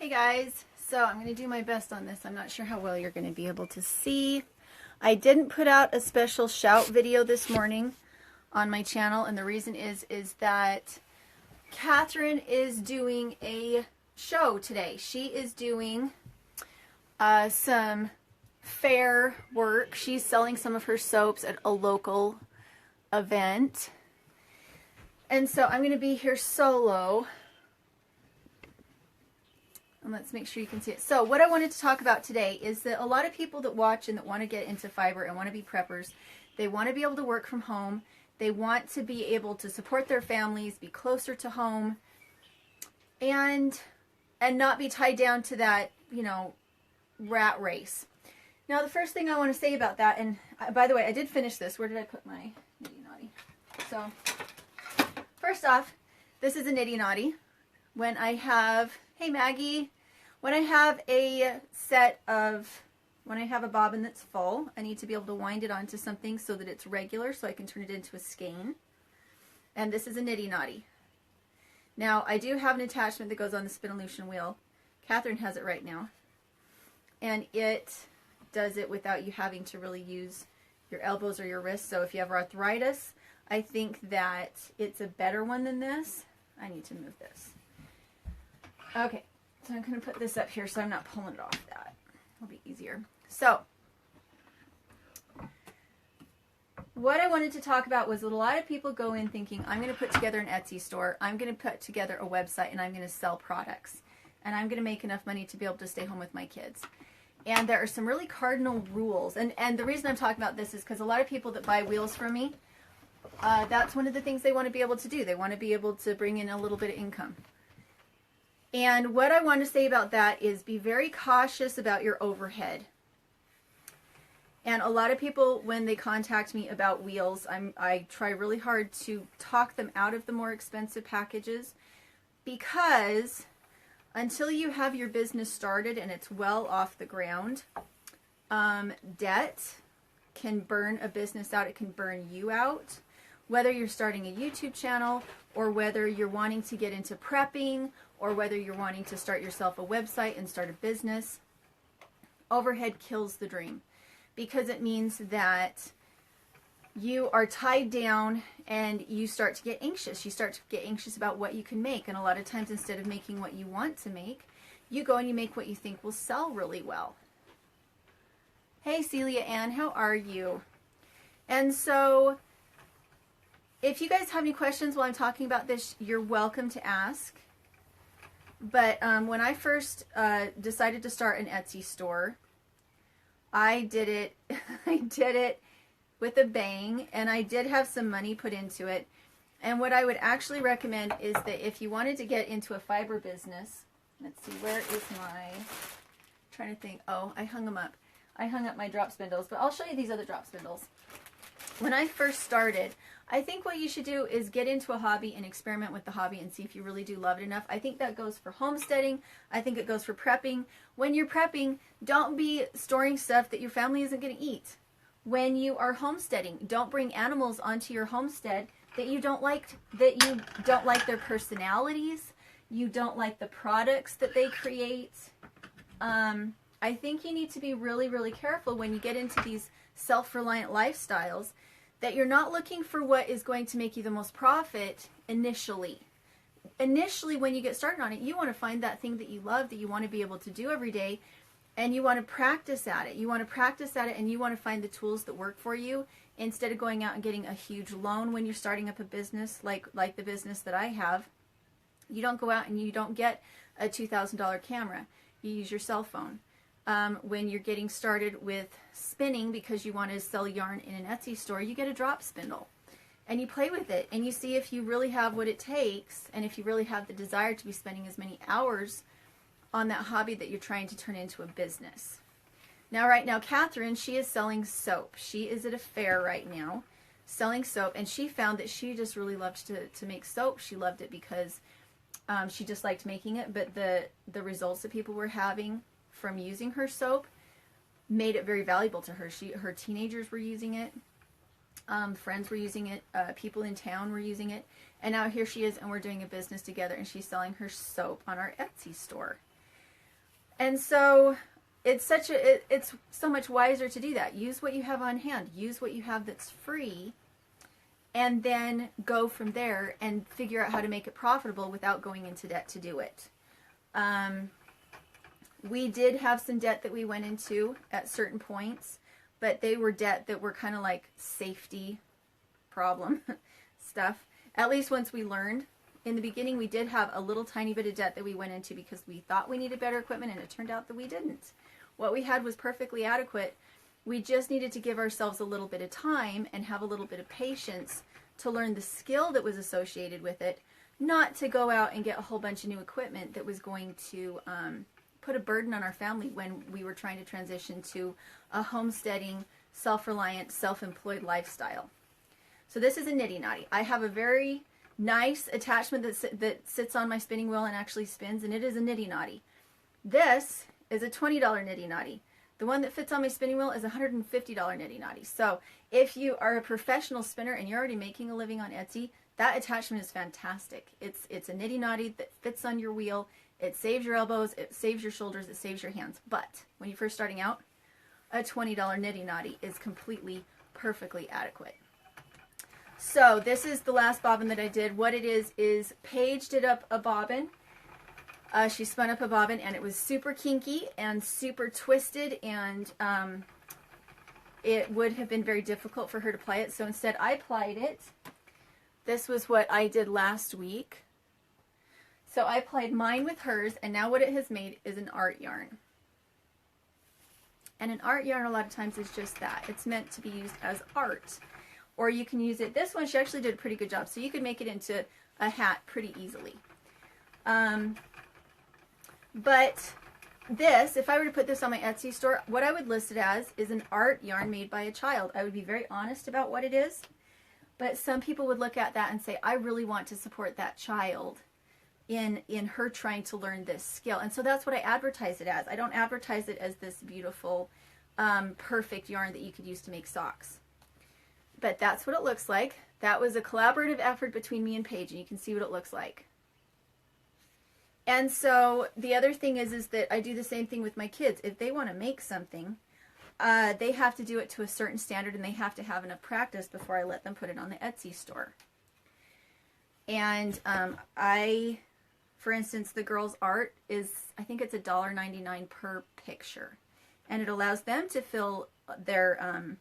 Hey guys, so I'm going to do my best on this. I'm not sure how well you're going to be able to see. I didn't put out a special shout video this morning on my channel, and the reason is that Catherine is doing a show today. She is doing some fair work. She's selling some of her soaps at a local event. And so I'm going to be here solo. And let's make sure you can see it. So what I wanted to talk about today is that a lot of people that watch and that want to get into fiber and want to be preppers, they want to be able to work from home. They want to be able to support their families, be closer to home, and not be tied down to that, you know, rat race. Now, the first thing I want to say about that, and by the way, I did finish this. Where did I put my nitty naughty? So, first off, this is a nitty naughty. When I have, hey Maggie, when I have a when I have a bobbin that's full, I need to be able to wind it onto something so that it's regular, so I can turn it into a skein. And this is a nitty naughty. Now, I do have an attachment that goes on the Spindlelution wheel. Catherine has it right now. And it does it without you having to really use your elbows or your wrists. So if you have arthritis, I think that it's a better one than this. I need to move this. Okay, so I'm going to put this up here so I'm not pulling it off that. It'll be easier. So, what I wanted to talk about was that a lot of people go in thinking, I'm going to put together an Etsy store, I'm going to put together a website, and I'm going to sell products. And I'm going to make enough money to be able to stay home with my kids. And there are some really cardinal rules. And the reason I'm talking about this is because a lot of people that buy wheels from me, that's one of the things they want to be able to do. They want to be able to bring in a little bit of income. And what I want to say about that is be very cautious about your overhead. And a lot of people, when they contact me about wheels, I try really hard to talk them out of the more expensive packages, because until you have your business started and it's well off the ground, debt can burn a business out. It can burn you out. Whether you're starting a YouTube channel, or whether you're wanting to get into prepping, or whether you're wanting to start yourself a website and start a business, overhead kills the dream, because it means that you are tied down and you start to get anxious. You start to get anxious about what you can make, and a lot of times instead of making what you want to make, you go and you make what you think will sell really well. Hey Celia Ann, how are you? And so if you guys have any questions while I'm talking about this, you're welcome to ask. But when I first decided to start an Etsy store, I did it with a bang, and I did have some money put into it. And what I would actually recommend is that if you wanted to get into a fiber business, let's see, where is my, trying to think, oh, I hung them up. I hung up my drop spindles, but I'll show you these other drop spindles. When I first started, I think what you should do is get into a hobby and experiment with the hobby and see if you really do love it enough. I think that goes for homesteading. I think it goes for prepping. When you're prepping, don't be storing stuff that your family isn't going to eat. When you are homesteading, don't bring animals onto your homestead that you don't like their personalities, you don't like the products that they create. I think you need to be really, really careful when you get into these self-reliant lifestyles, that you're not looking for what is going to make you the most profit initially. Initially, when you get started on it, you want to find that thing that you love, that you want to be able to do every day, and you want to practice at it. You want to practice at it, and you want to find the tools that work for you, instead of going out and getting a huge loan when you're starting up a business like the business that I have. You don't go out and you don't get a $2,000 camera. You use your cell phone. When you're getting started with spinning because you want to sell yarn in an Etsy store, you get a drop spindle and you play with it and you see if you really have what it takes, and if you really have the desire to be spending as many hours on that hobby that you're trying to turn into a business. Now, right now, Catherine, she is selling soap. She is at a fair right now selling soap, and she found that she just really loved to make soap. She loved it because she just liked making it, but the results that people were having from using her soap made it very valuable to her. Her teenagers were using it, friends were using it, people in town were using it, and now here she is, and we're doing a business together, and she's selling her soap on our Etsy store. And so it's it's so much wiser to do that. Use what you have on hand. Use what you have that's free, and then go from there and figure out how to make it profitable without going into debt to do it. We did have some debt that we went into at certain points, but they were debt that were kind of like safety problem stuff. At least once we learned. In the beginning, we did have a little tiny bit of debt that we went into because we thought we needed better equipment, and it turned out that we didn't. What we had was perfectly adequate. We just needed to give ourselves a little bit of time and have a little bit of patience to learn the skill that was associated with it, not to go out and get a whole bunch of new equipment that was going to put a burden on our family when we were trying to transition to a homesteading, self-reliant, self-employed lifestyle. So this is a nitty knotty. I have a very nice attachment that sits on my spinning wheel and actually spins, and it is a nitty knotty. This is a $20 nitty knotty. The one that fits on my spinning wheel is a $150 nitty knotty. So if you are a professional spinner and you're already making a living on Etsy, that attachment is fantastic. It's a nitty knotty that fits on your wheel. It saves your elbows, it saves your shoulders, it saves your hands. But when you're first starting out, a $20 nitty knotty is completely, perfectly adequate. So this is the last bobbin that I did. What it is Paige did up a bobbin. She spun up a bobbin, and it was super kinky and super twisted, and it would have been very difficult for her to ply it. So instead I plied it. This was what I did last week. So I plied mine with hers, and now what it has made is an art yarn. And an art yarn a lot of times is just that. It's meant to be used as art. Or you can use it, this one she actually did a pretty good job, so you could make it into a hat pretty easily. But this, if I were to put this on my Etsy store, what I would list it as is an art yarn made by a child. I would be very honest about what it is, but some people would look at that and say, I really want to support that child in her trying to learn this skill. And so that's what I advertise it as. I don't advertise it as this beautiful, perfect yarn that you could use to make socks. But that's what it looks like. That was a collaborative effort between me and Paige, and you can see what it looks like. And so the other thing is that I do the same thing with my kids. If they want to make something, they have to do it to a certain standard, and they have to have enough practice before I let them put it on the Etsy store. And for instance, the girls' art is, I think it's $1.99 per picture. And it allows them to fill their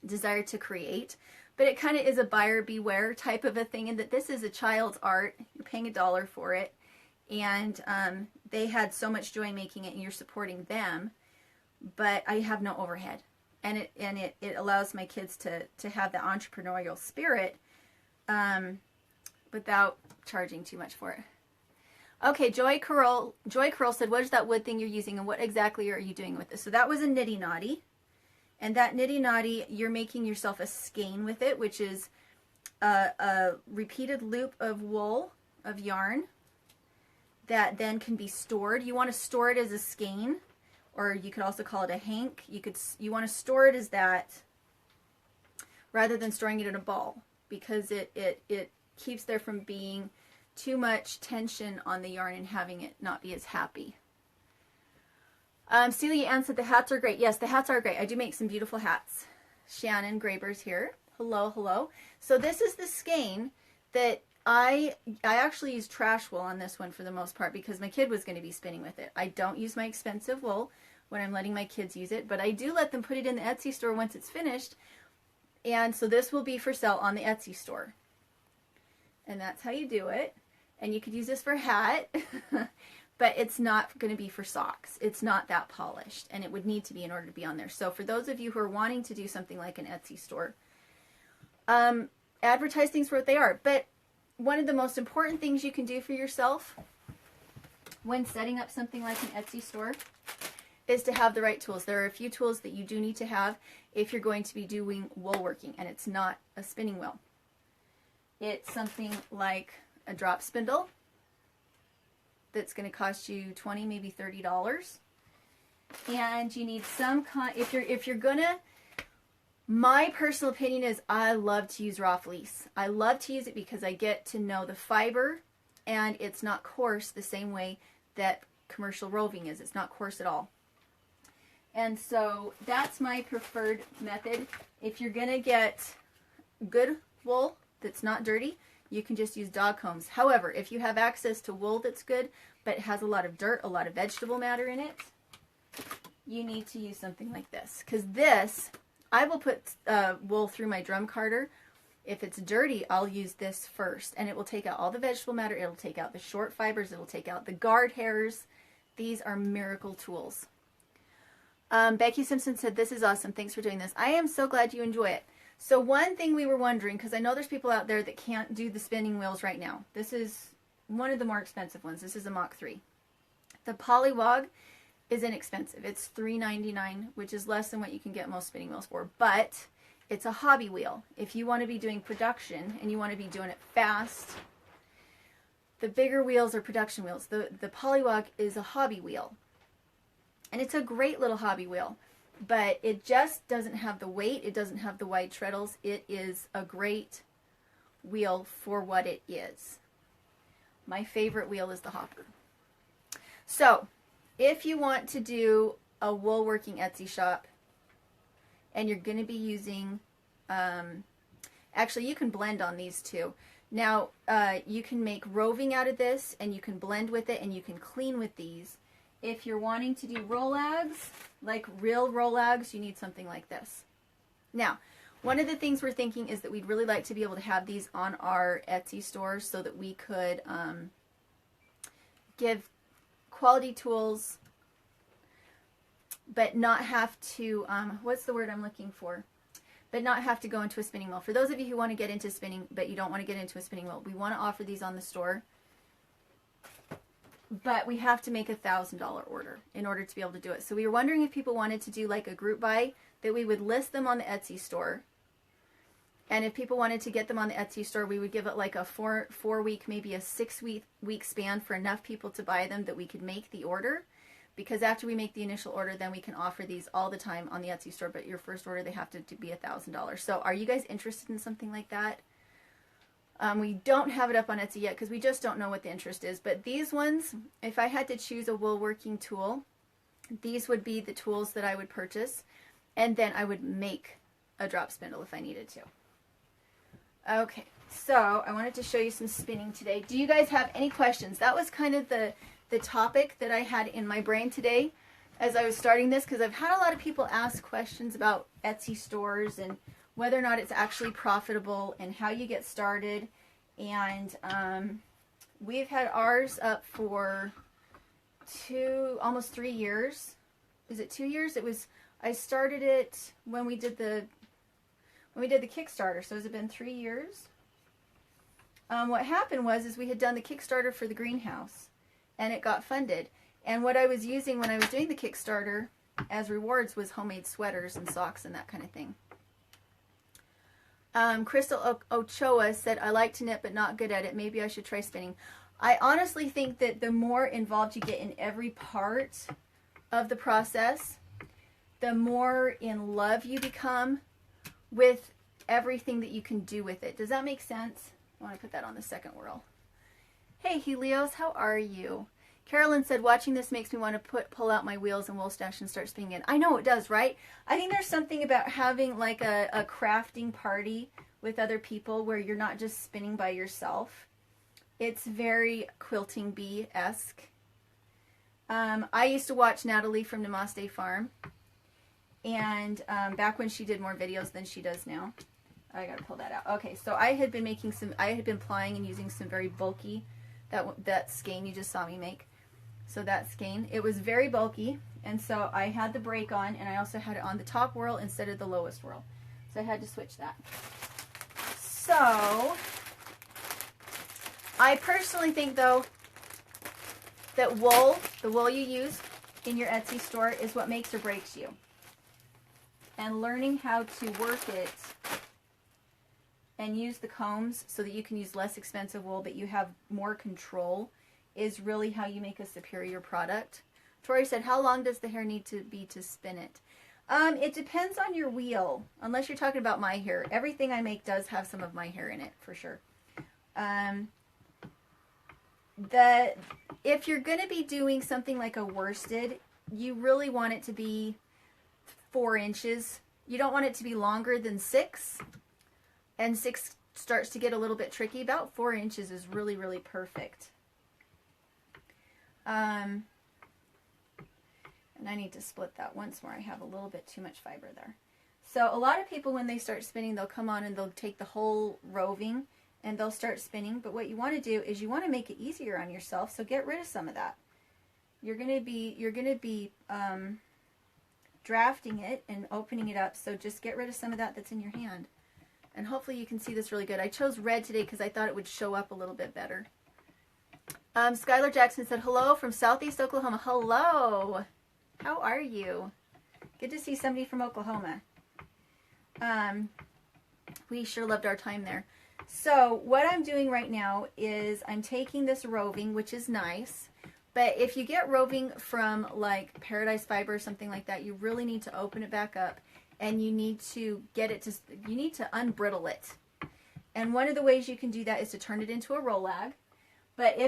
desire to create, but it kind of is a buyer beware type of a thing, in that this is a child's art. You're paying $1 for it, and they had so much joy making it, and you're supporting them, but I have no overhead, and it allows my kids to have the entrepreneurial spirit without charging too much for it. Okay, Joy Curl said, what is that wood thing you're using, and what exactly are you doing with this? So that was a nitty knotty. And that nitty knotty, you're making yourself a skein with it, which is a repeated loop of wool, of yarn, that then can be stored. You want to store it as a skein, or you could also call it a hank. You want to store it as that rather than storing it in a ball, because it keeps there from being too much tension on the yarn and having it not be as happy. Celia Ann said the hats are great. Yes, the hats are great. I do make some beautiful hats. Shannon Graber's here. Hello, hello. So this is the skein that I actually use trash wool on this one for the most part, because my kid was going to be spinning with it. I don't use my expensive wool when I'm letting my kids use it, but I do let them put it in the Etsy store once it's finished. And so this will be for sale on the Etsy store. And that's how you do it. And you could use this for a hat. But it's not going to be for socks. It's not that polished, and it would need to be in order to be on there. So for those of you who are wanting to do something like an Etsy store, advertise things for what they are. But one of the most important things you can do for yourself when setting up something like an Etsy store is to have the right tools. There are a few tools that you do need to have if you're going to be doing woolworking, and it's not a spinning wheel. It's something like a drop spindle that's going to cost you $20, maybe $30. And you need some kind, if you're gonna, my personal opinion is I love to use raw fleece. I love to use it because I get to know the fiber, and it's not coarse the same way that commercial roving is. It's not coarse at all. And so that's my preferred method. If you're going to get good wool that's not dirty, you can just use dog combs. However, if you have access to wool that's good, but has a lot of dirt, a lot of vegetable matter in it, you need to use something like this. Because this, I will put wool through my drum carder. If it's dirty, I'll use this first. And it will take out all the vegetable matter. It'll take out the short fibers. It'll take out the guard hairs. These are miracle tools. Becky Simpson said, this is awesome. Thanks for doing this. I am so glad you enjoy it. So one thing we were wondering, because I know there's people out there that can't do the spinning wheels right now. This is one of the more expensive ones. This is a Mach 3. The Polywog is inexpensive. It's $3.99, which is less than what you can get most spinning wheels for. But it's a hobby wheel. If you want to be doing production and you want to be doing it fast, the bigger wheels are production wheels. The Polywog is a hobby wheel. And it's a great little hobby wheel. But it just doesn't have the weight. It doesn't have the wide treadles. It is a great wheel for what it is. My favorite wheel is the hopper. So, if you want to do a wool working Etsy shop, and you're going to be using, actually you can blend on these too. Now, you can make roving out of this, and you can blend with it, and you can clean with these. If you're wanting to do rollags, like real rollags, you need something like this. Now, one of the things we're thinking is that we'd really like to be able to have these on our Etsy store so that we could give quality tools, but not have to, what's the word I'm looking for? But not have to go into a spinning wheel. For those of you who want to get into spinning, but you don't want to get into a spinning wheel, we want to offer these on the store. But we have to make a $1,000 order in order to be able to do it. So we were wondering if people wanted to do like a group buy, that we would list them on the Etsy store. And if people wanted to get them on the Etsy store, we would give it like a four week, maybe a 6 week span for enough people to buy them that we could make the order. Because after we make the initial order, then we can offer these all the time on the Etsy store. But your first order, they have to be $1,000. So are you guys interested in something like that? We don't have it up on Etsy yet because we just don't know what the interest is. But these ones, if I had to choose a wool working tool, these would be the tools that I would purchase. And then I would make a drop spindle if I needed to. Okay, so I wanted to show you some spinning today. Do you guys have any questions? That was kind of the topic that I had in my brain today as I was starting this, because I've had a lot of people ask questions about Etsy stores and whether or not it's actually profitable and how you get started. And we've had ours up for almost 3 years. Is it 2 years? I started it when we did the Kickstarter. So has it been 3 years? What happened was we had done the Kickstarter for the greenhouse, and it got funded. And what I was using when I was doing the Kickstarter as rewards was homemade sweaters and socks and that kind of thing. Crystal Ochoa said, I like to knit but not good at it. Maybe I should try spinning. I honestly think that the more involved you get in every part of the process, the more in love you become with everything that you can do with it. Does that make sense? I want to put that on the second whirl. Hey Helios, how are you? Carolyn said, watching this makes me want to pull out my wheels and wool stash and start spinning it. I know it does, right? I think there's something about having like a crafting party with other people where you're not just spinning by yourself. It's very Quilting Bee-esque. I used to watch Natalie from Namaste Farm. And back when she did more videos than she does now. I gotta pull that out. Okay, so I had been plying and using some very bulky, that skein you just saw me make. So that skein, it was very bulky, and so I had the break on, and I also had it on the top whirl instead of the lowest whirl. So I had to switch that. So I personally think though that the wool you use in your Etsy store is what makes or breaks you. And learning how to work it and use the combs so that you can use less expensive wool but you have more control is really how you make a superior product. Tori said, how long does the hair need to be to spin it? It depends on your wheel, unless you're talking about my hair. Everything I make does have some of my hair in it, for sure. if you're going to be doing something like a worsted, you really want it to be 4 inches. You don't want it to be longer than 6, and 6 starts to get a little bit tricky. About 4 inches is really, really perfect. And I need to split that once more. I have a little bit too much fiber there. So a lot of people, when they start spinning, they'll come on and they'll take the whole roving and they'll start spinning. But what you want to do is you want to make it easier on yourself. So get rid of some of that. You're gonna be drafting it and opening it up. So just get rid of some of that that's in your hand. And hopefully you can see this really good. I chose red today because I thought it would show up a little bit better. Skylar Jackson said, hello from Southeast Oklahoma. Hello. How are you? Good to see somebody from Oklahoma. We sure loved our time there. So what I'm doing right now is I'm taking this roving, which is nice. But if you get roving from like Paradise Fiber or something like that, you really need to open it back up and you need to get it to, you need to unbrittle it. And one of the ways you can do that is to turn it into a rolag. But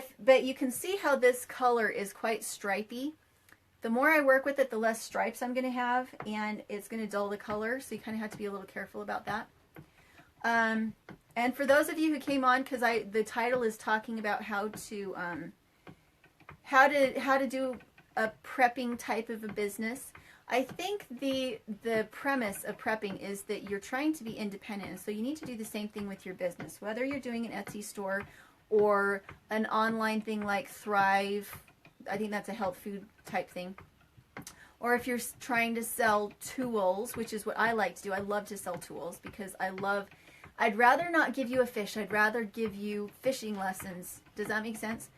you can see how this color is quite stripy. The more I work with it, the less stripes I'm going to have, and it's going to dull the color, so you kind of have to be a little careful about that. And for those of you who came on, because the title is talking about how to do a prepping type of a business. I think the premise of prepping is that you're trying to be independent, so you need to do the same thing with your business, whether you're doing an Etsy store or an online thing like Thrive. I think that's a health food type thing. Or if you're trying to sell tools, which is what I like to do. I love to sell tools because I'd rather not give you a fish. I'd rather give you fishing lessons. Does that make sense?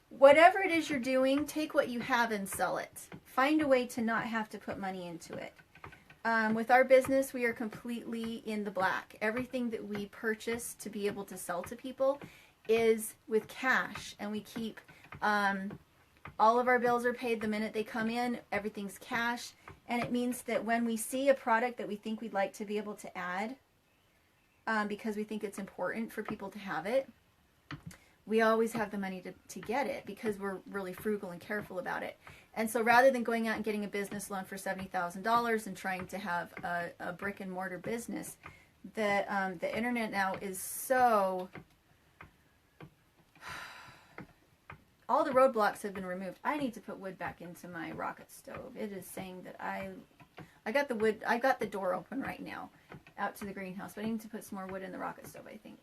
Whatever it is you're doing, take what you have and sell it. Find a way to not have to put money into it. With our business, we are completely in the black. Everything that we purchase to be able to sell to people is with cash, and we keep all of our bills are paid the minute they come in. Everything's cash, and it means that when we see a product that we think we'd like to be able to add, because we think it's important for people to have it, we always have the money to get it because we're really frugal and careful about it. And so rather than going out and getting a business loan for $70,000 and trying to have a brick and mortar business, the internet now is so... All the roadblocks have been removed. I need to put wood back into my rocket stove. It is saying that I got the wood, I got the door open right now out to the greenhouse, but I need to put some more wood in the rocket stove, I think.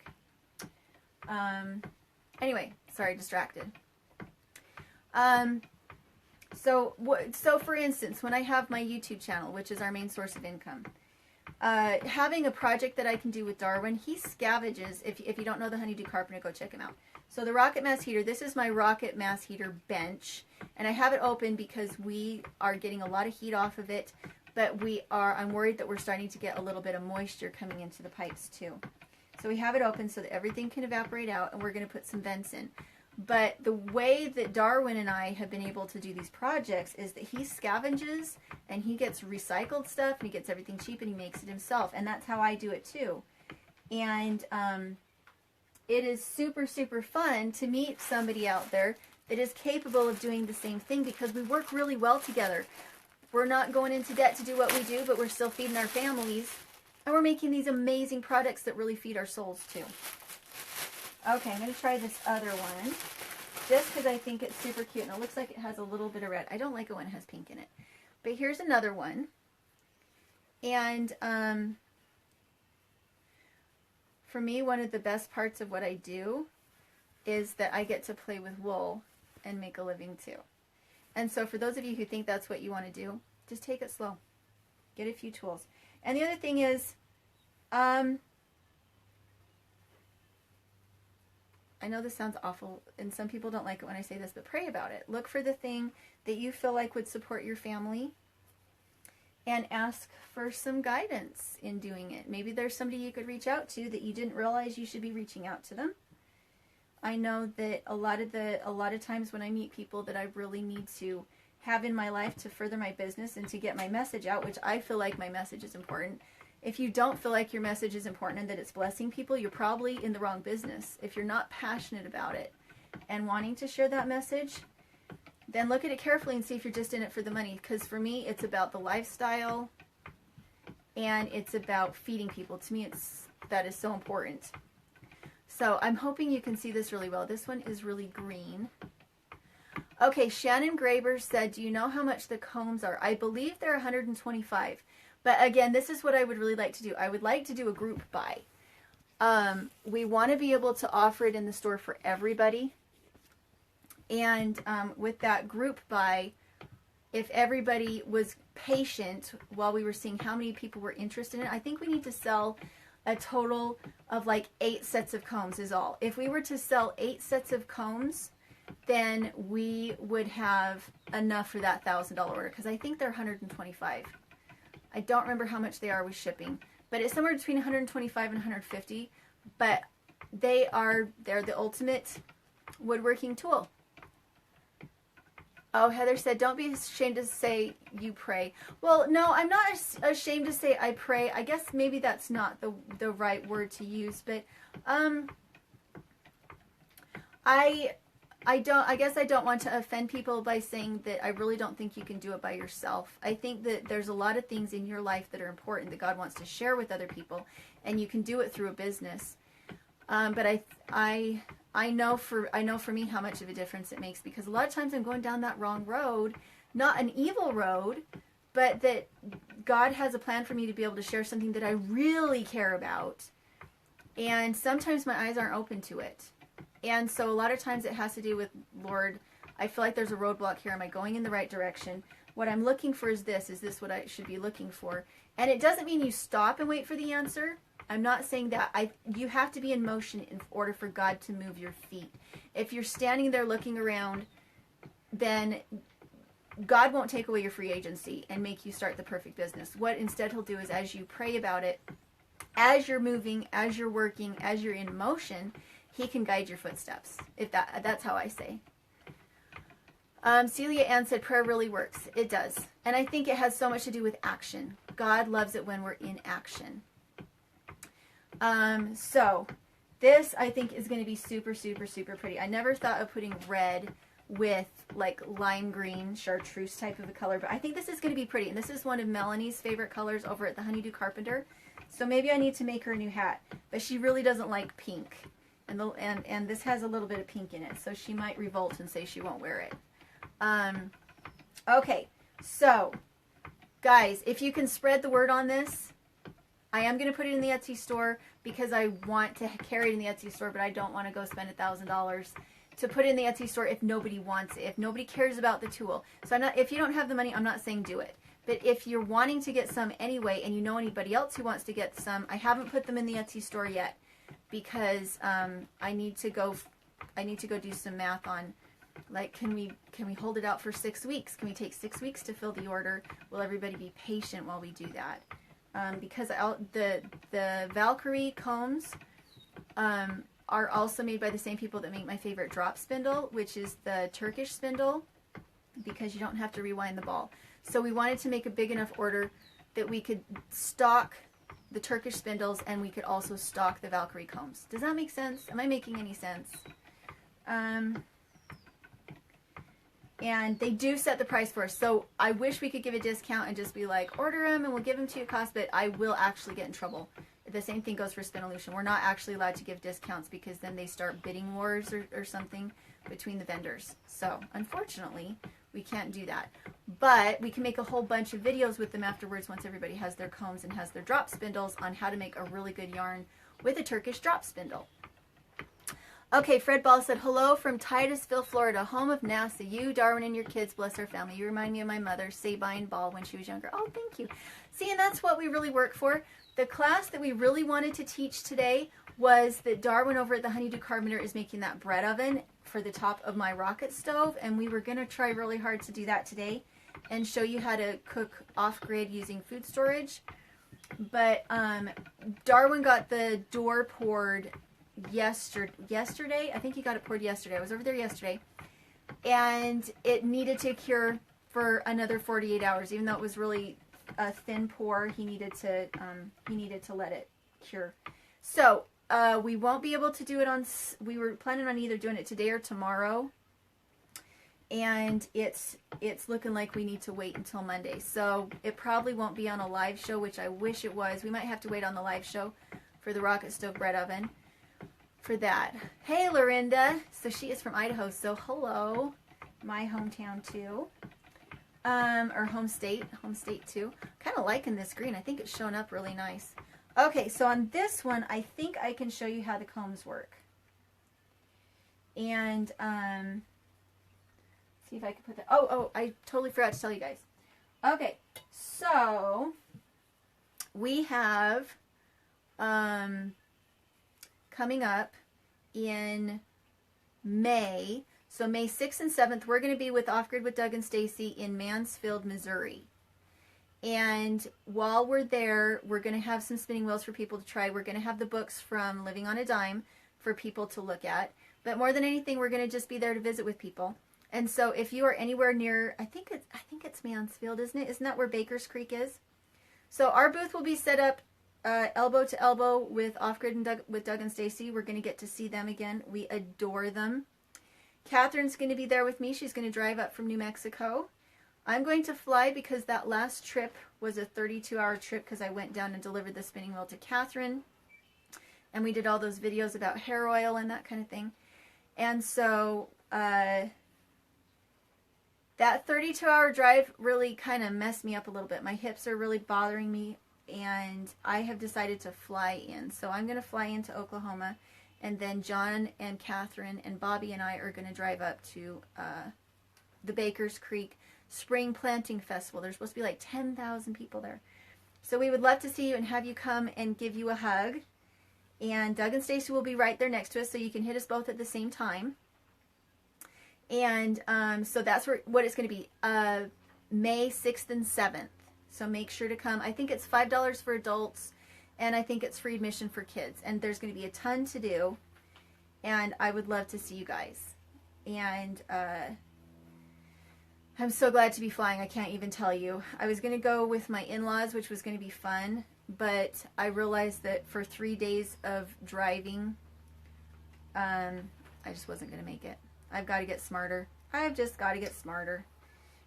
Anyway, sorry, distracted. So for instance, when I have my YouTube channel, which is our main source of income, having a project that I can do with Darwin, he scavenges. If you don't know the Honeydew Carpenter, go check him out. So the rocket mass heater, this is my rocket mass heater bench, and I have it open because we are getting a lot of heat off of it, but I'm worried that we're starting to get a little bit of moisture coming into the pipes too. So we have it open so that everything can evaporate out, and we're going to put some vents in. But the way that Darwin and I have been able to do these projects is that he scavenges and he gets recycled stuff and he gets everything cheap and he makes it himself. And that's how I do it too. And it is super, super fun to meet somebody out there that is capable of doing the same thing because we work really well together. We're not going into debt to do what we do, but we're still feeding our families. And we're making these amazing products that really feed our souls too. Okay, I'm going to try this other one just because I think it's super cute. And it looks like it has a little bit of red. I don't like it when it has pink in it. But here's another one. And for me, one of the best parts of what I do is that I get to play with wool and make a living too. And so for those of you who think that's what you want to do, just take it slow. Get a few tools. And the other thing is, I know this sounds awful, and some people don't like it when I say this, but pray about it. Look for the thing that you feel like would support your family, and ask for some guidance in doing it. Maybe there's somebody you could reach out to that you didn't realize you should be reaching out to them. I know that a lot of times when I meet people that I really need to have in my life to further my business and to get my message out, which I feel like my message is important, If you don't feel like your message is important and that it's blessing people, you're probably in the wrong business. If you're not passionate about it and wanting to share that message, then look at it carefully and see if you're just in it for the money. Because for me, it's about the lifestyle and it's about feeding people. To me, that is so important. So I'm hoping you can see this really well. This one is really green. Okay, Shannon Graber said, do you know how much the combs are? I believe they're 125. But again, this is what I would really like to do. I would like to do a group buy. We want to be able to offer it in the store for everybody. And with that group buy, if everybody was patient while we were seeing how many people were interested in it, I think we need to sell a total of like 8 sets of combs is all. If we were to sell 8 sets of combs, then we would have enough for that $1,000 order, because I think they're 125. I don't remember how much they are with shipping, but it's somewhere between 125 and 150. But they're the ultimate woodworking tool. Oh, Heather said, don't be ashamed to say you pray. Well, no, I'm not ashamed to say I pray. I guess maybe that's not the right word to use, but I guess I don't want to offend people by saying that I really don't think you can do it by yourself. I think that there's a lot of things in your life that are important that God wants to share with other people, and you can do it through a business. But I know for me how much of a difference it makes, because a lot of times I'm going down that wrong road, not an evil road, but that God has a plan for me to be able to share something that I really care about. And sometimes my eyes aren't open to it. And so a lot of times it has to do with, Lord, I feel like there's a roadblock here. Am I going in the right direction? What I'm looking for is this. Is this what I should be looking for? And it doesn't mean you stop and wait for the answer. I'm not saying that. You have to be in motion in order for God to move your feet. If you're standing there looking around, then God won't take away your free agency and make you start the perfect business. What instead He'll do is, as you pray about it, as you're moving, as you're working, as you're in motion, He can guide your footsteps. If that's how I say. Celia Ann said, prayer really works. It does. And I think it has so much to do with action. God loves it when we're in action. So this I think is going to be super, super, super pretty. I never thought of putting red with like lime green chartreuse type of a color, but I think this is going to be pretty. And this is one of Melanie's favorite colors over at the Honeydew Carpenter. So maybe I need to make her a new hat, but she really doesn't like pink. And this has a little bit of pink in it, so she might revolt and say she won't wear it. Okay, so guys, if you can spread the word on this, I am going to put it in the Etsy store because I want to carry it in the Etsy store, but I don't want to go spend $1,000 to put it in the Etsy store if nobody wants it, if nobody cares about the tool. So if you don't have the money, I'm not saying do it. But if you're wanting to get some anyway, and you know anybody else who wants to get some, I haven't put them in the Etsy store yet because I need to go do some math on, like, can we hold it out for 6 weeks? Can we take 6 weeks to fill the order? Will everybody be patient while we do that? Because the Valkyrie combs are also made by the same people that make my favorite drop spindle, which is the Turkish Spindle, because you don't have to rewind the ball. So we wanted to make a big enough order that we could stock the Turkish Spindles and we could also stock the Valkyrie combs. Does that make sense? Am I making any sense? And they do set the price for us. So I wish we could give a discount and just be like, order them and we'll give them to you at cost, but I will actually get in trouble. The same thing goes for Spinolution. We're not actually allowed to give discounts because then they start bidding wars or something between the vendors. So unfortunately, we can't do that. But we can make a whole bunch of videos with them afterwards once everybody has their combs and has their drop spindles on how to make a really good yarn with a Turkish drop spindle. Okay, Fred Ball said, hello from Titusville, Florida, home of NASA. You, Darwin, and your kids, bless our family. You remind me of my mother, Sabine Ball, when she was younger. Oh, thank you. See, and that's what we really work for. The class that we really wanted to teach today was that Darwin over at the Honeydew Carpenter is making that bread oven for the top of my rocket stove, and we were going to try really hard to do that today and show you how to cook off-grid using food storage. But Darwin got the door poured yesterday. I think he got it poured yesterday. I was over there yesterday, and it needed to cure for another 48 hours, even though it was really a thin pour. He needed to let it cure. So we won't be able to do it on, we were planning on either doing it today or tomorrow. And it's looking like we need to wait until Monday. So it probably won't be on a live show, which I wish it was. We might have to wait on the live show for the rocket stove bread oven for that. Hey, Lorinda. So she is from Idaho. So hello. My hometown too. Or home state too. Kind of liking this green. I think it's showing up really nice. Okay, so on this one, I think I can show you how the combs work. And, see if I can put that. Oh, I totally forgot to tell you guys. Okay, so we have coming up in May. So May 6th and 7th, we're going to be with Off Grid with Doug and Stacy in Mansfield, Missouri. And while we're there, we're going to have some spinning wheels for people to try. We're going to have the books from Living on a Dime for people to look at. But more than anything, we're going to just be there to visit with people. And so if you are anywhere near, I think it's Mansfield, isn't it? Isn't that where Baker's Creek is? So our booth will be set up elbow to elbow with Off Grid and with Doug and Stacy. We're going to get to see them again. We adore them. Catherine's going to be there with me. She's going to drive up from New Mexico. I'm going to fly because that last trip was a 32-hour trip because I went down and delivered the spinning wheel to Catherine. And we did all those videos about hair oil and that kind of thing. And so that 32-hour drive really kind of messed me up a little bit. My hips are really bothering me, and I have decided to fly in. So I'm going to fly into Oklahoma. And then John and Catherine and Bobby and I are going to drive up to the Baker's Creek Spring Planting Festival. There's supposed to be like 10,000 people there. So we would love to see you and have you come and give you a hug. And Doug and Stacy will be right there next to us, so you can hit us both at the same time. And so that's what it's going to be, May 6th and 7th. So make sure to come. I think it's $5 for adults. And I think it's free admission for kids. And there's going to be a ton to do. And I would love to see you guys. And I'm so glad to be flying. I can't even tell you. I was going to go with my in-laws, which was going to be fun. But I realized that for 3 days of driving, I just wasn't going to make it. I've got to get smarter. I've just got to get smarter.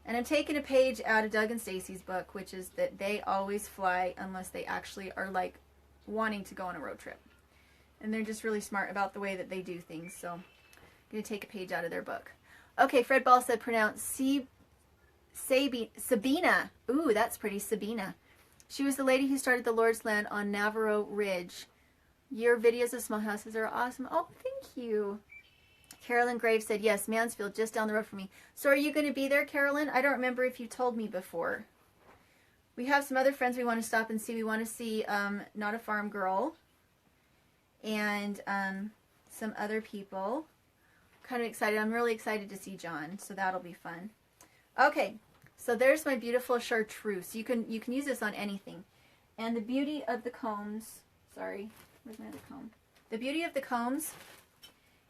And I'm taking a page out of Doug and Stacy's book, which is that they always fly unless they actually are like wanting to go on a road trip. And they're just really smart about the way that they do things. So I'm going to take a page out of their book. Okay, Fred Ball said pronounce Sabina. Ooh, that's pretty, Sabina. She was the lady who started the Lord's Land on Navarro Ridge. Your videos of small houses are awesome. Oh, thank you. Carolyn Graves said, yes, Mansfield, just down the road from me. So are you going to be there, Carolyn? I don't remember if you told me before. We have some other friends we want to stop and see. We want to see Not a Farm Girl and some other people. Kind of excited. I'm really excited to see John, so that'll be fun. Okay, so there's my beautiful chartreuse. You can use this on anything. And the beauty of the combs, sorry, where's my other comb? The beauty of the combs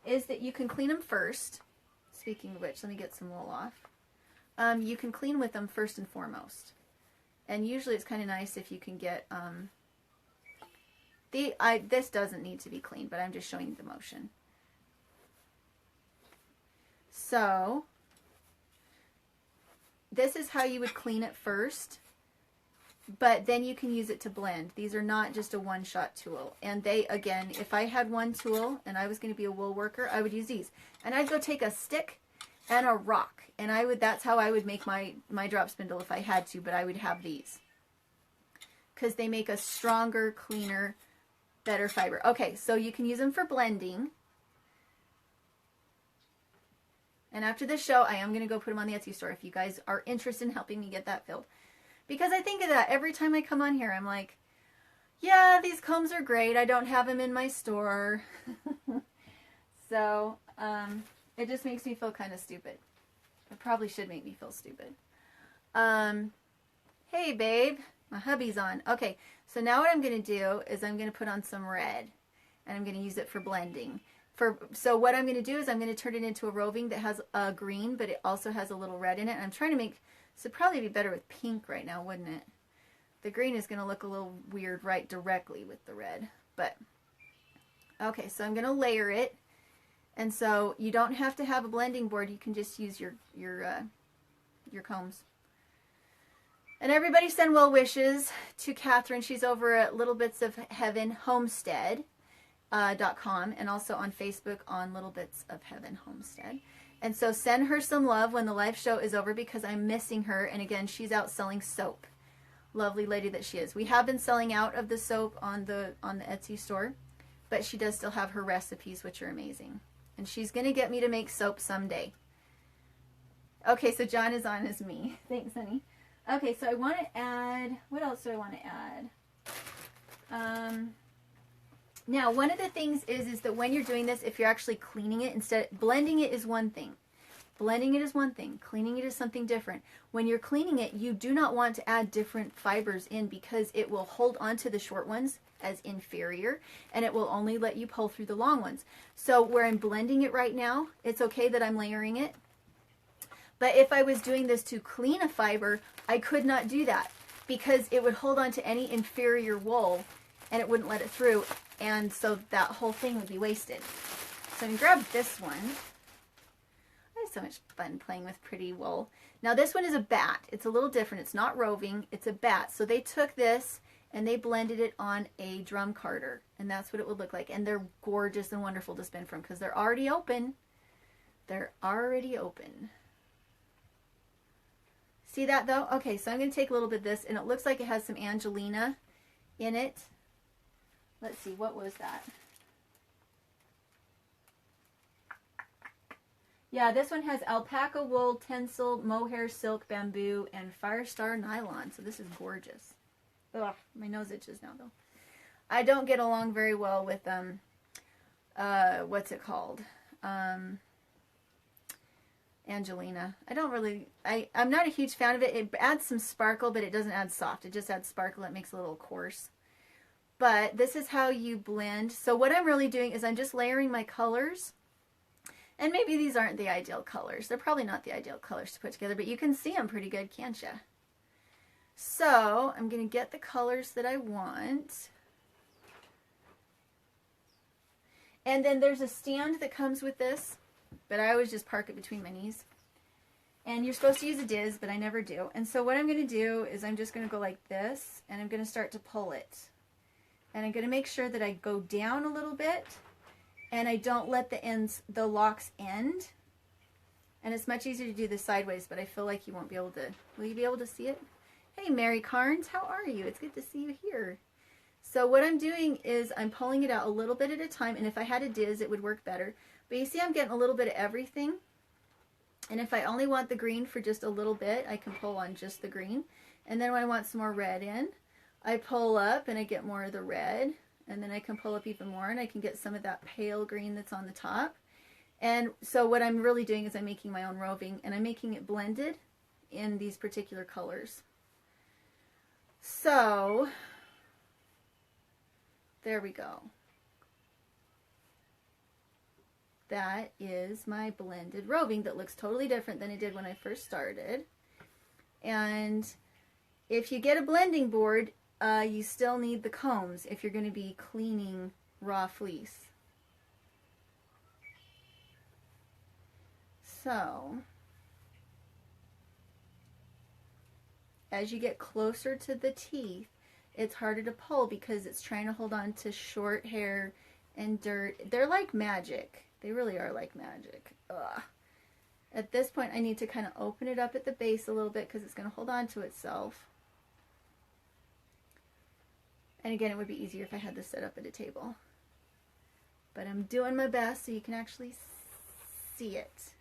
is that you can clean them first. Speaking of which, let me get some wool off. You can clean with them first and foremost. And usually it's kind of nice if you can get, this doesn't need to be cleaned, but I'm just showing you the motion. So, this is how you would clean it first. But then you can use it to blend. These are not just a one-shot tool. And they, again, if I had one tool and I was going to be a wool worker, I would use these. And I'd go take a stick and a rock. And that's how I would make my drop spindle if I had to, but I would have these. Because they make a stronger, cleaner, better fiber. Okay, so you can use them for blending. And after this show, I am going to go put them on the Etsy store if you guys are interested in helping me get that filled. Because I think of that every time I come on here. I'm like, yeah, these combs are great. I don't have them in my store. So, it just makes me feel kind of stupid. It probably should make me feel stupid. Hey, babe. My hubby's on. Okay, so now what I'm going to do is I'm going to put on some red. And I'm going to use it for blending. So what I'm going to do is I'm going to turn it into a roving that has a green, but it also has a little red in it. And I'm trying to make... This would probably be better with pink right now, wouldn't it? The green is going to look a little weird right directly with the red, but okay, so I'm going to layer it. And so you don't have to have a blending board. You can just use your combs. And everybody send well wishes to Catherine. She's over at Little Bits of Heaven Homestead. .com, and also on Facebook on Little Bits of Heaven Homestead. And so send her some love when the live show is over, because I'm missing her. And again, she's out selling soap. Lovely lady that she is. We have been selling out of the soap on the Etsy store, but she does still have her recipes, which are amazing. And she's going to get me to make soap someday. Okay, so John is on as me. Thanks, honey. Okay, so I want to add, what else do I want to add? Now, one of the things is that when you're doing this, if you're actually cleaning it, instead, blending it is one thing. Blending it is one thing. Cleaning it is something different. When you're cleaning it, you do not want to add different fibers in, because it will hold onto the short ones as inferior, and it will only let you pull through the long ones. So where I'm blending it right now, it's okay that I'm layering it. But if I was doing this to clean a fiber, I could not do that, because it would hold on to any inferior wool and it wouldn't let it through. And so that whole thing would be wasted. So I'm going to grab this one. I have so much fun playing with pretty wool. Now this one is a bat. It's a little different. It's not roving. It's a bat. So they took this and they blended it on a drum carder. And that's what it would look like. And they're gorgeous and wonderful to spin from, because they're already open. They're already open. See that though? Okay, so I'm going to take a little bit of this, and it looks like it has some Angelina in it. Let's see, what was that? Yeah, this one has alpaca wool, tencel, mohair, silk, bamboo, and Firestar nylon. So this is gorgeous. Ugh, my nose itches now though. I don't get along very well with what's it called? Angelina. I'm not a huge fan of it. It adds some sparkle, but it doesn't add soft. It just adds sparkle. It makes it a little coarse. But this is how you blend. So what I'm really doing is I'm just layering my colors. And maybe these aren't the ideal colors. They're probably not the ideal colors to put together, but you can see them pretty good, can't you? So I'm going to get the colors that I want. And then there's a stand that comes with this, but I always just park it between my knees. And you're supposed to use a diz, but I never do. And so what I'm going to do is I'm just going to go like this, and I'm going to start to pull it. And I'm going to make sure that I go down a little bit, and I don't let the locks end. And it's much easier to do this sideways, but I feel like you won't be able to. Will you be able to see it? Hey, Mary Carnes, how are you? It's good to see you here. So what I'm doing is I'm pulling it out a little bit at a time, and if I had a diz, it would work better. But you see I'm getting a little bit of everything. And if I only want the green for just a little bit, I can pull on just the green. And then when I want some more red in, I pull up and I get more of the red, and then I can pull up even more and I can get some of that pale green that's on the top. And so what I'm really doing is I'm making my own roving, and I'm making it blended in these particular colors. So there we go. That is my blended roving that looks totally different than it did when I first started. And if you get a blending board, you still need the combs if you're going to be cleaning raw fleece. So, as you get closer to the teeth, it's harder to pull because it's trying to hold on to short hair and dirt. They're like magic. They really are like magic. Ugh. At this point, I need to kind of open it up at the base a little bit because it's going to hold on to itself. And again, it would be easier if I had this set up at a table. But I'm doing my best so you can actually see it.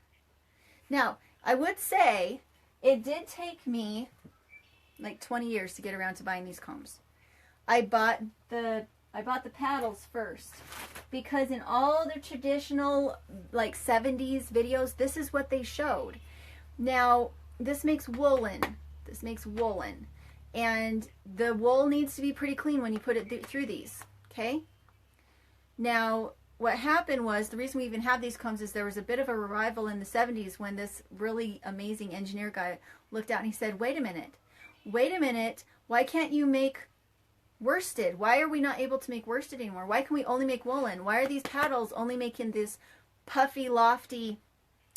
Now, I would say it did take me like 20 years to get around to buying these combs. I bought the paddles first because in all the traditional like 70s videos, this is what they showed. Now, this makes woolen. This makes woolen. And the wool needs to be pretty clean when you put it through these, okay? Now, what happened was, the reason we even have these combs is there was a bit of a revival in the 70s when this really amazing engineer guy looked out and he said, wait a minute, wait a minute, why can't you make worsted? Why are we not able to make worsted anymore? Why can we only make woolen? Why are these paddles only making this puffy, lofty,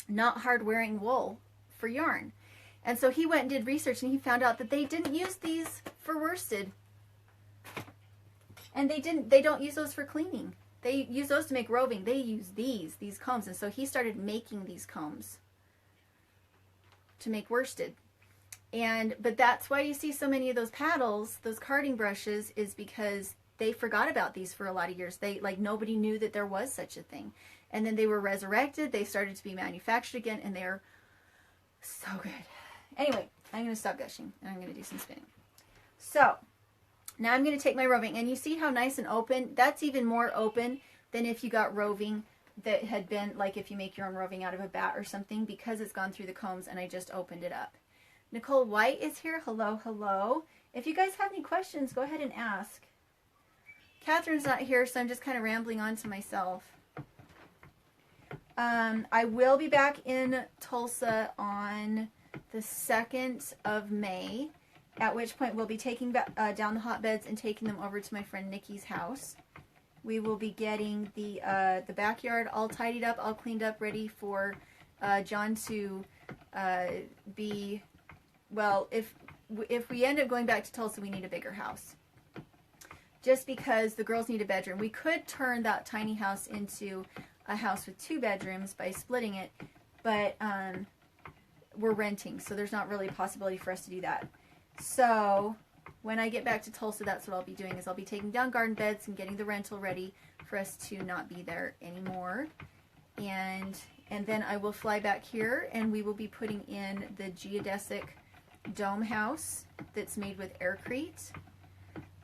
not hard wearing wool for yarn? And so he went and did research, and he found out that they didn't use these for worsted. And they don't use those for cleaning. They use those to make roving. They use these combs. And so he started making these combs to make worsted. But that's why you see so many of those paddles, those carding brushes, is because they forgot about these for a lot of years. Nobody knew that there was such a thing. And then they were resurrected. They started to be manufactured again, and they're so good. Anyway, I'm going to stop gushing, and I'm going to do some spinning. So, now I'm going to take my roving, and you see how nice and open? That's even more open than if you got roving that had been, like if you make your own roving out of a bat or something, because it's gone through the combs and I just opened it up. Nicole White is here. Hello, hello. If you guys have any questions, go ahead and ask. Catherine's not here, so I'm just kind of rambling on to myself. I will be back in Tulsa on the 2nd of May, at which point we'll be taking down the hotbeds and taking them over to my friend Nikki's house. We will be getting the backyard all tidied up, all cleaned up, ready for John to be, well, if we end up going back to Tulsa, we need a bigger house. Just because the girls need a bedroom. We could turn that tiny house into a house with 2 bedrooms by splitting it, but we're renting, so there's not really a possibility for us to do that. So when I get back to Tulsa, that's what I'll be doing, is I'll be taking down garden beds and getting the rental ready for us to not be there anymore. And then I will fly back here, and we will be putting in the geodesic dome house that's made with aircrete.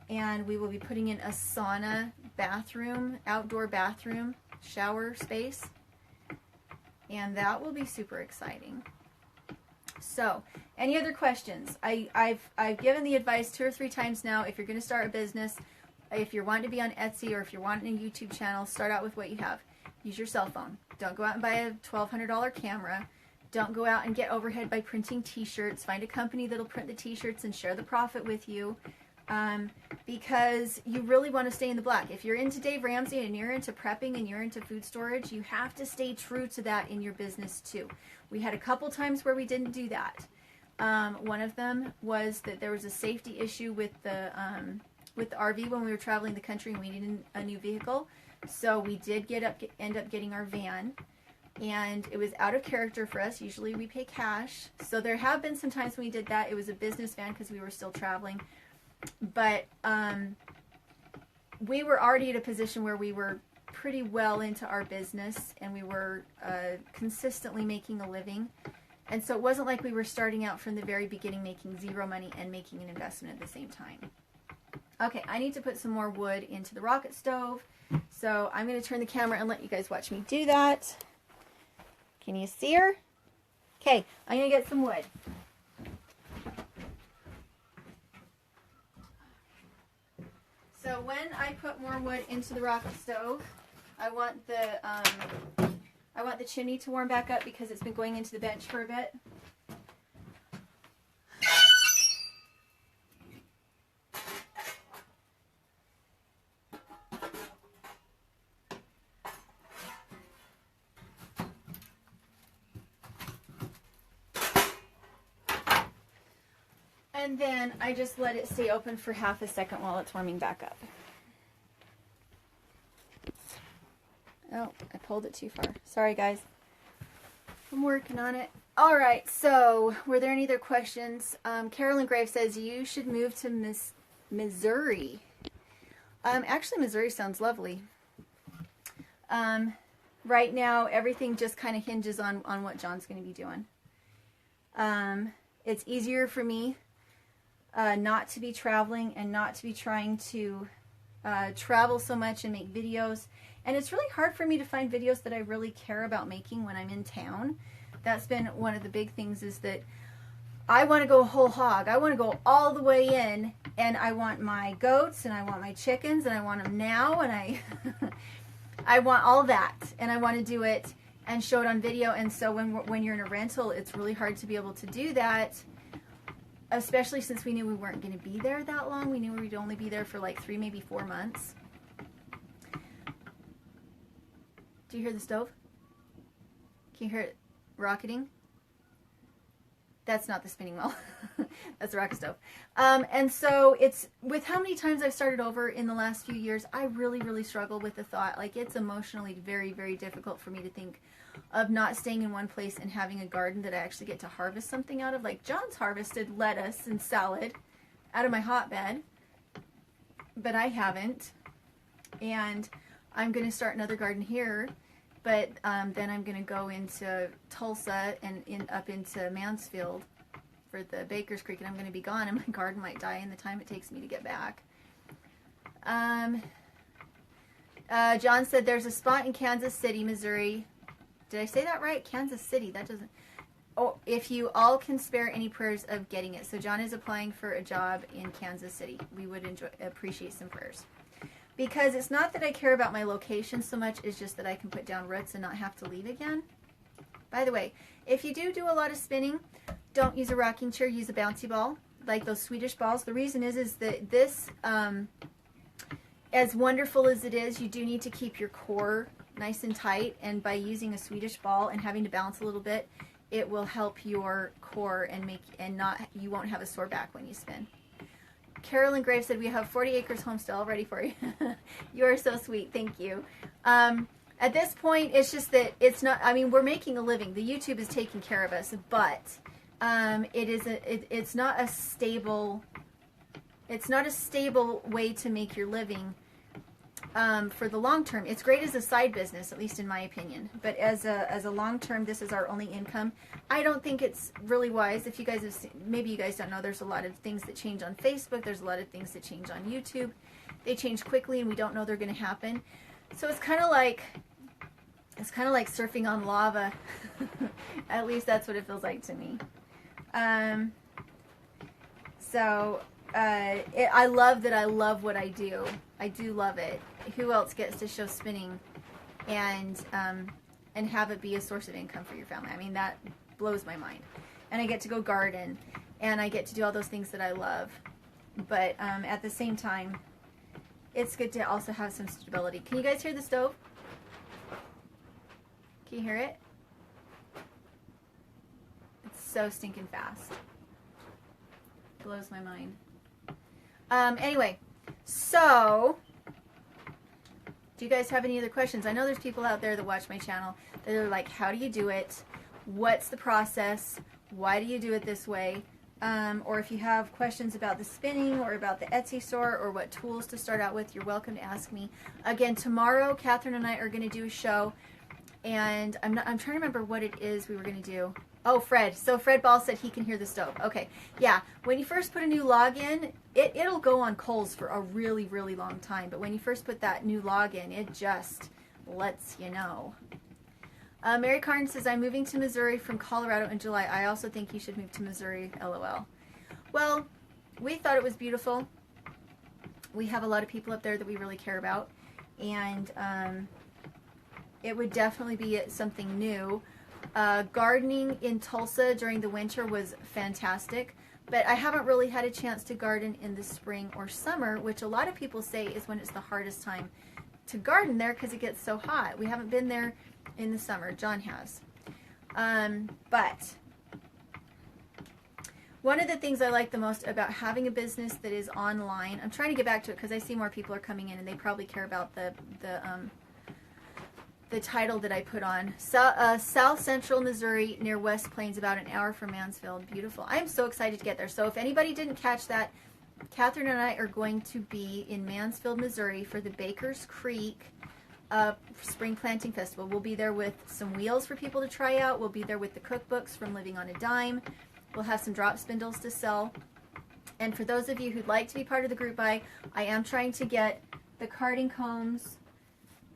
And we will be putting in a sauna bathroom, outdoor bathroom, shower space. And that will be super exciting. So, any other questions? I've given the advice 2 or 3 times now. If you're going to start a business, if you're wanting to be on Etsy, or if you're wanting a YouTube channel, start out with what you have. Use your cell phone. Don't go out and buy a $1,200 camera. Don't go out and get overhead by printing t-shirts. Find a company that'll print the t-shirts and share the profit with you. Because you really want to stay in the black. If you're into Dave Ramsey and you're into prepping and you're into food storage, you have to stay true to that in your business too. We had a couple times where we didn't do that. One of them was that there was a safety issue with the RV when we were traveling the country and we needed a new vehicle. So we did end up getting our van, and it was out of character for us. Usually we pay cash. So there have been some times when we did that. It was a business van because we were still traveling. But we were already at a position where we were pretty well into our business, and we were consistently making a living. And so it wasn't like we were starting out from the very beginning making 0 money and making an investment at the same time. Okay, I need to put some more wood into the rocket stove. So I'm going to turn the camera and let you guys watch me do that. Can you see her? Okay, I'm going to get some wood. So when I put more wood into the rocket stove, I want the chimney to warm back up because it's been going into the bench for a bit. And then I just let it stay open for half a second while it's warming back up. Oh, I pulled it too far. Sorry, guys. I'm working on it. All right, so were there any other questions? Carolyn Grave says, you should move to Missouri. Actually, Missouri sounds lovely. Right now, everything just kind of hinges on what John's going to be doing. It's easier for me not to be traveling and not to be trying to travel so much and make videos. And it's really hard for me to find videos that I really care about making when I'm in town. That's been one of the big things, is that I want to go whole hog. I want to go all the way in, and I want my goats, and I want my chickens, and I want them now, and I want all that, and I want to do it and show it on video. And so when you're in a rental, it's really hard to be able to do that especially since we knew we weren't going to be there that long. We knew we'd only be there for like 3, maybe 4 months. Do you hear the stove? Can you hear it rocketing? That's not the spinning wheel. That's the rocket stove. And so it's, with how many times I've started over in the last few years, I really, really struggle with the thought. Like, it's emotionally very, very difficult for me to think of not staying in one place and having a garden that I actually get to harvest something out of. Like, John's harvested lettuce and salad out of my hotbed, but I haven't. And I'm going to start another garden here. But then I'm going to go into Tulsa and up into Mansfield for the Baker's Creek, and I'm going to be gone, and my garden might die in the time it takes me to get back. John said there's a spot in Kansas City, Missouri. Did I say that right? Kansas City. That doesn't... Oh, if you all can spare any prayers of getting it. So John is applying for a job in Kansas City. We would appreciate some prayers. Because it's not that I care about my location so much, it's just that I can put down roots and not have to leave again. By the way, if you do a lot of spinning, don't use a rocking chair, use a bouncy ball, like those Swedish balls. The reason is that this, as wonderful as it is, you do need to keep your core nice and tight, and by using a Swedish ball and having to bounce a little bit, it will help your core and you won't have a sore back when you spin. Carolyn Graves said, we have 40 acres homestead all ready for you. You are so sweet. Thank you. At this point, it's just that it's not, I mean, we're making a living. The YouTube is taking care of us, but it's not a stable way to make your living for the long term. It's great as a side business, at least in my opinion. But as a long term, this is our only income. I don't think it's really wise. If you guys have seen, maybe you guys don't know, there's a lot of things that change on Facebook. There's a lot of things that change on YouTube. They change quickly, and we don't know they're going to happen. So it's kind of like surfing on lava. At least that's what it feels like to me. I love that I love what I do. I do love it. Who else gets to show spinning and have it be a source of income for your family? I mean, that blows my mind. And I get to go garden, and I get to do all those things that I love. But at the same time, it's good to also have some stability. Can you guys hear the stove? Can you hear it? It's so stinking fast. Blows my mind. Anyway, so do you guys have any other questions? I know there's people out there that watch my channel that are like, how do you do it? What's the process? Why do you do it this way? Or if you have questions about the spinning or about the Etsy store or what tools to start out with, you're welcome to ask me. Again, tomorrow, Catherine and I are going to do a show, and I'm trying to remember what it is we were going to do. Oh, Fred. So Fred Ball said he can hear the stove. Okay. Yeah. When you first put a new log in, it'll go on coals for a really, really long time. But when you first put that new log in, it just lets you know. Mary Carn says, I'm moving to Missouri from Colorado in July. I also think you should move to Missouri, LOL. Well, we thought it was beautiful. We have a lot of people up there that we really care about. And it would definitely be something new. Gardening in Tulsa during the winter was fantastic, but I haven't really had a chance to garden in the spring or summer, which a lot of people say is when it's the hardest time to garden there because it gets so hot. We haven't been there in the summer. John has. But one of the things I like the most about having a business that is online, I'm trying to get back to it because I see more people are coming in and they probably care about the title that I put on. South Central Missouri near West Plains, about an hour from Mansfield. Beautiful. I am so excited to get there. So if anybody didn't catch that, Catherine and I are going to be in Mansfield, Missouri for the Baker's Creek Spring Planting Festival. We'll be there with some wheels for people to try out. We'll be there with the cookbooks from Living on a Dime. We'll have some drop spindles to sell. And for those of you who'd like to be part of the group buy, I am trying to get the carding combs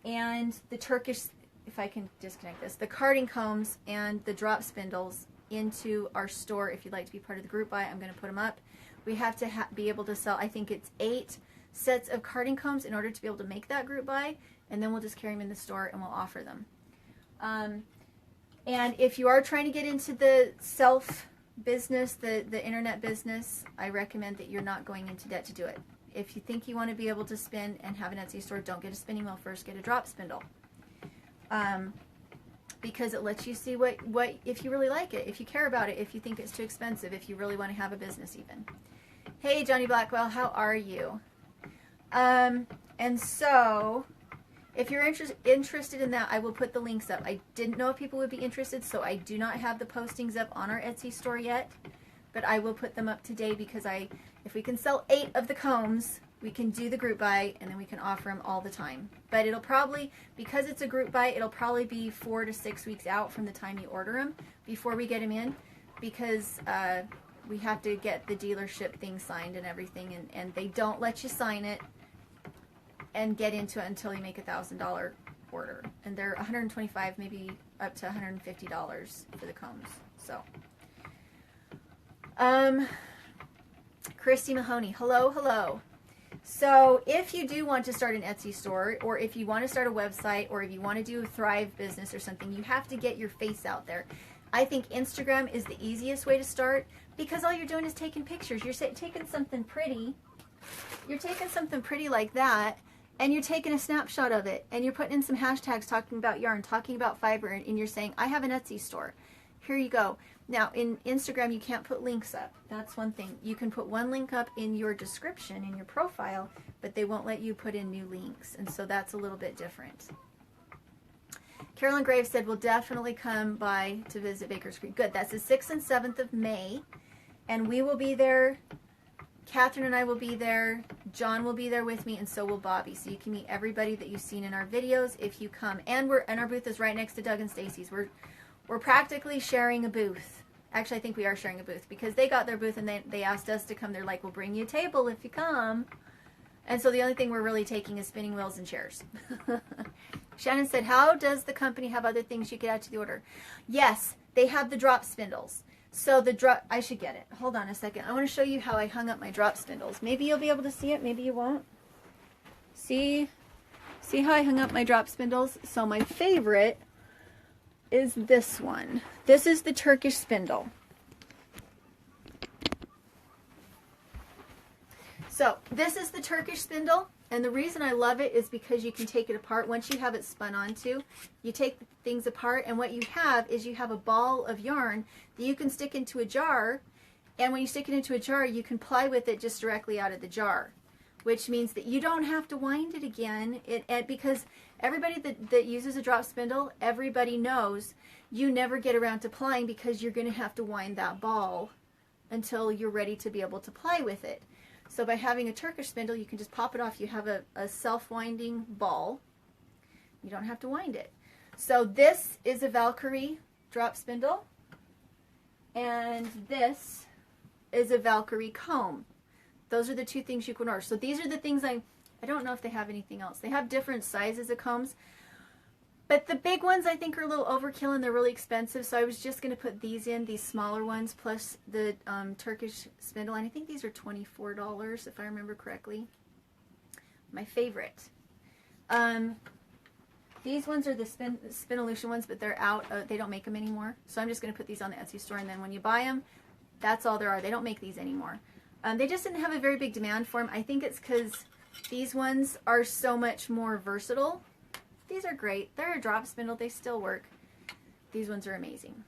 and the Turkish, if I can disconnect this, the carding combs and the drop spindles into our store. If you'd like to be part of the group buy, I'm going to put them up. We have to be able to sell, I think it's 8 sets of carding combs in order to be able to make that group buy, and then we'll just carry them in the store and we'll offer them. And if you are trying to get into the business, the internet business, I recommend that you're not going into debt to do it. If you think you want to be able to spin and have an Etsy store, don't get a spinning wheel first, get a drop spindle. Because it lets you see what if you really like it, if you care about it, if you think it's too expensive, if you really want to have a business even. Hey, Johnny Blackwell, how are you? And so, if you're interested in that, I will put the links up. I didn't know if people would be interested, so I do not have the postings up on our Etsy store yet, but I will put them up today because if we can sell 8 of the combs, we can do the group buy, and then we can offer them all the time. But it'll probably, because it's a group buy, it'll probably be 4 to 6 weeks out from the time you order them before we get them in, because we have to get the dealership thing signed and everything, and they don't let you sign it and get into it until you make a $1,000 order. And they're $125, maybe up to $150 for the combs. So, Christy Mahoney, hello. So if you do want to start an Etsy store, or if you want to start a website, or if you want to do a Thrive business or something, you have to get your face out there. I think Instagram is the easiest way to start, because all you're doing is taking pictures. You're taking something pretty. You're taking something pretty like that, and you're taking a snapshot of it, and you're putting in some hashtags talking about yarn, talking about fiber, and you're saying, I have an Etsy store. Here you go. Now, in Instagram, you can't put links up. That's one thing. You can put one link up in your description, in your profile, but they won't let you put in new links, and so that's a little bit different. Carolyn Graves said, we'll definitely come by to visit Baker's Creek. Good. That's the 6th and 7th of May, and we will be there. Catherine and I will be there. John will be there with me, and so will Bobby. So you can meet everybody that you've seen in our videos if you come. And our booth is right next to Doug and Stacy's. We're practically sharing a booth. Actually, I think we are sharing a booth, because they got their booth and they asked us to come. They're like, we'll bring you a table if you come. And so the only thing we're really taking is spinning wheels and chairs. Shannon said, how does the company have other things you could add to the order? Yes, they have the drop spindles. So I should get it. Hold on a second. I want to show you how I hung up my drop spindles. Maybe you'll be able to see it. Maybe you won't. See how I hung up my drop spindles? So my favorite is this one. This is the Turkish Spindle. So this is the Turkish Spindle, and the reason I love it is because you can take it apart. Once you have it spun onto, you take things apart, and what you have is you have a ball of yarn that you can stick into a jar, and when you stick it into a jar, you can ply with it just directly out of the jar, which means that you don't have to wind it again. Because everybody that uses a drop spindle, everybody knows you never get around to plying, because you're going to have to wind that ball until you're ready to be able to ply with it. So by having a Turkish spindle, you can just pop it off. You have a self-winding ball. You don't have to wind it. So this is a Valkyrie drop spindle, and this is a Valkyrie comb. Those are the two things you can order. So these are the things I don't know if they have anything else. They have different sizes of combs, but the big ones I think are a little overkill and they're really expensive. So I was just going to put these in, these smaller ones, plus the Turkish Spindle. And I think these are $24 if I remember correctly. My favorite. These ones are the Spinolution ones, but they're out. They don't make them anymore. So I'm just going to put these on the Etsy store, and then when you buy them, that's all there are. They don't make these anymore. They just didn't have a very big demand for them. I think it's because these ones are so much more versatile. These are great. They're a drop spindle. They still work. These ones are amazing.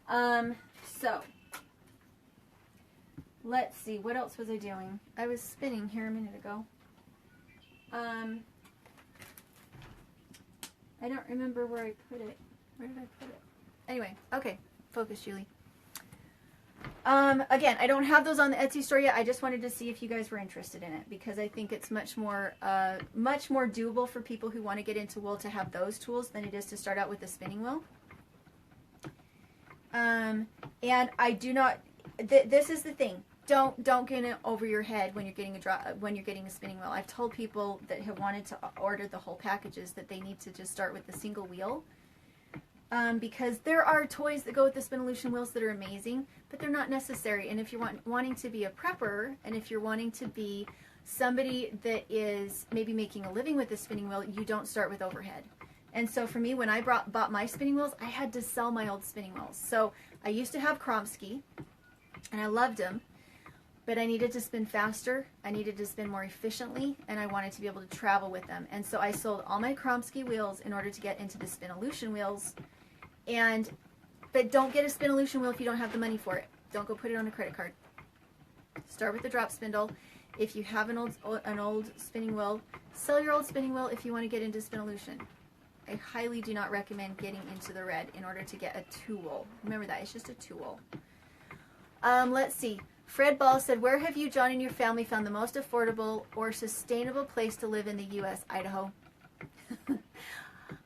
So, let's see. What else was I doing? I was spinning here a minute ago. I don't remember where I put it. Where did I put it? Anyway, okay. Focus, Julie. Again, I don't have those on the Etsy store yet. I just wanted to see if you guys were interested in it, because I think it's much more doable for people who want to get into wool to have those tools than it is to start out with a spinning wheel. And I do not. This is the thing. Don't get it over your head when you're getting a spinning wheel. I've told people that have wanted to order the whole packages that they need to just start with the single wheel. Because there are toys that go with the Spinolution wheels that are amazing, but they're not necessary. And if you're wanting to be a prepper, and if you're wanting to be somebody that is maybe making a living with the spinning wheel, you don't start with overhead. And so for me, when I bought my spinning wheels, I had to sell my old spinning wheels. So I used to have Kromsky, and I loved them, but I needed to spin faster, I needed to spin more efficiently, and I wanted to be able to travel with them. And so I sold all my Kromsky wheels in order to get into the Spinolution wheels. But don't get a Spinolution wheel if you don't have the money for it. Don't go put it on a credit card. Start with the drop spindle. If you have an old spinning wheel, sell your old spinning wheel if you want to get into Spinolution. I highly do not recommend getting into the red in order to get a tool. Remember that, it's just a tool. Let's see. Fred Ball said, where have you, John, and your family found the most affordable or sustainable place to live in the U.S.? Idaho.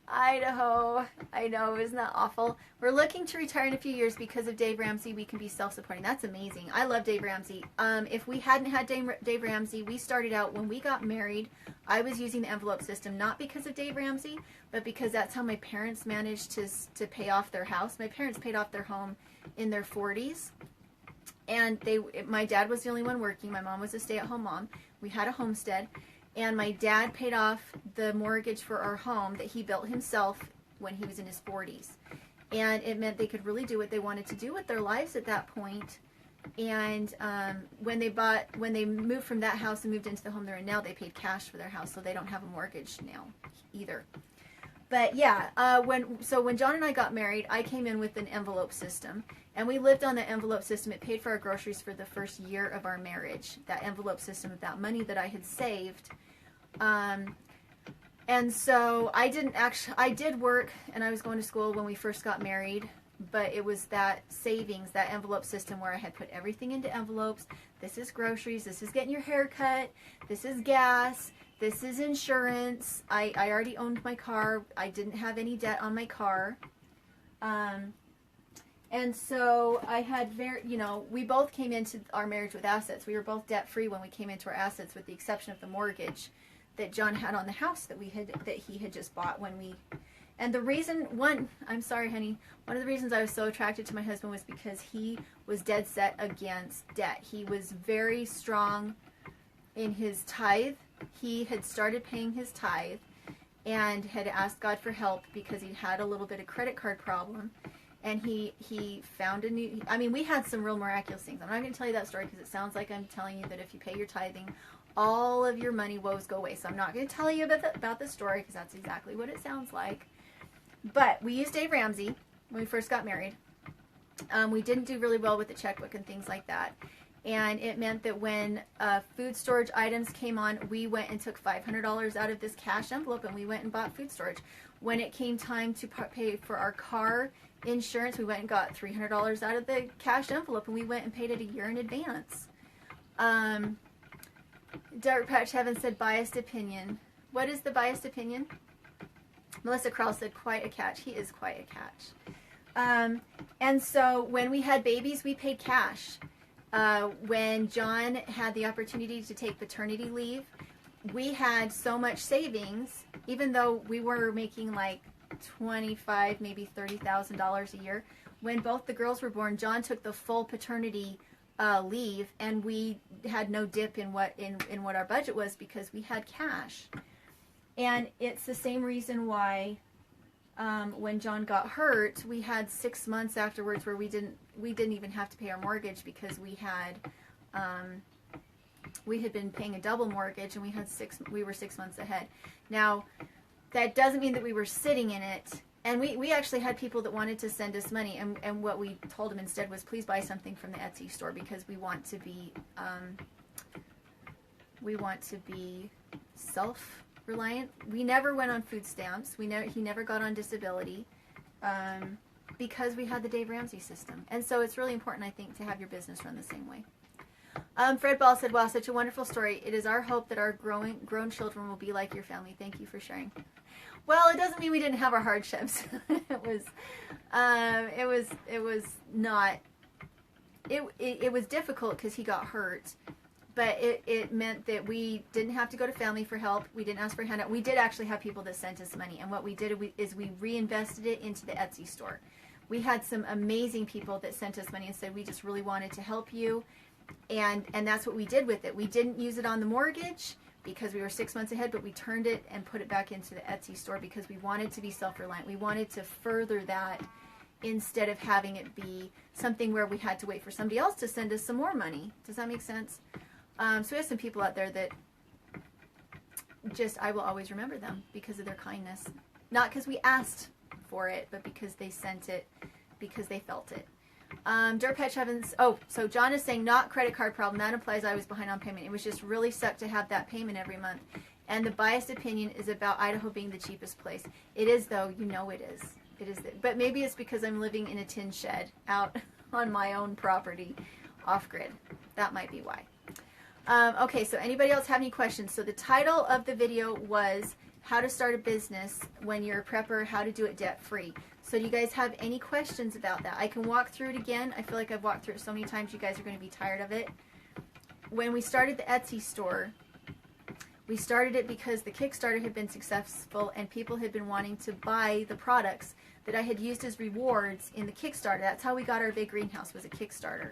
Idaho. I know, isn't that awful? We're looking to retire in a few years because of Dave Ramsey. We can be self-supporting. That's amazing. I love Dave Ramsey. If we hadn't had Dave Ramsey, we started out when we got married. I was using the envelope system, not because of Dave Ramsey, but because that's how my parents managed to pay off their house. My parents paid off their home in their 40s. And my dad was the only one working. My mom was a stay-at-home mom. We had a homestead. And my dad paid off the mortgage for our home that he built himself when he was in his 40s. And it meant they could really do what they wanted to do with their lives at that point. And when they moved from that house and moved into the home they're in now, they paid cash for their house, so they don't have a mortgage now either. But yeah, when John and I got married, I came in with an envelope system. And we lived on the envelope system. It paid for our groceries for the first year of our marriage. That envelope system of that money that I had saved. And so I did work and I was going to school when we first got married. But it was that savings, that envelope system where I had put everything into envelopes. This is groceries. This is getting your hair cut. This is gas. This is insurance. I already owned my car. I didn't have any debt on my car. And so I had we both came into our marriage with assets. We were both debt-free when we came into our assets, with the exception of the mortgage that John had on the house that he had just bought when we. And the reason, I'm sorry, honey, one of the reasons I was so attracted to my husband was because he was dead set against debt. He was very strong in his tithe. He had started paying his tithe and had asked God for help because he had a little bit of credit card problem. And he found we had some real miraculous things. I'm not going to tell you that story because it sounds like I'm telling you that if you pay your tithing, all of your money woes go away. So I'm not going to tell you about the story because that's exactly what it sounds like. But we used Dave Ramsey when we first got married. We didn't do really well with the checkbook and things like that. And it meant that when food storage items came on, we went and took $500 out of this cash envelope and we went and bought food storage. When it came time to pay for our car insurance, we went and got $300 out of the cash envelope and we went and paid it a year in advance. Dirtpatcheaven said biased opinion. What is the biased opinion? Melissa Krall said quite a catch. He is quite a catch. And so when we had babies, we paid cash. When John had the opportunity to take paternity leave, we had so much savings, even though we were making like $25,000, maybe $30,000 a year. When both the girls were born, John took the full paternity leave, and we had no dip in what our budget was because we had cash. And it's the same reason why when John got hurt, we had 6 months afterwards where we didn't even have to pay our mortgage because we had been paying a double mortgage, and we were 6 months ahead. Now, that doesn't mean that we were sitting in it. And we actually had people that wanted to send us money, and what we told them instead was, please buy something from the Etsy store because we want to be self-reliant. We never went on food stamps. He never got on disability because we had the Dave Ramsey system. And so it's really important, I think, to have your business run the same way. Fred Ball said, wow, such a wonderful story. It is our hope that our grown children will be like your family. Thank you for sharing. Well, it doesn't mean we didn't have our hardships. It was difficult because he got hurt, but it meant that we didn't have to go to family for help. We didn't ask for a handout. We did actually have people that sent us money, and what we did is we reinvested it into the Etsy store. We had some amazing people that sent us money and said, we just really wanted to help you, and that's what we did with it. We didn't use it on the mortgage because we were 6 months ahead, but we turned it and put it back into the Etsy store because we wanted to be self-reliant. We wanted to further that instead of having it be something where we had to wait for somebody else to send us some more money. Does that make sense? So we have some people out there that just, I will always remember them because of their kindness. Not because we asked for it, but because they sent it, because they felt it. Dirtpatcheaven, oh, so John is saying not credit card problem. That implies I was behind on payment. It was just really sucked to have that payment every month. And the biased opinion is about Idaho being the cheapest place. It is, though. You know it is. It is. But maybe it's because I'm living in a tin shed out on my own property, off-grid. That might be why. Okay, so anybody else have any questions? So the title of the video was how to start a business when you're a prepper, how to do it debt-free. So do you guys have any questions about that? I can walk through it again. I feel like I've walked through it so many times you guys are going to be tired of it. When we started the Etsy store, we started it because the Kickstarter had been successful and people had been wanting to buy the products that I had used as rewards in the Kickstarter. That's how we got our big greenhouse, was a Kickstarter.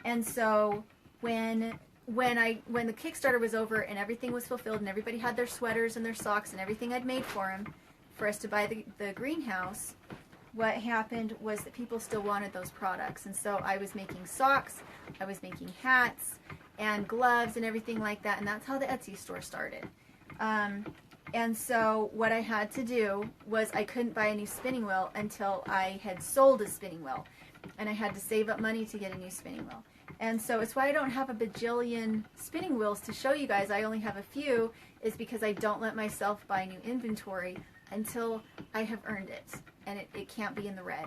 And so when the Kickstarter was over and everything was fulfilled and everybody had their sweaters and their socks and everything I'd made for them for us to buy the greenhouse, what happened was that people still wanted those products. And so I was making socks, I was making hats and gloves and everything like that, and that's how the Etsy store started. And so what I had to do was I couldn't buy a new spinning wheel until I had sold a spinning wheel, and I had to save up money to get a new spinning wheel. And so it's why I don't have a bajillion spinning wheels to show you guys. I only have a few, is because I don't let myself buy new inventory until I have earned it, and it can't be in the red.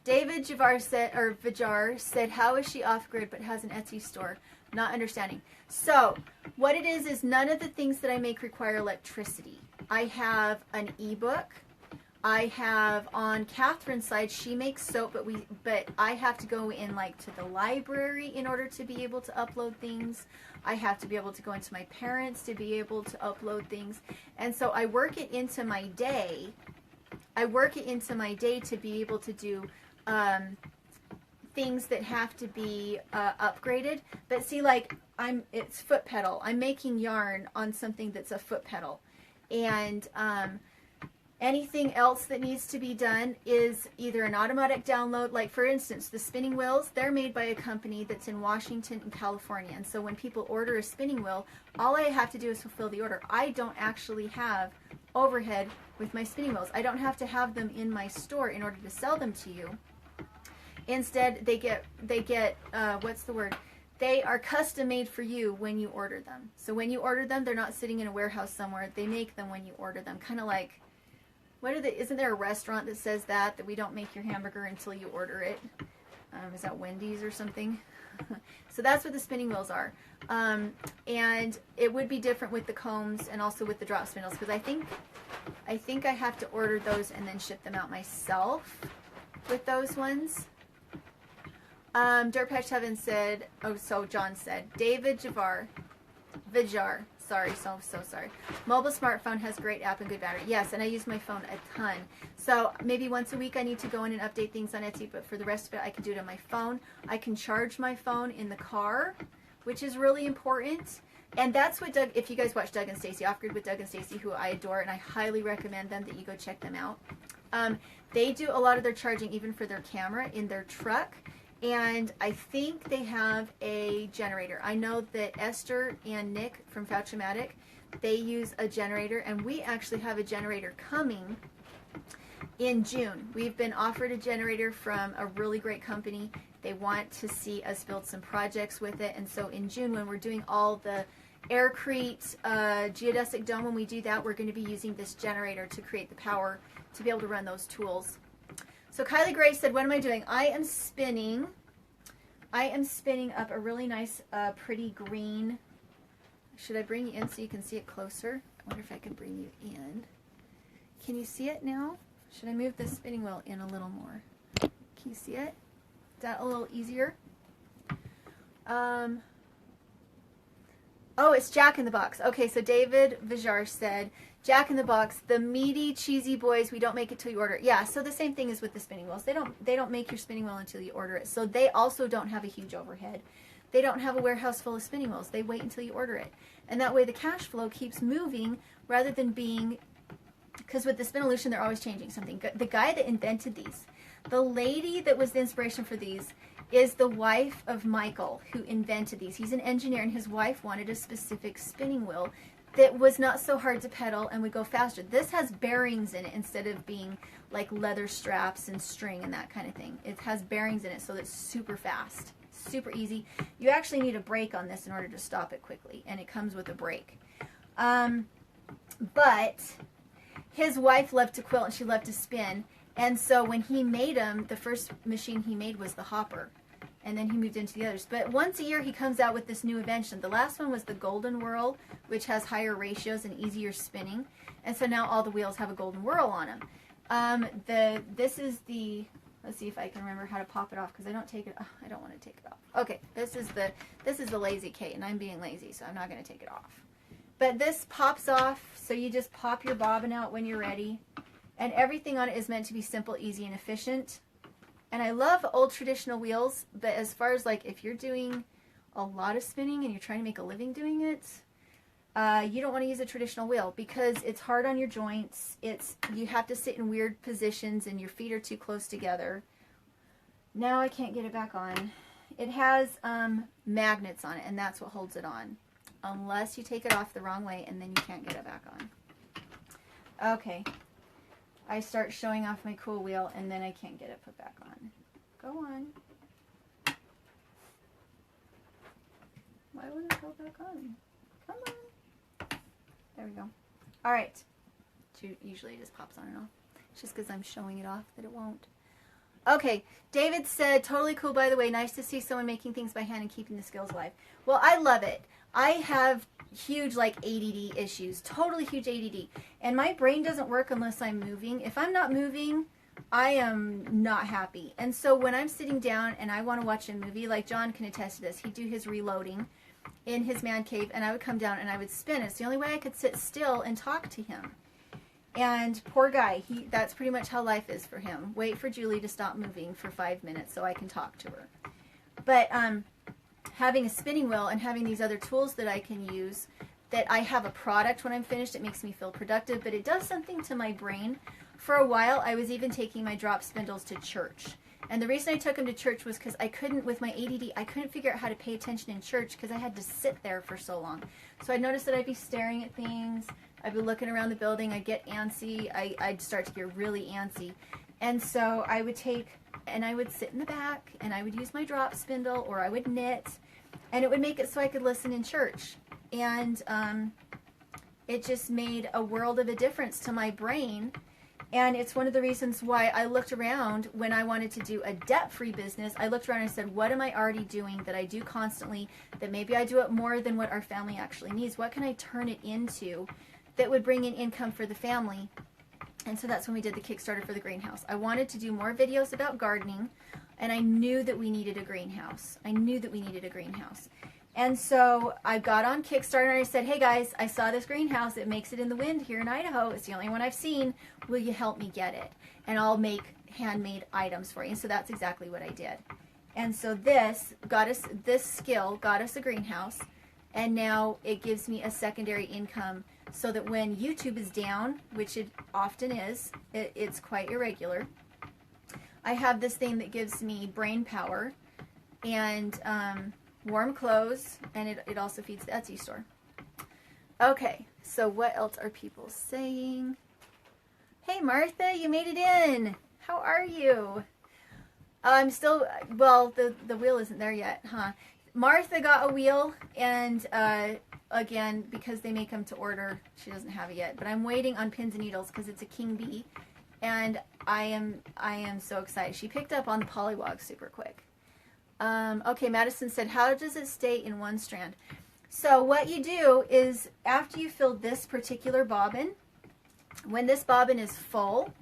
David Vijar said, how is she off-grid but has an Etsy store? Not understanding. So what it is none of the things that I make require electricity. I have an ebook. I have on Catherine's side, she makes soap, but I have to go in like to the library in order to be able to upload things. I have to be able to go into my parents to be able to upload things. And so I work it into my day. I work it into my day to be able to do things that have to be upgraded. But see, like it's foot pedal. I'm making yarn on something that's a foot pedal. And anything else that needs to be done is either an automatic download. Like for instance, the spinning wheels, they're made by a company that's in Washington and California. And so when people order a spinning wheel, all I have to do is fulfill the order. I don't actually have overhead with my spinning wheels. I don't have to have them in my store in order to sell them to you. Instead, they get what's the word? They are custom made for you when you order them. So when you order them, they're not sitting in a warehouse somewhere. They make them when you order them. Kind of like, isn't there a restaurant that says that we don't make your hamburger until you order it? Is that Wendy's or something? So that's what the spinning wheels are. And it would be different with the combs and also with the drop spindles, because I think I have to order those and then ship them out myself with those ones. Dirtpatcheaven said, oh, so John said, David Vijar, sorry, so sorry. Mobile smartphone has great app and good battery. Yes, and I use my phone a ton. So maybe once a week I need to go in and update things on Etsy, but for the rest of it I can do it on my phone. I can charge my phone in the car, which is really important. And that's what Doug, if you guys watch Doug and Stacy, Off-Grid with Doug and Stacy, who I adore, and I highly recommend them that you go check them out. They do a lot of their charging even for their camera in their truck. And I think they have a generator. I know that Esther and Nick from Fouchamatic, they use a generator, and we actually have a generator coming in June. We've been offered a generator from a really great company. They want to see us build some projects with it, and so in June when we're doing all the aircrete geodesic dome, when we do that, we're going to be using this generator to create the power to be able to run those tools. So Kylie Gray said, what am I doing? I am spinning up a really nice, pretty green. Should I bring you in so you can see it closer? I wonder if I can bring you in. Can you see it now? Should I move the spinning wheel in a little more? Can you see it? Is that a little easier? Oh, it's Jack in the Box. Okay, so David Vijar said, Jack in the Box, the meaty, cheesy boys, we don't make it till you order it. Yeah, so the same thing is with the spinning wheels. They don't make your spinning wheel until you order it. So they also don't have a huge overhead. They don't have a warehouse full of spinning wheels. They wait until you order it. And that way the cash flow keeps moving rather than being because with the Spinolution, they're always changing something. The guy that invented these, the lady that was the inspiration for these, is the wife of Michael, who invented these. He's an engineer, and his wife wanted a specific spinning wheel that was not so hard to pedal and would go faster. This has bearings in it instead of being like leather straps and string and that kind of thing. It has bearings in it, so it's super fast, super easy. You actually need a brake on this in order to stop it quickly, and it comes with a brake. But his wife loved to quilt and she loved to spin, and so when he made them, the first machine he made was the hopper, and then he moved into the others. But once a year he comes out with this new invention. The last one was the golden whirl, which has higher ratios and easier spinning, and so now all the wheels have a golden whirl on them. This is the, let's see if I can remember how to pop it off, because I don't take it, oh, I don't want to take it off. Okay, this is the Lazy Kate, and I'm being lazy, so I'm not going to take it off. But this pops off, so you just pop your bobbin out when you're ready. And everything on it is meant to be simple, easy, and efficient. And I love old traditional wheels, but as far as like if you're doing a lot of spinning and you're trying to make a living doing it, you don't want to use a traditional wheel because it's hard on your joints. You have to sit in weird positions and your feet are too close together. Now I can't get it back on. It has magnets on it, and that's what holds it on. Unless you take it off the wrong way, and then you can't get it back on. Okay. I start showing off my cool wheel, and then I can't get it put back on. Go on. Why wouldn't it go back on? Come on. There we go. All right. Usually it just pops on and off. It's just because I'm showing it off that it won't. Okay. David said, totally cool, by the way. Nice to see someone making things by hand and keeping the skills alive. Well, I love it. I have huge like ADD issues, totally huge ADD, and my brain doesn't work unless I'm moving. If I'm not moving, I am not happy. And so when I'm sitting down and I want to watch a movie, like John can attest to this, he'd do his reloading in his man cave, and I would come down and I would spin. It's the only way I could sit still and talk to him. And poor guy, that's pretty much how life is for him. Wait for Julie to stop moving for 5 minutes so I can talk to her. But having a spinning wheel and having these other tools that I can use, that I have a product when I'm finished, it makes me feel productive, but it does something to my brain. For a while, I was even taking my drop spindles to church. And the reason I took them to church was because I couldn't, with my ADD, I couldn't figure out how to pay attention in church because I had to sit there for so long. So I noticed that I'd be staring at things, I'd be looking around the building, I'd get antsy, I'd start to get really antsy. And so I would take, and I would sit in the back, and I would use my drop spindle, or I would knit, and it would make it so I could listen in church. And it just made a world of a difference to my brain. And it's one of the reasons why I looked around when I wanted to do a debt-free business. I looked around and said, what am I already doing that I do constantly, that maybe I do it more than what our family actually needs? What can I turn it into that would bring in income for the family? And so that's when we did the Kickstarter for the greenhouse. I wanted to do more videos about gardening, and I knew that we needed a greenhouse. I knew that we needed a greenhouse. And so I got on Kickstarter and I said, hey guys, I saw this greenhouse. It makes it in the wind here in Idaho. It's the only one I've seen. Will you help me get it? And I'll make handmade items for you. And so that's exactly what I did. And so this skill got us a greenhouse. And now it gives me a secondary income so that when YouTube is down, which it often is, it's quite irregular, I have this thing that gives me brain power and warm clothes, and it also feeds the Etsy store. Okay, so what else are people saying? Hey Martha, you made it in. How are you? I'm still, well, the wheel isn't there yet, huh? Martha got a wheel, and again, because they make them to order, she doesn't have it yet. But I'm waiting on pins and needles because it's a king bee, and I am so excited. She picked up on the polywog super quick. Okay, Madison said, how does it stay in one strand? So what you do is, after you fill this particular bobbin, when this bobbin is full,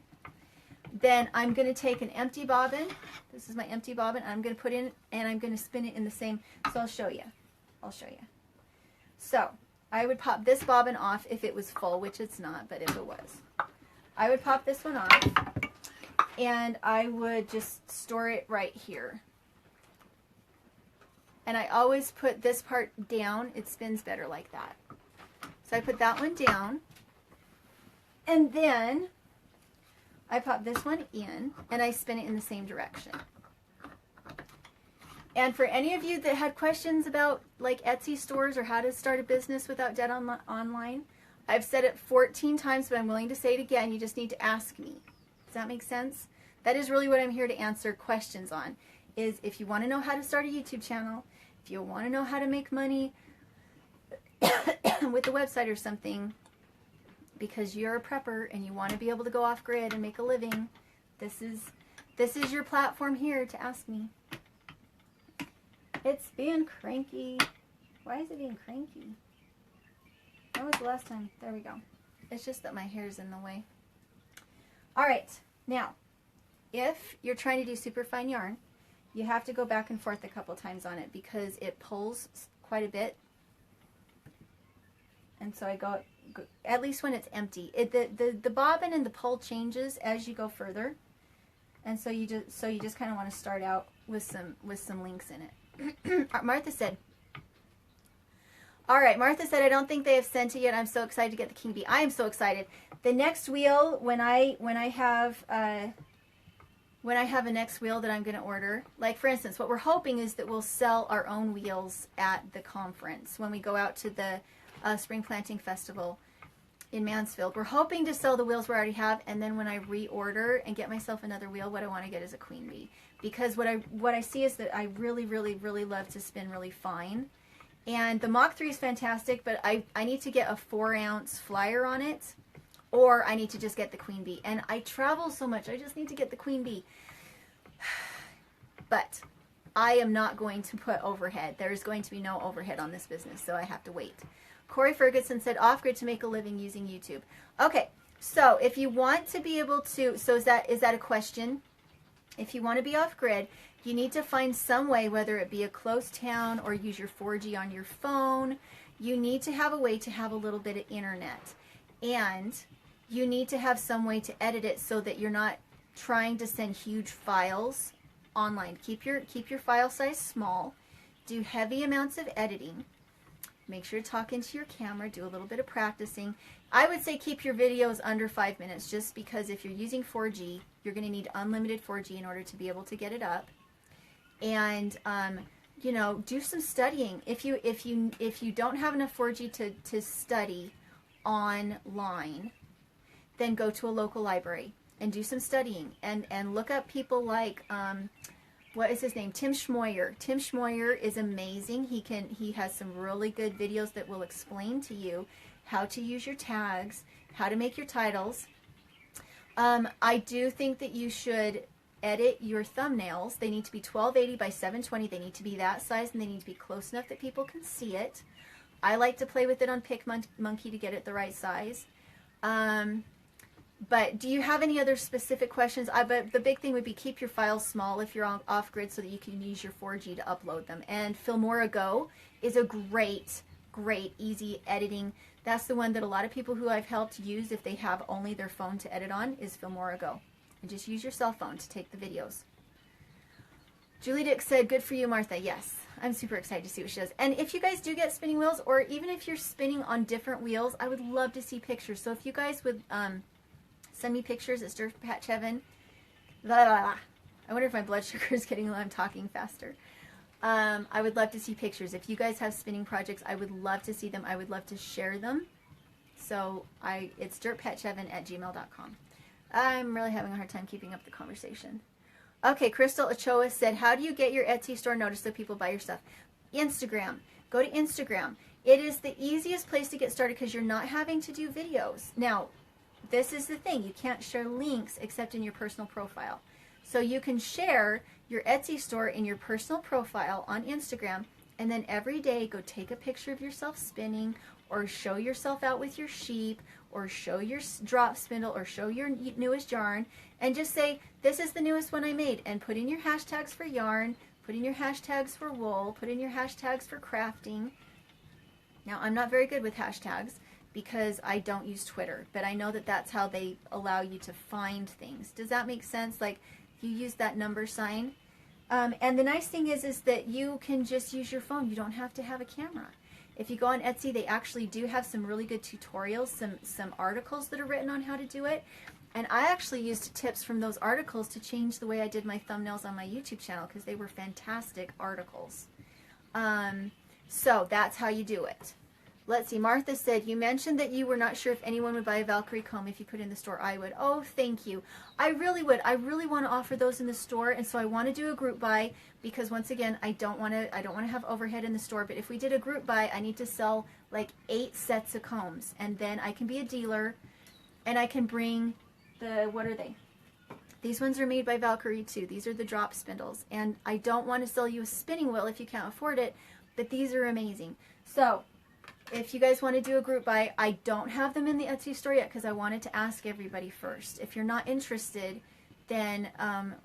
then I'm going to take an empty bobbin. This is my empty bobbin. I'm going to put in, and I'm going to spin it in the same, so I'll show you. I'll show you. So I would pop this bobbin off if it was full, which it's not, but if it was. I would pop this one off, and I would just store it right here. And I always put this part down. It spins better like that. So I put that one down. And then I pop this one in and I spin it in the same direction. And for any of you that had questions about like Etsy stores or how to start a business without debt online, I've said it 14 times, but I'm willing to say it again. You just need to ask me. Does that make sense? That is really what I'm here to answer questions on, is if you want to know how to start a YouTube channel, if you want to know how to make money with a website or something, because you're a prepper and you want to be able to go off grid and make a living, this is your platform here to ask me. It's being cranky. Why is it being cranky? When was the last time? There we go. It's just that my hair's in the way. All right. Now, if you're trying to do super fine yarn, you have to go back and forth a couple times on it because it pulls quite a bit. And so I go at least when it's empty. The bobbin and the pull changes as you go further. And so you just kind of want to start out with some links in it. Martha said, all right, Martha said, I don't think they have sent it yet. I'm so excited to get the king bee. I am so excited. The next wheel, when I have a next wheel that I'm going to order, like for instance, what we're hoping is that we'll sell our own wheels at the conference when we go out to the Spring Planting Festival in Mansfield. We're hoping to sell the wheels we already have, and then when I reorder and get myself another wheel, what I want to get is a queen bee. Because what I see is that I really, really, really love to spin really fine. And the Mach 3 is fantastic, but I need to get a 4-ounce flyer on it, or I need to just get the queen bee. And I travel so much, I just need to get the queen bee. But I am not going to put overhead. There is going to be no overhead on this business, so I have to wait. Corey Ferguson said, off-grid to make a living using YouTube. Okay, so if you want to be able to, so is that a question? If you want to be off-grid, you need to find some way, whether it be a close town or use your 4G on your phone. You need to have a way to have a little bit of internet. And you need to have some way to edit it so that you're not trying to send huge files online. Keep your file size small. Do heavy amounts of editing. Make sure to talk into your camera. Do a little bit of practicing. I would say keep your videos under 5 minutes, just because if you're using 4G, you're going to need unlimited 4G in order to be able to get it up. And you know, do some studying. If you don't have enough 4G to study online, then go to a local library and do some studying and look up people like what is his name? Tim Schmoyer. Tim Schmoyer is amazing. He has some really good videos that will explain to you how to use your tags, how to make your titles. I do think that you should edit your thumbnails. They need to be 1280 by 720. They need to be that size, and they need to be close enough that people can see it. I like to play with it on PicMonkey to get it the right size. But do you have any other specific questions? But the big thing would be keep your files small if you're off grid so that you can use your 4G to upload them. And Filmora Go is a great, easy editing. That's the one that a lot of people who I've helped use if they have only their phone to edit on is Filmora Go. And just use your cell phone to take the videos. Julie Dick said, good for you, Martha. Yes, I'm super excited to see what she does. And if you guys do get spinning wheels, or even if you're spinning on different wheels, I would love to see pictures. So if you guys would send me pictures, it's Dirtpatcheaven. I wonder if my blood sugar is getting low. I'm talking faster. I would love to see pictures. If you guys have spinning projects, I would love to see them. I would love to share them. So it's dirtpatcheaven@gmail.com. I'm really having a hard time keeping up the conversation. Okay, Crystal Ochoa said, how do you get your Etsy store noticed so people buy your stuff? Instagram. Go to Instagram. It is the easiest place to get started because you're not having to do videos. Now, this is the thing. You can't share links except in your personal profile. So you can share your Etsy store in your personal profile on Instagram, and then every day go take a picture of yourself spinning, or show yourself out with your sheep, or show your drop spindle, or show your newest yarn, and just say, this is the newest one I made, and put in your hashtags for yarn, put in your hashtags for wool, put in your hashtags for crafting. Now, I'm not very good with hashtags because I don't use Twitter, but I know that that's how they allow you to find things. Does that make sense? Like, you use that number sign. And the nice thing is that you can just use your phone. You don't have to have a camera. If you go on Etsy, they actually do have some really good tutorials, some articles that are written on how to do it. And I actually used tips from those articles to change the way I did my thumbnails on my YouTube channel because they were fantastic articles. So that's how you do it. Let's see. Martha said, you mentioned that you were not sure if anyone would buy a Valkyrie comb if you put it in the store. I would. Oh, thank you. I really would. I really want to offer those in the store, and so I want to do a group buy because once again, I don't want to have overhead in the store. But if we did a group buy, I need to sell like 8 sets of combs, and then I can be a dealer, and I can bring the, what are they? These ones are made by Valkyrie too. These are the drop spindles, and I don't want to sell you a spinning wheel if you can't afford it, but these are amazing. So if you guys want to do a group buy, I don't have them in the Etsy store yet because I wanted to ask everybody first. If you're not interested, then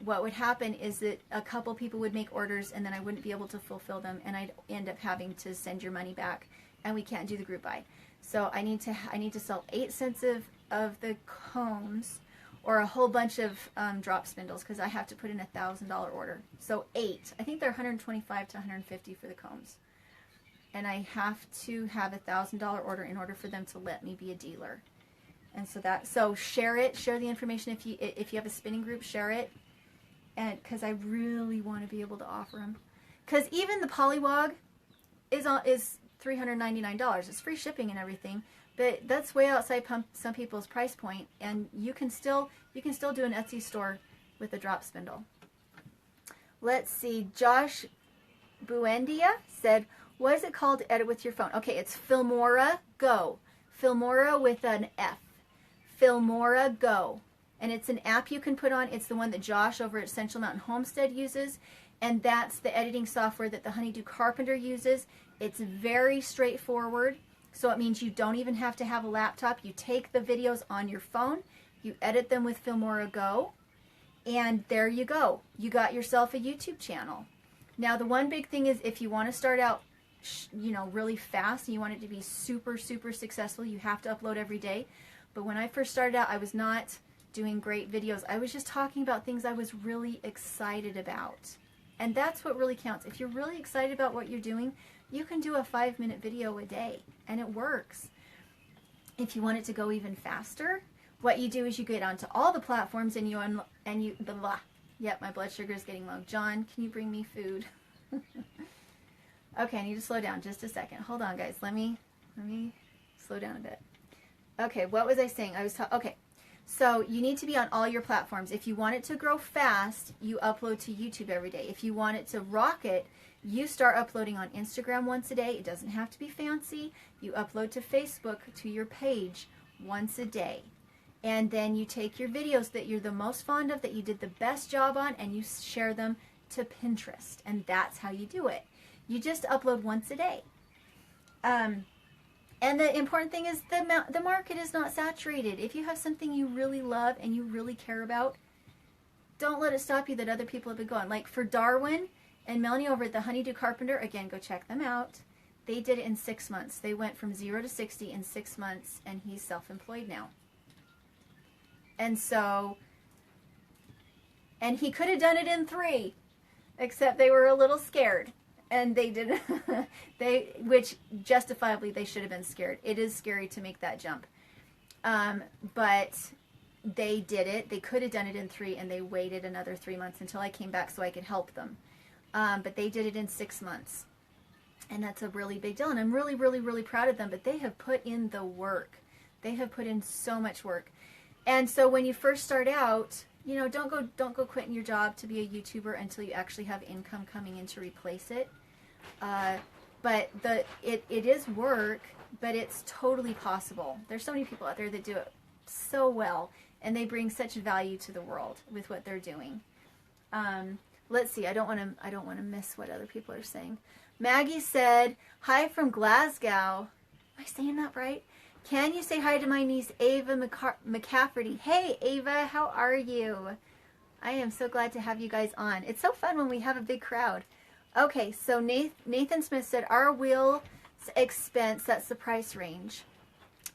what would happen is that a couple people would make orders and then I wouldn't be able to fulfill them and I'd end up having to send your money back and we can't do the group buy. So I need to sell 8 cents of the combs or a whole bunch of drop spindles because I have to put in a $1,000 order. So 8. I think they're $125 to $150 for the combs. And I have to have a $1,000 order in order for them to let me be a dealer. And so share it, share the information if you have a spinning group, share it, and because I really want to be able to offer them. Because even the Polywog is $399. It's free shipping and everything, but that's way outside some people's price point. And you can still do an Etsy store with a drop spindle. Let's see, Josh Buendia said, what is it called to edit with your phone? Okay, it's Filmora Go. Filmora with an F. Filmora Go. And it's an app you can put on. It's the one that Josh over at Central Mountain Homestead uses. And that's the editing software that the Honeydew Carpenter uses. It's very straightforward. So it means you don't even have to have a laptop. You take the videos on your phone. You edit them with Filmora Go. And there you go. You got yourself a YouTube channel. Now the one big thing is if you want to start out really fast and you want it to be super, super successful, you have to upload every day. But when I first started out, I was not doing great videos. I was just talking about things I was really excited about. And that's what really counts. If you're really excited about what you're doing, you can do a 5-minute video a day and it works. If you want it to go even faster, what you do is you get onto all the platforms and Yep, my blood sugar is getting low. John, can you bring me food? Okay, I need to slow down just a second. Hold on, guys. Let me slow down a bit. Okay, what was I saying? Okay, so you need to be on all your platforms. If you want it to grow fast, you upload to YouTube every day. If you want it to rocket, you start uploading on Instagram once a day. It doesn't have to be fancy. You upload to Facebook, to your page, once a day. And then you take your videos that you're the most fond of, that you did the best job on, and you share them to Pinterest. And that's how you do it. You just upload once a day. And the important thing is the market is not saturated. If you have something you really love and you really care about, don't let it stop you that other people have been going. Like for Darwin and Melanie over at the Honeydew Carpenter, again, go check them out. They did it in 6 months. They went from 0 to 60 in 6 months, and he's self-employed now. And so, and he could have done it in 3, except they were a little scared. And they didn't, which justifiably they should have been scared. It is scary to make that jump. But they did it. They could have done it in 3, and they waited another 3 months until I came back so I could help them. But they did it in 6 months. And that's a really big deal. And I'm really, really, really proud of them. But they have put in the work. They have put in so much work. And so when you first start out, don't go quitting your job to be a YouTuber until you actually have income coming in to replace it. But it is work, but it's totally possible. There's so many people out there that do it so well, and they bring such value to the world with what they're doing. Let's see. I don't want to miss what other people are saying. Maggie said, "Hi from Glasgow." Am I saying that right? Can you say hi to my niece, Ava McCafferty? Hey, Ava, how are you? I am so glad to have you guys on. It's so fun when we have a big crowd. Okay, so Nathan Smith said, our wheel expense sets the price range.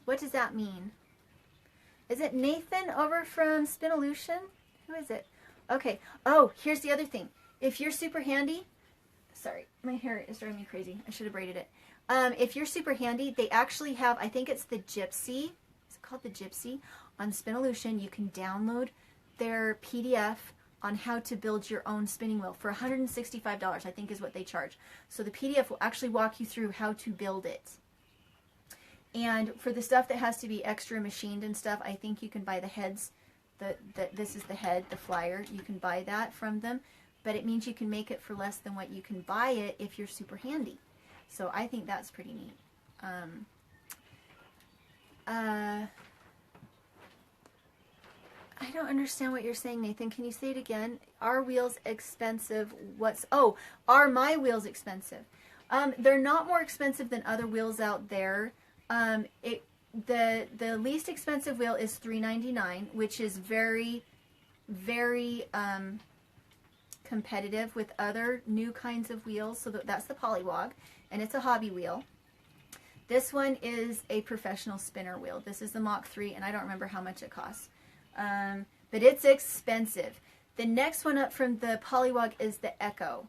What does that mean? Is it Nathan over from Spinolution? Who is it? Okay. Oh, here's the other thing. If you're super handy, sorry, my hair is driving me crazy. I should have braided it. If you're super handy, they actually have, I think it's the Gypsy. Is it called the Gypsy? On Spinolution, you can download their PDF on how to build your own spinning wheel for $165, I think is what they charge. So the PDF will actually walk you through how to build it. And for the stuff that has to be extra machined and stuff, I think you can buy the heads. This is the head, the flyer. You can buy that from them. But it means you can make it for less than what you can buy it if you're super handy. So I think that's pretty neat. I don't understand what you're saying, Nathan. Can you say it again? Are wheels expensive? Are my wheels expensive? They're not more expensive than other wheels out there. The least expensive wheel is $3.99, which is very, very competitive with other new kinds of wheels. So that's the Polywog, and it's a hobby wheel. This one is a professional spinner wheel. This is the Mach 3, and I don't remember how much it costs. But it's expensive. The next one up from the Polywog is the Echo.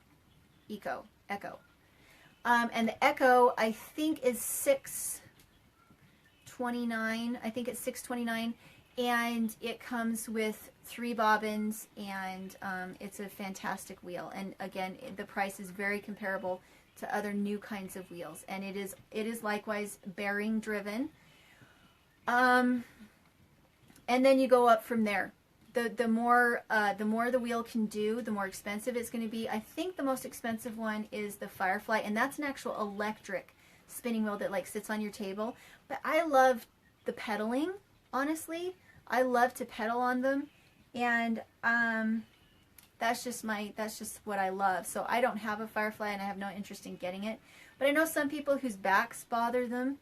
And the Echo, I think, is $6.29. I think it's $6.29, and it comes with 3 bobbins, and it's a fantastic wheel. And again, the price is very comparable to other new kinds of wheels, and it is likewise bearing driven. And then you go up from there. The more the wheel can do, the more expensive it's going to be. I think the most expensive one is the Firefly, and that's an actual electric spinning wheel that like sits on your table. But I love the pedaling, honestly. I love to pedal on them, and that's just what I love. So I don't have a Firefly, and I have no interest in getting it. But I know some people whose backs bother them.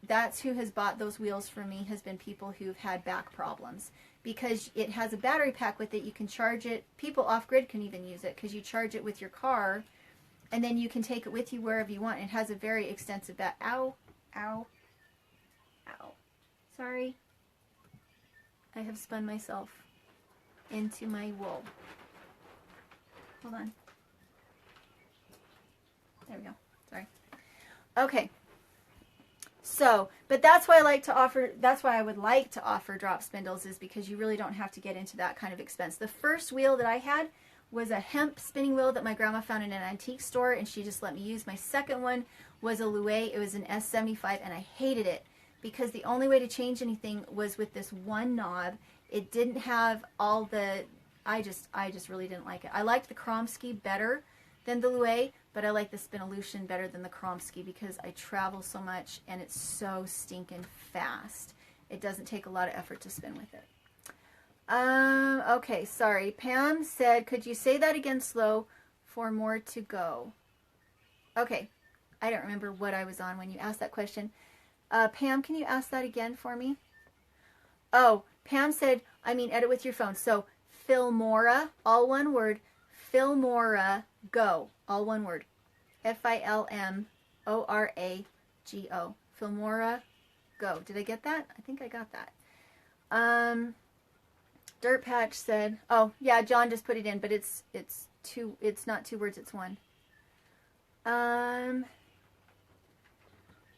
That's who has bought those wheels for me, has been people who've had back problems, because it has a battery pack with it. You can charge it. People off-grid can even use it, because you charge it with your car, and then you can take it with you wherever you want. It has a very extensive back. Ow, ow, ow. Sorry. I have spun myself into my wool. Hold on. There we go. Sorry. Okay. So, but that's why I would like to offer drop spindles, is because you really don't have to get into that kind of expense. The first wheel that I had was a hemp spinning wheel that my grandma found in an antique store, and she just let me use. My second one was a Louet. It was an S75, and I hated it because the only way to change anything was with this one knob. It didn't have all the, I just really didn't like it. I liked the Kromsky better than the Louet, but I like the Spinolution better than the Kromsky because I travel so much and it's so stinking fast. It doesn't take a lot of effort to spin with it. Okay, sorry. Pam said, could you say that again slow for more to go? Okay, I don't remember what I was on when you asked that question. Pam, can you ask that again for me? Oh, Pam said, edit with your phone. So, Filmora, all one word. Filmora, go, all one word. Filmora, Filmora, go. Did I get that? I think I got that. Dirtpatch said, oh yeah, John just put it in, but it's not 2 words, it's 1.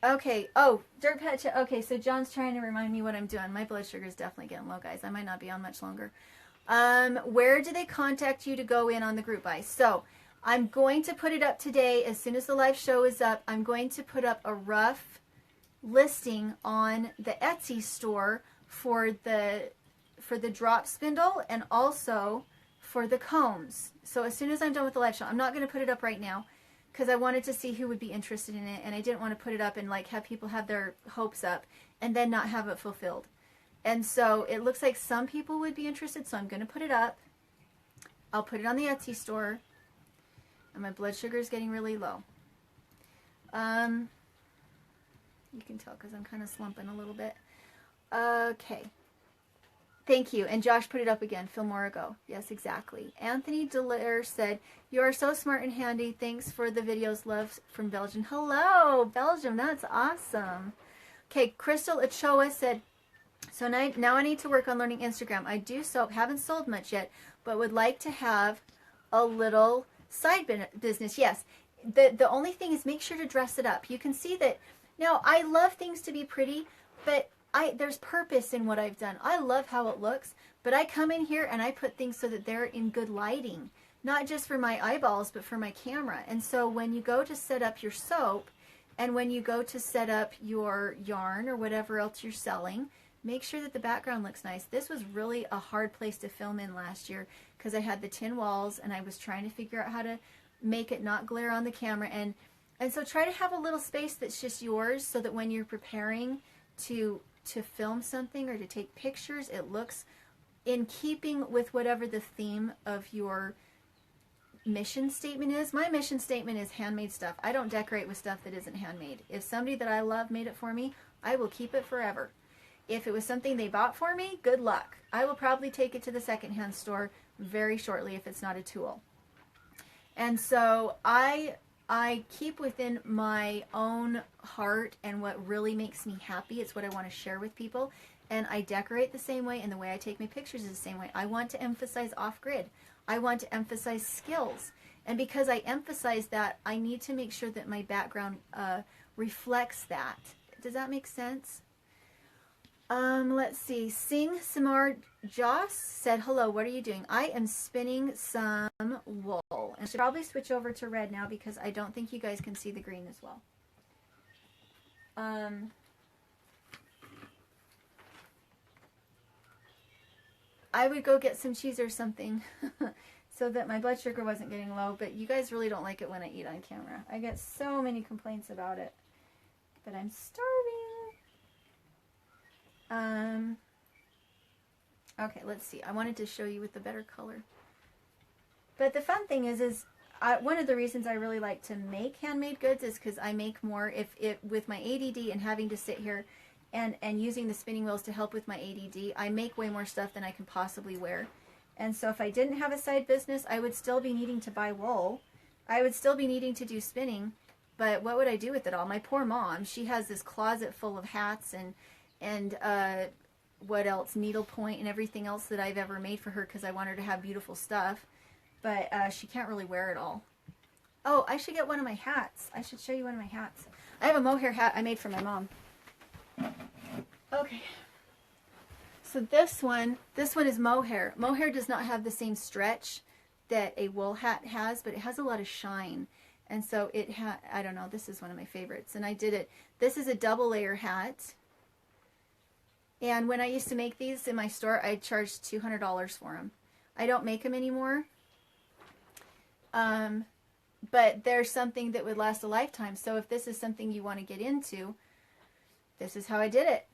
Okay. Oh, Dirtpatch. Okay, so John's trying to remind me what I'm doing. My blood sugar is definitely getting low, guys. I might not be on much longer. Where do they contact you to go in on the group buy? So I'm going to put it up today. As soon as the live show is up, I'm going to put up a rough listing on the Etsy store for the drop spindle and also for the combs. So as soon as I'm done with the live show, I'm not going to put it up right now because I wanted to see who would be interested in it, and I didn't want to put it up and like have people have their hopes up and then not have it fulfilled. And so it looks like some people would be interested, so I'm going to put it up. I'll put it on the Etsy store. And my blood sugar is getting really low. You can tell because I'm kind of slumping a little bit. Okay. Thank you. And Josh put it up again. Filmora, go. Yes, exactly. Anthony Delaire said, you are so smart and handy. Thanks for the videos. Love from Belgium. Hello, Belgium. That's awesome. Okay, Crystal Ochoa said, so now I need to work on learning Instagram. I do soap, haven't sold much yet, but would like to have a little business, yes. The only thing is make sure to dress it up. You can see that now I love things to be pretty, but there's purpose in what I've done. I love how it looks, but I come in here and I put things so that they're in good lighting, not just for my eyeballs, but for my camera. And so when you go to set up your soap and when you go to set up your yarn or whatever else you're selling, make sure that the background looks nice. This was really a hard place to film in last year because I had the tin walls and I was trying to figure out how to make it not glare on the camera. And so try to have a little space that's just yours so that when you're preparing to film something or to take pictures, it looks in keeping with whatever the theme of your mission statement is. My mission statement is handmade stuff. I don't decorate with stuff that isn't handmade. If somebody that I love made it for me, I will keep it forever. If it was something they bought for me, good luck. I will probably take it to the secondhand store very shortly if it's not a tool. And so I keep within my own heart and what really makes me happy. It's what I want to share with people. And I decorate the same way, and the way I take my pictures is the same way. I want to emphasize off-grid. I want to emphasize skills. And because I emphasize that, I need to make sure that my background reflects that. Does that make sense? Let's see. Sing Samar Joss said, hello, what are you doing? I am spinning some wool. And I should probably switch over to red now because I don't think you guys can see the green as well. I would go get some cheese or something so that my blood sugar wasn't getting low, but you guys really don't like it when I eat on camera. I get so many complaints about it, but I'm starving. Okay, let's see. I wanted to show you with the better color. But the fun thing is one of the reasons I really like to make handmade goods is because I make more. With my ADD and having to sit here and using the spinning wheels to help with my ADD, I make way more stuff than I can possibly wear. And so if I didn't have a side business, I would still be needing to buy wool. I would still be needing to do spinning. But what would I do with it all? My poor mom, she has this closet full of hats and what else, needlepoint and everything else that I've ever made for her because I want her to have beautiful stuff. But she can't really wear it all. Oh, I should get one of my hats. I should show you one of my hats. I have a mohair hat I made for my mom. Okay. So this one is mohair. Mohair does not have the same stretch that a wool hat has, but it has a lot of shine. And so I don't know, this is one of my favorites. And I did it. This is a double layer hat. And when I used to make these in my store, I charged $200 for them. I don't make them anymore. But there's something that would last a lifetime. So if this is something you want to get into, this is how I did it.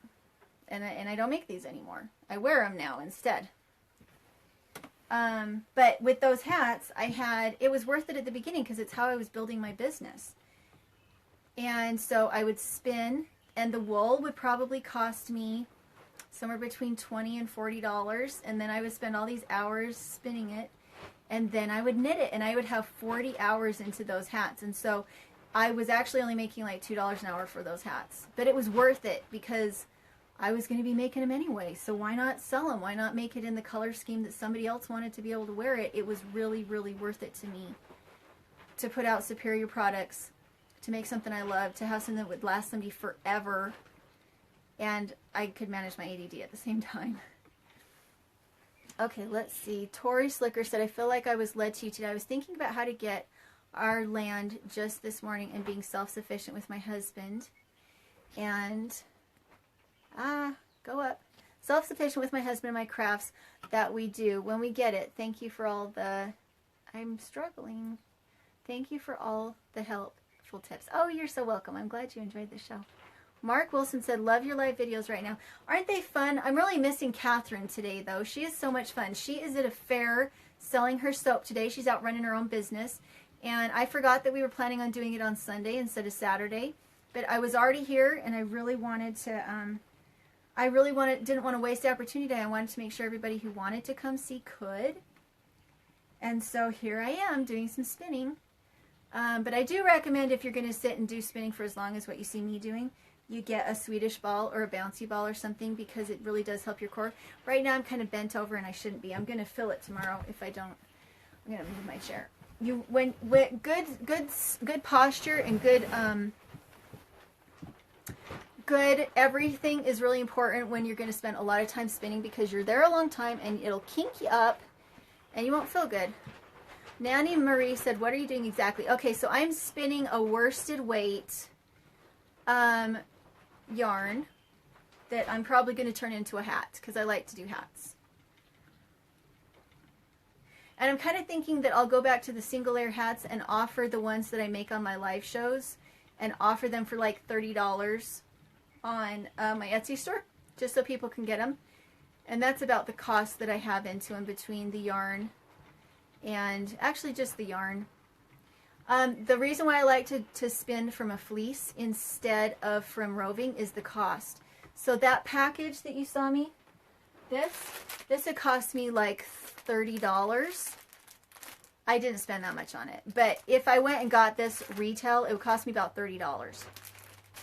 And I don't make these anymore. I wear them now instead. But with those hats, it was worth it at the beginning because it's how I was building my business. And so I would spin, and the wool would probably cost me somewhere between $20 and $40. And then I would spend all these hours spinning it. And then I would knit it, and I would have 40 hours into those hats. And so I was actually only making like $2 an hour for those hats. But it was worth it because I was going to be making them anyway. So why not sell them? Why not make it in the color scheme that somebody else wanted to be able to wear it? It was really, really worth it to me to put out superior products, to make something I love, to have something that would last somebody forever. And I could manage my ADD at the same time. Okay, let's see. Tori Slicker said, I feel like I was led to you today. I was thinking about how to get our land just this morning and being self-sufficient with my husband. And, go up. Self-sufficient with my husband and my crafts that we do when we get it. Thank you for all the, I'm struggling. Thank you for all the helpful tips. Oh, you're so welcome. I'm glad you enjoyed the show. Mark Wilson said, love your live videos right now. Aren't they fun? I'm really missing Catherine today, though. She is so much fun. She is at a fair selling her soap today. She's out running her own business. And I forgot that we were planning on doing it on Sunday instead of Saturday. But I was already here, and I really wanted to, didn't want to waste the opportunity. I wanted to make sure everybody who wanted to come see could. And so here I am doing some spinning. But I do recommend if you're going to sit and do spinning for as long as what you see me doing, you get a Swedish ball or a bouncy ball or something because it really does help your core. Right now I'm kind of bent over and I shouldn't be. I'm going to fill it tomorrow if I don't. I'm going to move my chair. when good posture and good everything is really important when you're going to spend a lot of time spinning, because you're there a long time and it'll kink you up and you won't feel good. Nanny Marie said, what are you doing exactly? Okay, so I'm spinning a worsted weight yarn that I'm probably going to turn into a hat, because I like to do hats. And I'm kind of thinking that I'll go back to the single layer hats and offer the ones that I make on my live shows, and offer them for like $30 on my Etsy store, just so people can get them. And that's about the cost that I have into them, between the yarn and actually just the yarn. The reason why I like to spin from a fleece instead of from roving is the cost. So that package that you saw me, this would cost me like $30. I didn't spend that much on it, but if I went and got this retail, it would cost me about $30.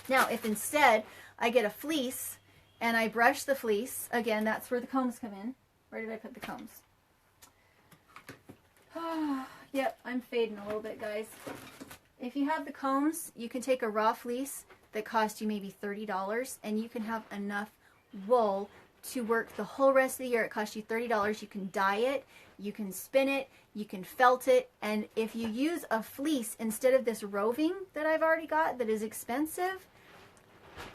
Now, if instead I get a fleece and I brush the fleece, again, that's where the combs come in. Where did I put the combs? Yep, I'm fading a little bit, guys. If you have the combs, you can take a raw fleece that costs you maybe $30, and you can have enough wool to work the whole rest of the year. It costs you $30. You can dye it, you can spin it, you can felt it, and if you use a fleece instead of this roving that I've already got that is expensive,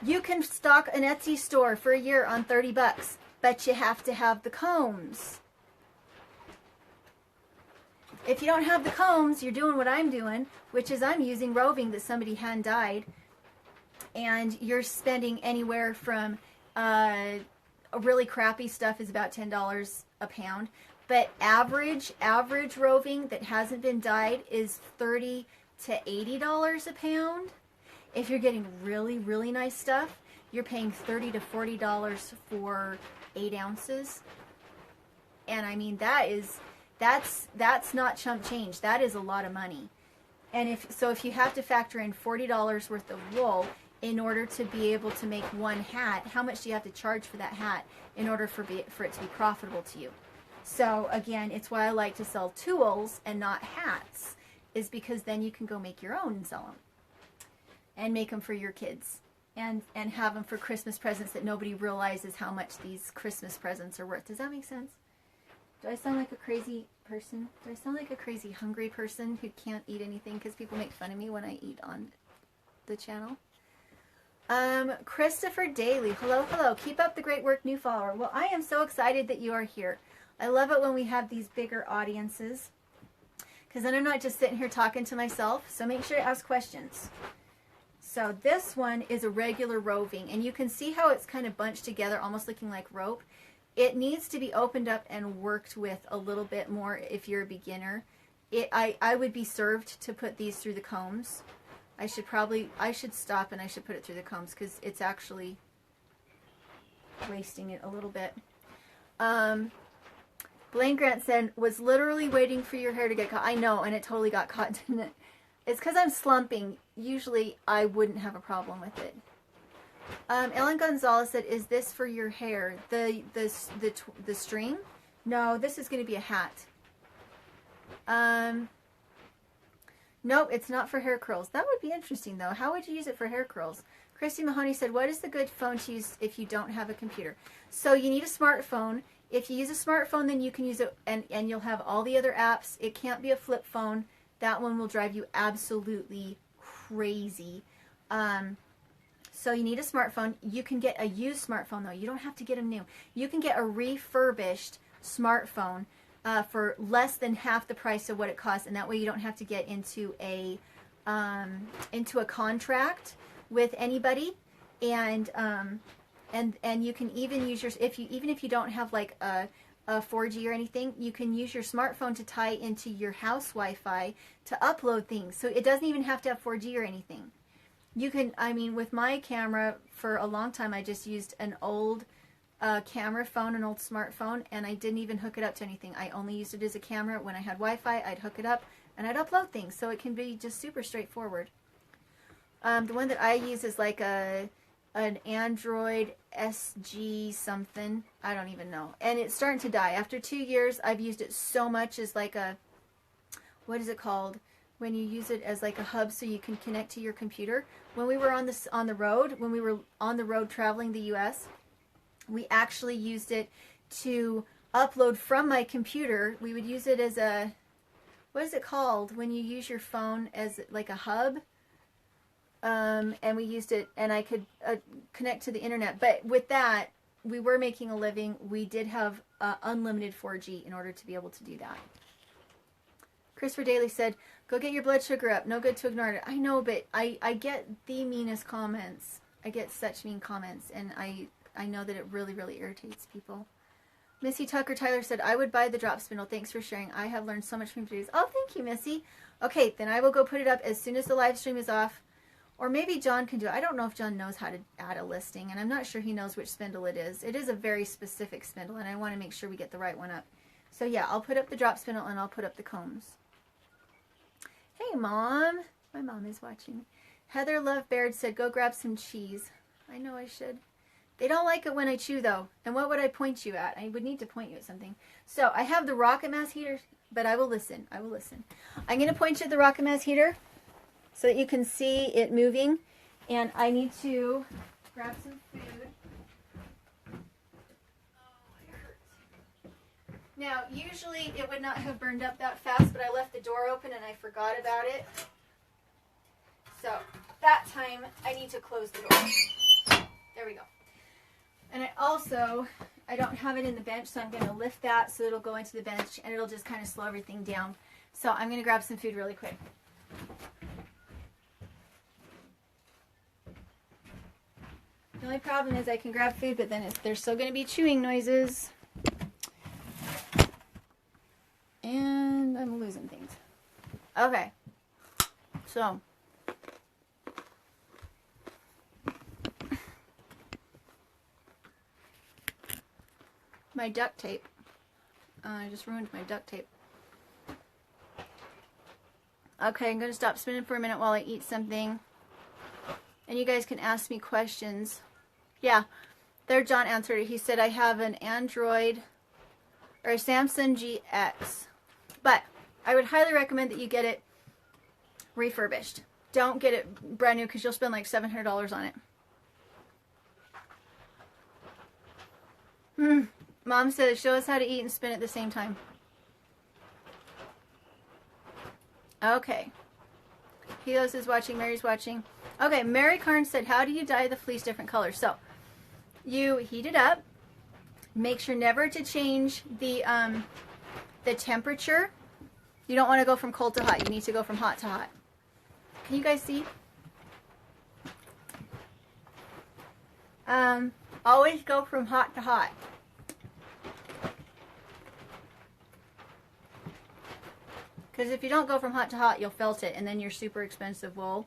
you can stock an Etsy store for a year on $30, but you have to have the combs. If you don't have the combs, you're doing what I'm doing, which is I'm using roving that somebody hand dyed, and you're spending anywhere from a really crappy stuff is about $10 a pound, but average roving that hasn't been dyed is $30 to $80 a pound. If you're getting really, really nice stuff, you're paying $30 to $40 for 8 ounces. And I mean, that's not chump change. That is a lot of money. And if you have to factor in $40 worth of wool in order to be able to make one hat, how much do you have to charge for that hat in order for it to be profitable to you? So again, it's why I like to sell tools and not hats, is because then you can go make your own and sell them. And make them for your kids. And have them for Christmas presents that nobody realizes how much these Christmas presents are worth. Does that make sense? Do I sound like a crazy person? Do I sound like a crazy hungry person who can't eat anything because people make fun of me when I eat on the channel? Christopher Daly, hello, hello. Keep up the great work, new follower. Well, I am so excited that you are here. I love it when we have these bigger audiences, because then I'm not just sitting here talking to myself. So make sure to ask questions. So this one is a regular roving, and you can see how it's kind of bunched together, almost looking like rope. It needs to be opened up and worked with a little bit more if you're a beginner. I would be served to put these through the combs. I should stop and I should put it through the combs, because it's actually wasting it a little bit. Blaine Grant said, was literally waiting for your hair to get caught. I know, and it totally got caught, didn't it? It's because I'm slumping. Usually I wouldn't have a problem with it. Ellen Gonzalez said, is this for your hair? The string? No, this is going to be a hat. Nope, it's not for hair curls. That would be interesting, though. How would you use it for hair curls? Christy Mahoney said, what is the good phone to use if you don't have a computer? So you need a smartphone. If you use a smartphone, then you can use it, and you'll have all the other apps. It can't be a flip phone. That one will drive you absolutely crazy. So you need a smartphone. You can get a used smartphone, though. You don't have to get them new. You can get a refurbished smartphone for less than half the price of what it costs, and that way you don't have to get into a contract with anybody. And you can even use even if you don't have like a 4G or anything, you can use your smartphone to tie into your house Wi-Fi to upload things. So it doesn't even have to have 4G or anything. You can, I mean, with my camera, for a long time, I just used an old camera phone, an old smartphone, and I didn't even hook it up to anything. I only used it as a camera. When I had Wi-Fi, I'd hook it up, and I'd upload things. So it can be just super straightforward. The one that I use is like an Android SG something. I don't even know. And it's starting to die. After 2 years, I've used it so much as like a what is it called? When you use it as like a hub so you can connect to your computer. When we were on the road traveling the US, we actually used it to upload from my computer. We would use it as a, what is it called when you use your phone as like a hub? And we used it, and I could connect to the internet. But with that, we were making a living. We did have unlimited 4G in order to be able to do that. Christopher Daly said, go get your blood sugar up. No good to ignore it. I know, but I get the meanest comments. I get such mean comments, and I know that it really, really irritates people. Missy Tucker Tyler said, I would buy the drop spindle. Thanks for sharing. I have learned so much from today's. Oh, thank you, Missy. Okay, then I will go put it up as soon as the live stream is off. Or maybe John can do it. I don't know if John knows how to add a listing, and I'm not sure he knows which spindle it is. It is a very specific spindle, and I want to make sure we get the right one up. So yeah, I'll put up the drop spindle, and I'll put up the combs. Hey, Mom. My mom is watching. Heather Love Baird said, go grab some cheese. I know I should. They don't like it when I chew, though. And what would I point you at? I would need to point you at something. So I have the rocket mass heater, but I will listen. I will listen. I'm going to point you at the rocket mass heater so that you can see it moving. And I need to grab some food. Oh, it hurts. Now, usually it would not have burned up that fast, but I left the door open and I forgot about it. So that time I need to close the door. There we go. And I don't have it in the bench, so I'm going to lift that so it'll go into the bench and it'll just kind of slow everything down. So I'm going to grab some food really quick. The only problem is I can grab food, but then there's still going to be chewing noises. And I'm losing things. Okay. So. My duct tape. I just ruined my duct tape. Okay, I'm going to stop spinning for a minute while I eat something. And you guys can ask me questions. Yeah, there John answered it. He said I have an Android or a Samsung GX. But I would highly recommend that you get it refurbished. Don't get it brand new because you'll spend like $700 on it. Mom says, show us how to eat and spin at the same time. Okay. Helios is watching. Mary's watching. Okay, Mary Carnes said, how do you dye the fleece different colors? So, you heat it up. Make sure never to change the temperature. You don't want to go from cold to hot. You need to go from hot to hot. Can you guys see? Always go from hot to hot. Because if you don't go from hot to hot, you'll felt it, and then your super expensive wool,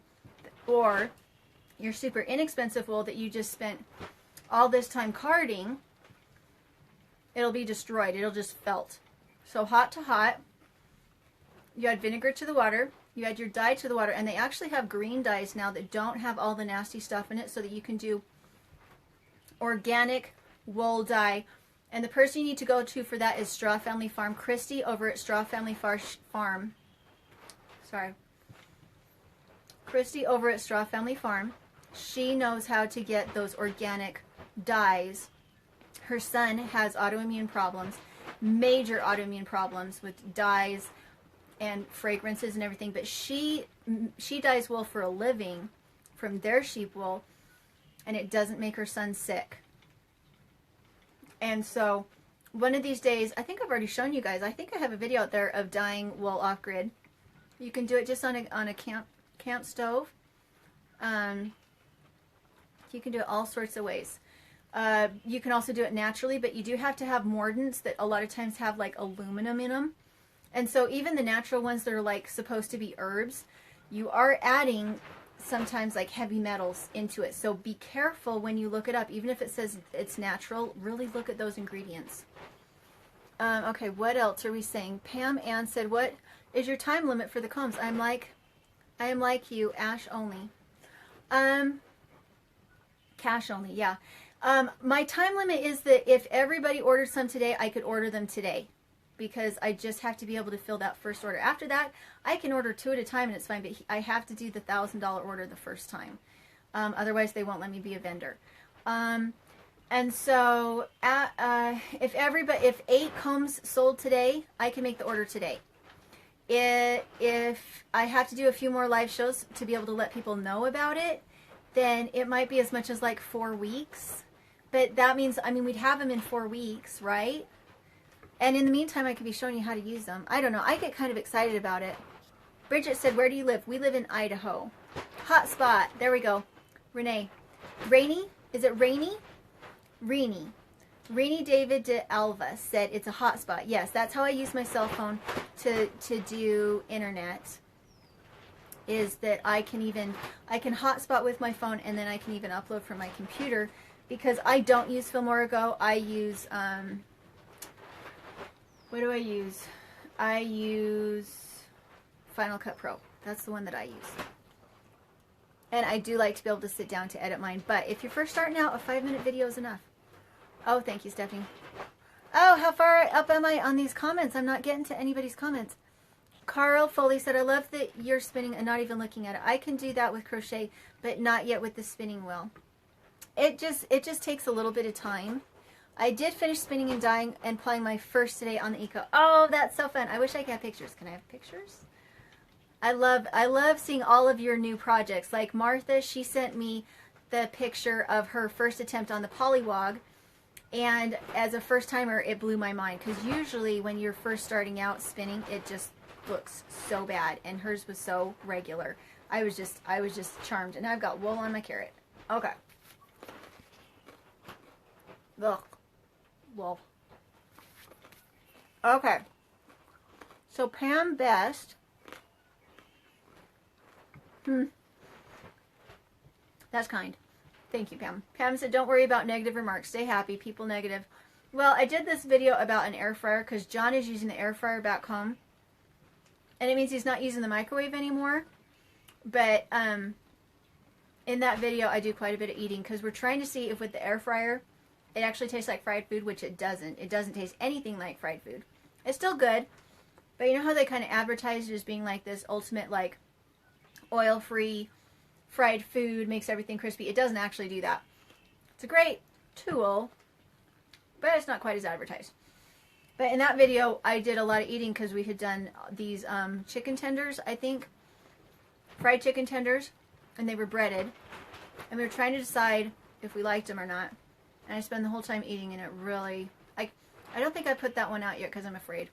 or your super inexpensive wool that you just spent all this time carding, it'll be destroyed. It'll just felt. So hot to hot, you add vinegar to the water, you add your dye to the water, and they actually have green dyes now that don't have all the nasty stuff in it, so that you can do organic wool dye. And the person you need to go to for that is Straw Family Farm. Christy over at Straw Family Farm. Sorry. Christy over at Straw Family Farm. She knows how to get those organic dyes. Her son has autoimmune problems, major autoimmune problems with dyes and fragrances and everything. But she dyes wool for a living from their sheep wool, and it doesn't make her son sick. And so, one of these days, I think I've already shown you guys, I think I have a video out there of dyeing wool off-grid. You can do it just on a camp stove. You can do it all sorts of ways. You can also do it naturally, but you do have to have mordants that a lot of times have like aluminum in them. And so even the natural ones that are like supposed to be herbs, you are adding sometimes like heavy metals into it. So be careful when you look it up. Even if it says it's natural, really look at those ingredients. Okay, what else are we saying? Pam Ann said, what is your time limit for the combs? I am like you, ash only. Cash only, yeah. My time limit is that if everybody ordered some today, I could order them today. because I just have to be able to fill that first order. After that, I can order 2 at a time and it's fine, but I have to do the $1,000 order the first time. Otherwise, they won't let me be a vendor. And so if 8 combs sold today, I can make the order today. If I have to do a few more live shows to be able to let people know about it, then it might be as much as like 4 weeks. But that means, I mean, we'd have them in 4 weeks, right? And in the meantime, I could be showing you how to use them. I don't know. I get kind of excited about it. Bridget said, where do you live? We live in Idaho. Hot spot. There we go. Renee. Rainy? Is it rainy? Rainy. Rainy David de Alva said it's a hot spot. Yes, that's how I use my cell phone to do internet. Is that I can hotspot with my phone, and then I can even upload from my computer, because I don't use Filmora Go. I use what do I use? I use Final Cut Pro. That's the one that I use. And I do like to be able to sit down to edit mine. But if you're first starting out, a 5-minute video is enough. Oh, thank you, Stephanie. Oh, how far up am I on these comments? I'm not getting to anybody's comments. Carl Foley said, I love that you're spinning and not even looking at it. I can do that with crochet, but not yet with the spinning wheel. It just takes a little bit of time. I did finish spinning and dyeing and applying my first today on the Eco. Oh, that's so fun. I wish I could have pictures. Can I have pictures? I love seeing all of your new projects. Like Martha, she sent me the picture of her first attempt on the polywog. And as a first timer, it blew my mind. Because usually when you're first starting out spinning, it just looks so bad. And hers was so regular. I was just charmed. And I've got wool on my carrot. Okay. Ugh. Wool. Okay. So Pam Best. That's kind. Thank you, Pam. Pam said, don't worry about negative remarks. Stay happy. People negative. Well, I did this video about an air fryer because John is using the air fryer back home. And it means he's not using the microwave anymore. But in that video, I do quite a bit of eating because we're trying to see if with the air fryer, it actually tastes like fried food, which it doesn't. It doesn't taste anything like fried food. It's still good. But you know how they kind of advertise it as being like this ultimate, like, oil-free fried food, makes everything crispy. It doesn't actually do that. It's a great tool, but it's not quite as advertised. But in that video, I did a lot of eating because we had done these chicken tenders, I think. Fried chicken tenders, and they were breaded. And we were trying to decide if we liked them or not. And I spent the whole time eating, and it really... I don't think I put that one out yet because I'm afraid.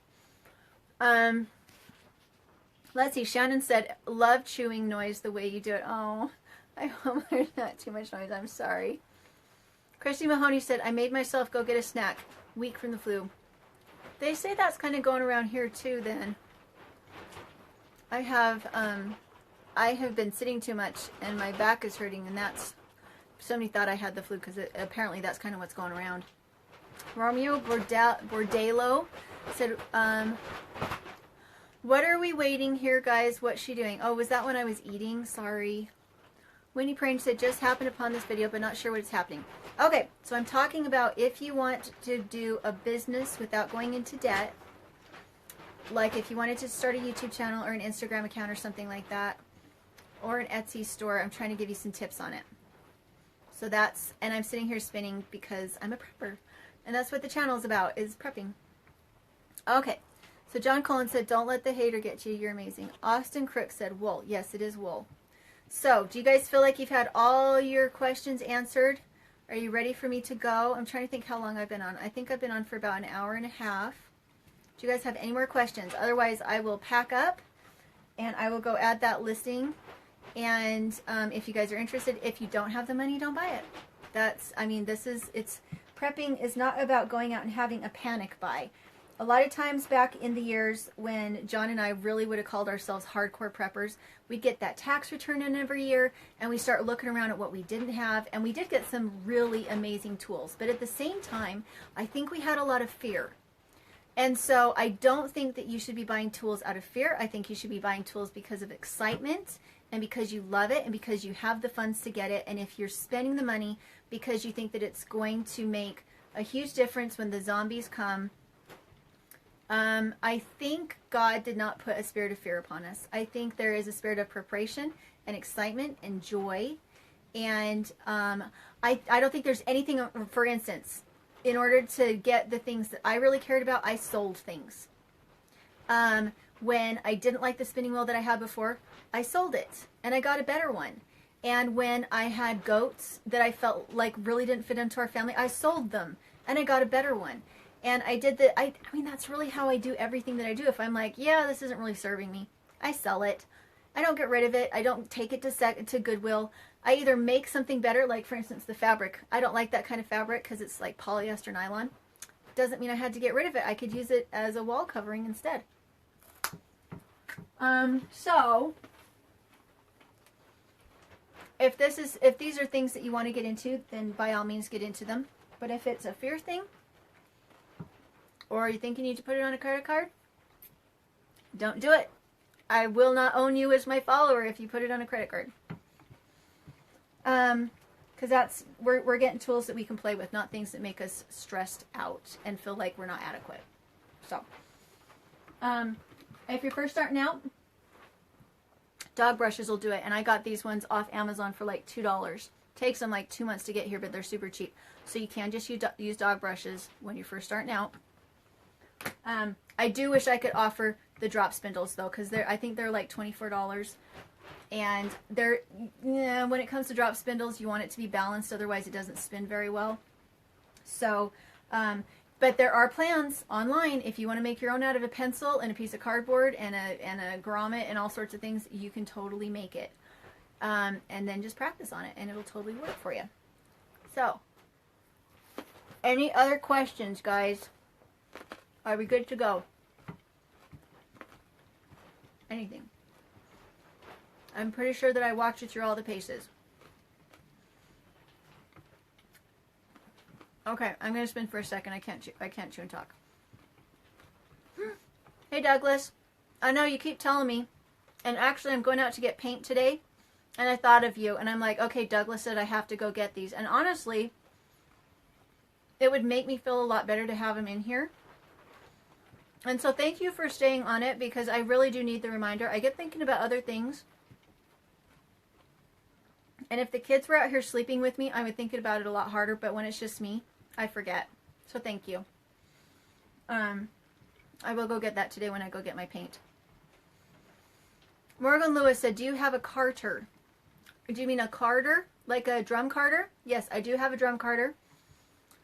Let's see. Shannon said, love chewing noise the way you do it. Oh, I hope there's not too much noise. I'm sorry. Christy Mahoney said, I made myself go get a snack. Weak from the flu. They say that's kind of going around here too then. I have been sitting too much and my back is hurting, and that's... Somebody thought I had the flu because apparently that's kind of what's going around. Romeo Bordello said, what are we waiting here, guys? What's she doing? Oh, was that when I was eating? Sorry. Winnie Prange said, just happened upon this video, but not sure what is happening. Okay, so I'm talking about if you want to do a business without going into debt, like if you wanted to start a YouTube channel or an Instagram account or something like that, or an Etsy store, I'm trying to give you some tips on it. So that's, and I'm sitting here spinning because I'm a prepper. And that's what the channel is about, is prepping. Okay. So John Cullen said, don't let the hater get you. You're amazing. Austin Crook said, wool. Yes, it is wool. So, do you guys feel like you've had all your questions answered? Are you ready for me to go? I'm trying to think how long I've been on. I think I've been on for about an hour and a half. Do you guys have any more questions? Otherwise, I will pack up and I will go add that listing. And if you guys are interested, if you don't have the money, don't buy it. That's, I mean, prepping is not about going out and having a panic buy. A lot of times back in the years when John and I really would have called ourselves hardcore preppers, we'd get that tax return in every year and we start looking around at what we didn't have, and we did get some really amazing tools. But at the same time, I think we had a lot of fear. And so I don't think that you should be buying tools out of fear. I think you should be buying tools because of excitement and because you love it and because you have the funds to get it. And if you're spending the money because you think that it's going to make a huge difference when the zombies come, I think God did not put a spirit of fear upon us. I think there is a spirit of preparation and excitement and joy. And I don't think there's anything, for instance, in order to get the things that I really cared about, I sold things. When I didn't like the spinning wheel that I had before, I sold it and I got a better one. And when I had goats that I felt like really didn't fit into our family, I sold them and I got a better one. And I did that. I mean, that's really how I do everything that I do. If I'm like, yeah, this isn't really serving me, I sell it. I don't get rid of it. I don't take it to Goodwill. I either make something better, like for instance, the fabric. I don't like that kind of fabric because it's like polyester nylon. Doesn't mean I had to get rid of it. I could use it as a wall covering instead. So if these are things that you want to get into, then by all means get into them. But if it's a fear thing, or you think you need to put it on a credit card, don't do it. I will not own you as my follower if you put it on a credit card. Because we're getting tools that we can play with, not things that make us stressed out and feel like we're not adequate. So, if you're first starting out, dog brushes will do it. And I got these ones off Amazon for like $2. Takes them like 2 months to get here, but they're super cheap. So you can just use dog brushes when you're first starting out. I do wish I could offer the drop spindles though, because I think they're like $24. And when it comes to drop spindles, you want it to be balanced, otherwise it doesn't spin very well. So, but there are plans online. If you want to make your own out of a pencil and a piece of cardboard and a grommet and all sorts of things, you can totally make it. And then just practice on it, and it'll totally work for you. So, any other questions, guys? Are we good to go? Anything? I'm pretty sure that I walked you through all the paces. Okay, I'm gonna spin for a second. I can't chew and talk. Hey Douglas, I know you keep telling me, and actually I'm going out to get paint today, and I thought of you, and I'm like, okay, Douglas said I have to go get these, and honestly, it would make me feel a lot better to have them in here. And so thank you for staying on it, because I really do need the reminder. I get thinking about other things. And if the kids were out here sleeping with me, I would think about it a lot harder. But when it's just me, I forget. So thank you. I will go get that today when I go get my paint. Morgan Lewis said, do you have a carter? Do you mean a carter? Like a drum carter? Yes, I do have a drum carter.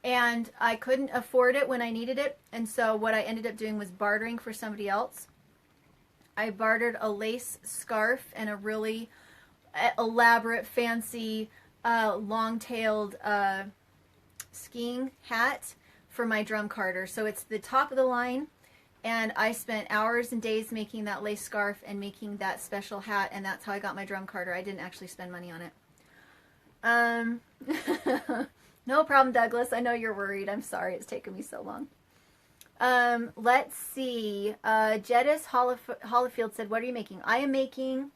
And I couldn't afford it when I needed it. And so what I ended up doing was bartering for somebody else. I bartered a lace scarf and a really elaborate, fancy, long-tailed skiing hat for my drum carter. So it's the top of the line. And I spent hours and days making that lace scarf and making that special hat. And that's how I got my drum carter. I didn't actually spend money on it. No problem, Douglas. I know you're worried. I'm sorry it's taken me so long. Let's see. Jedis Hollifield said, what are you making? I am making...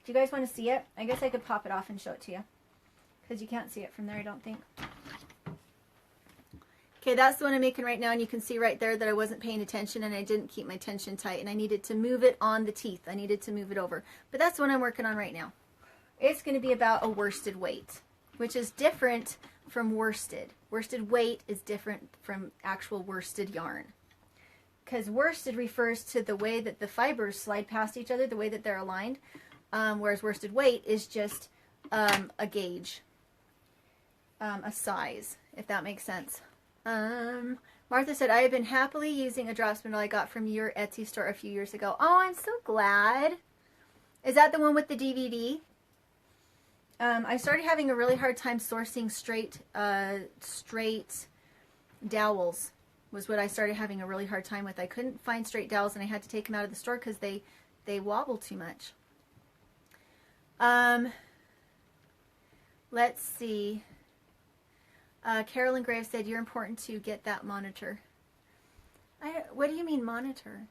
Do you guys want to see it? I guess I could pop it off and show it to you. Because you can't see it from there, I don't think. Okay, that's the one I'm making right now. And you can see right there that I wasn't paying attention and I didn't keep my tension tight. And I needed to move it on the teeth. I needed to move it over. But that's the one I'm working on right now. It's going to be about a worsted weight, which is different from worsted. Worsted weight is different from actual worsted yarn. Because worsted refers to the way that the fibers slide past each other, the way that they're aligned. Whereas worsted weight is just a gauge, a size, if that makes sense. Martha said, I have been happily using a drop spindle I got from your Etsy store a few years ago. Oh, I'm so glad. Is that the one with the DVD? I started having a really hard time sourcing straight dowels, was what I started having a really hard time with. I couldn't find straight dowels, and I had to take them out of the store because they wobble too much. Let's see. Carolyn Graves said, you're important to get that monitor. What do you mean monitor?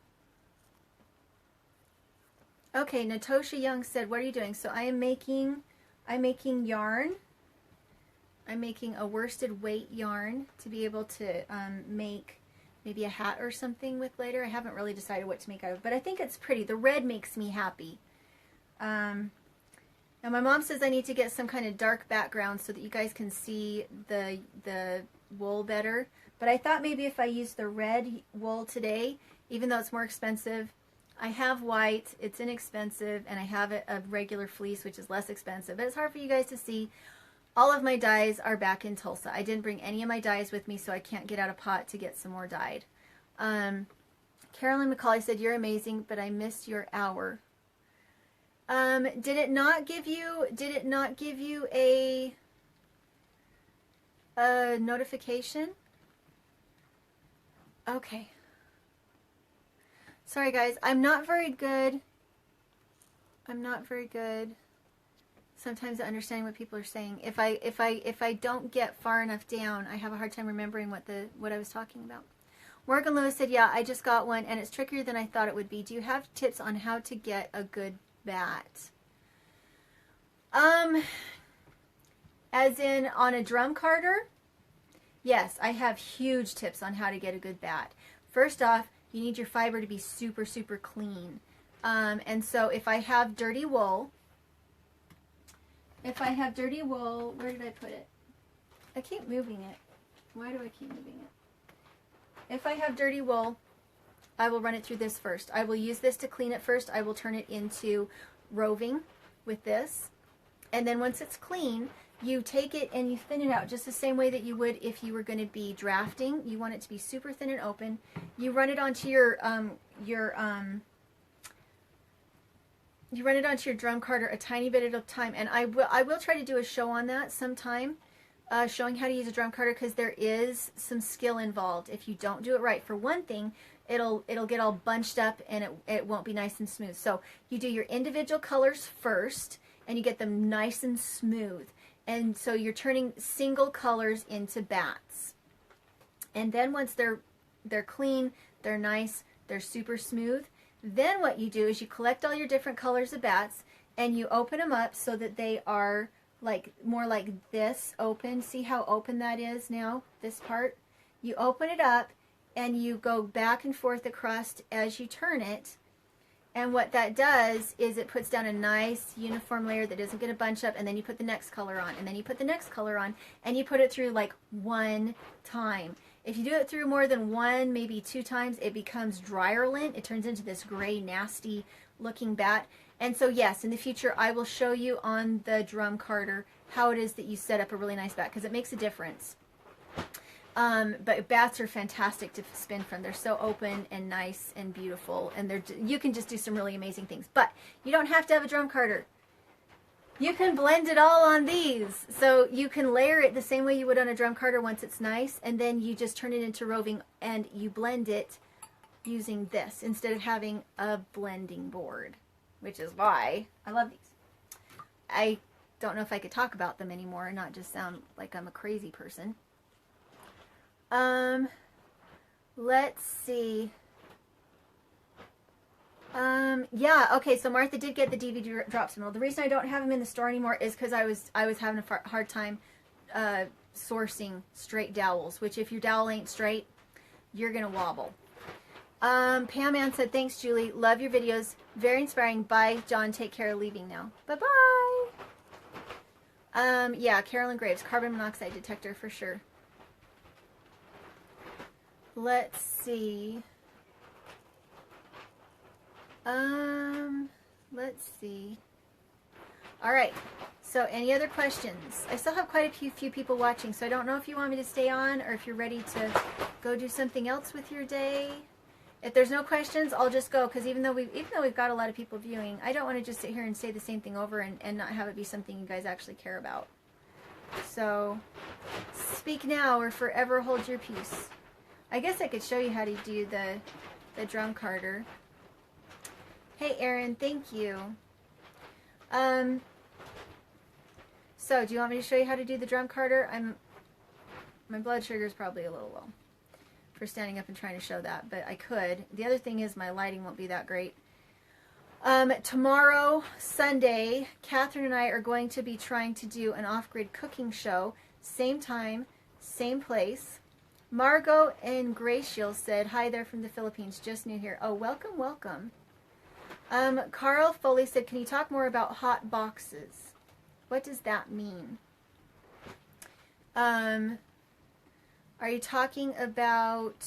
Okay, Natosha Young said, what are you doing? So I'm making yarn. I'm making a worsted weight yarn to be able to make maybe a hat or something with later. I haven't really decided what to make out of it, but I think it's pretty. The red makes me happy. Now my mom says I need to get some kind of dark background so that you guys can see the wool better. But I thought maybe if I use the red wool today, even though it's more expensive, I have white, it's inexpensive, and I have a regular fleece, which is less expensive. But it's hard for you guys to see. All of my dyes are back in Tulsa. I didn't bring any of my dyes with me, so I can't get out a pot to get some more dyed. Carolyn McCauley said, you're amazing, but I missed your hour. Did it not give you a notification? Okay. Sorry guys, I'm not very good sometimes at understanding what people are saying. If I don't get far enough down, I have a hard time remembering what I was talking about. Morgan Lewis said, yeah, I just got one and it's trickier than I thought it would be. Do you have tips on how to get a good bat? As in on a drum carder? Yes, I have huge tips on how to get a good bat. First off, you need your fiber to be super, super clean. And so if I have dirty wool, where did I put it? I keep moving it. Why do I keep moving it? If I have dirty wool, I will run it through this first. I will use this to clean it first. I will turn it into roving with this. And then once it's clean, you take it and you thin it out just the same way that you would if you were going to be drafting. You want it to be super thin and open. You run it onto your drum carder a tiny bit at a time. And I will try to do a show on that sometime, showing how to use a drum carder, because there is some skill involved. If you don't do it right, for one thing, it'll get all bunched up and it won't be nice and smooth. So you do your individual colors first and you get them nice and smooth. And so you're turning single colors into bats. And then once they're clean, they're nice, they're super smooth, then what you do is you collect all your different colors of bats and you open them up so that they are like more like this open. See how open that is now, this part? You open it up and you go back and forth across as you turn it. And what that does is it puts down a nice uniform layer that isn't going to bunch up, and then you put the next color on, and then you put the next color on, and you put it through like one time. If you do it through more than one, maybe two times, it becomes dryer lint. It turns into this gray, nasty looking bat. And so yes, in the future I will show you on the drum carder how it is that you set up a really nice bat, because it makes a difference. But bats are fantastic to spin from. They're so open and nice and beautiful, and you can just do some really amazing things. But you don't have to have a drum carder. You can blend it all on these. So you can layer it the same way you would on a drum carder once it's nice, and then you just turn it into roving and you blend it using this instead of having a blending board, which is why I love these. I don't know if I could talk about them anymore and not just sound like I'm a crazy person. Let's see. Yeah, okay, so Martha did get the DVD drop spindle. The reason I don't have them in the store anymore is because I was having a hard time sourcing straight dowels, which if your dowel ain't straight, you're gonna wobble. Pam Ann said, thanks Julie, love your videos, very inspiring. Bye John, take care, leaving now. Bye-bye. Yeah, Carolyn Graves, carbon monoxide detector for sure. Let's see. Let's see. All right. So any other questions? I still have quite a few people watching, so I don't know if you want me to stay on or if you're ready to go do something else with your day. If there's no questions, I'll just go, because even though we've got a lot of people viewing, I don't want to just sit here and say the same thing over and not have it be something you guys actually care about. So speak now or forever hold your peace. I guess I could show you how to do the drum carder. Hey Erin, thank you. So do you want me to show you how to do the drum carder? My blood sugar is probably a little low for standing up and trying to show that, but I could. The other thing is my lighting won't be that great. Tomorrow, Sunday, Catherine and I are going to be trying to do an off-grid cooking show. Same time, same place. Margot and Graciel said, hi there from the Philippines, just new here. Oh, welcome, welcome. Carl Foley said, can you talk more about hot boxes? What does that mean? Are you talking about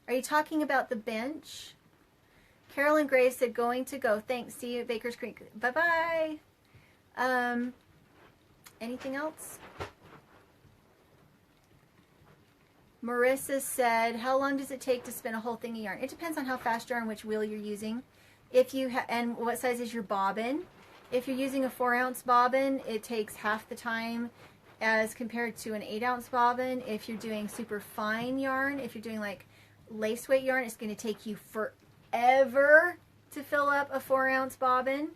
the bench? Carolyn Gray said, going to go. Thanks. See you at Baker's Creek. Bye-bye. Anything else? Marissa said, how long does it take to spin a whole thing of yarn? It depends on how fast you are and which wheel you're using. If you and what size is your bobbin. If you're using a 4-ounce bobbin, it takes half the time as compared to an 8-ounce bobbin. If you're doing super fine yarn, if you're doing like lace weight yarn, it's going to take you forever to fill up a 4-ounce bobbin.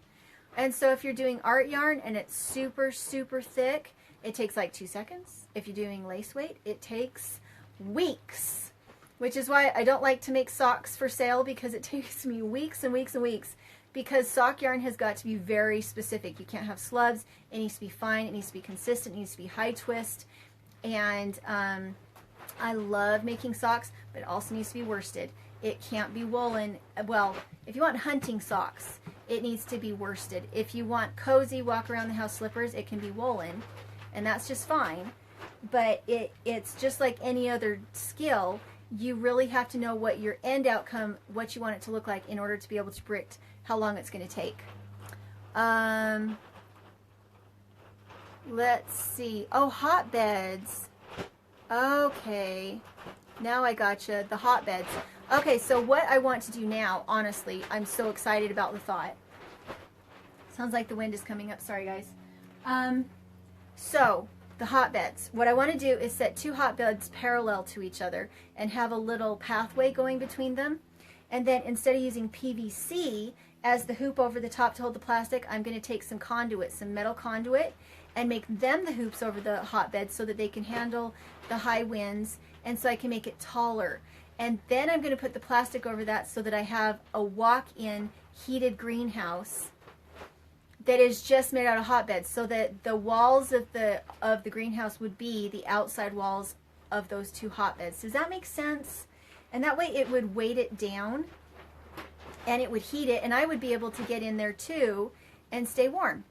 And so if you're doing art yarn and it's super, super thick, it takes like 2 seconds. If you're doing lace weight, it takes weeks, which is why I don't like to make socks for sale, because it takes me weeks and weeks and weeks, because sock yarn has got to be very specific. You can't have slubs. It needs to be fine. It needs to be consistent. It needs to be high twist. And I love making socks, but it also needs to be worsted. It can't be woolen. Well, if you want hunting socks, it needs to be worsted. If you want cozy walk around the house slippers, it can be woolen, and that's just fine. But it's just like any other skill. You really have to know what your end outcome, what you want it to look like, in order to be able to predict how long it's going to take. Let's see. Oh, hotbeds. Okay. Now I gotcha. The hotbeds. Okay, so what I want to do now, honestly, I'm so excited about the thought. Sounds like the wind is coming up. Sorry, guys. So, the hotbeds. What I want to do is set 2 hotbeds parallel to each other and have a little pathway going between them. And then instead of using PVC as the hoop over the top to hold the plastic, I'm going to take some conduit, some metal conduit, and make them the hoops over the hotbed so that they can handle the high winds, and so I can make it taller. And then I'm going to put the plastic over that so that I have a walk-in heated greenhouse that is just made out of hotbeds, so that the walls of the greenhouse would be the outside walls of those 2 hotbeds. Does that make sense? And that way it would weight it down and it would heat it, and I would be able to get in there too and stay warm.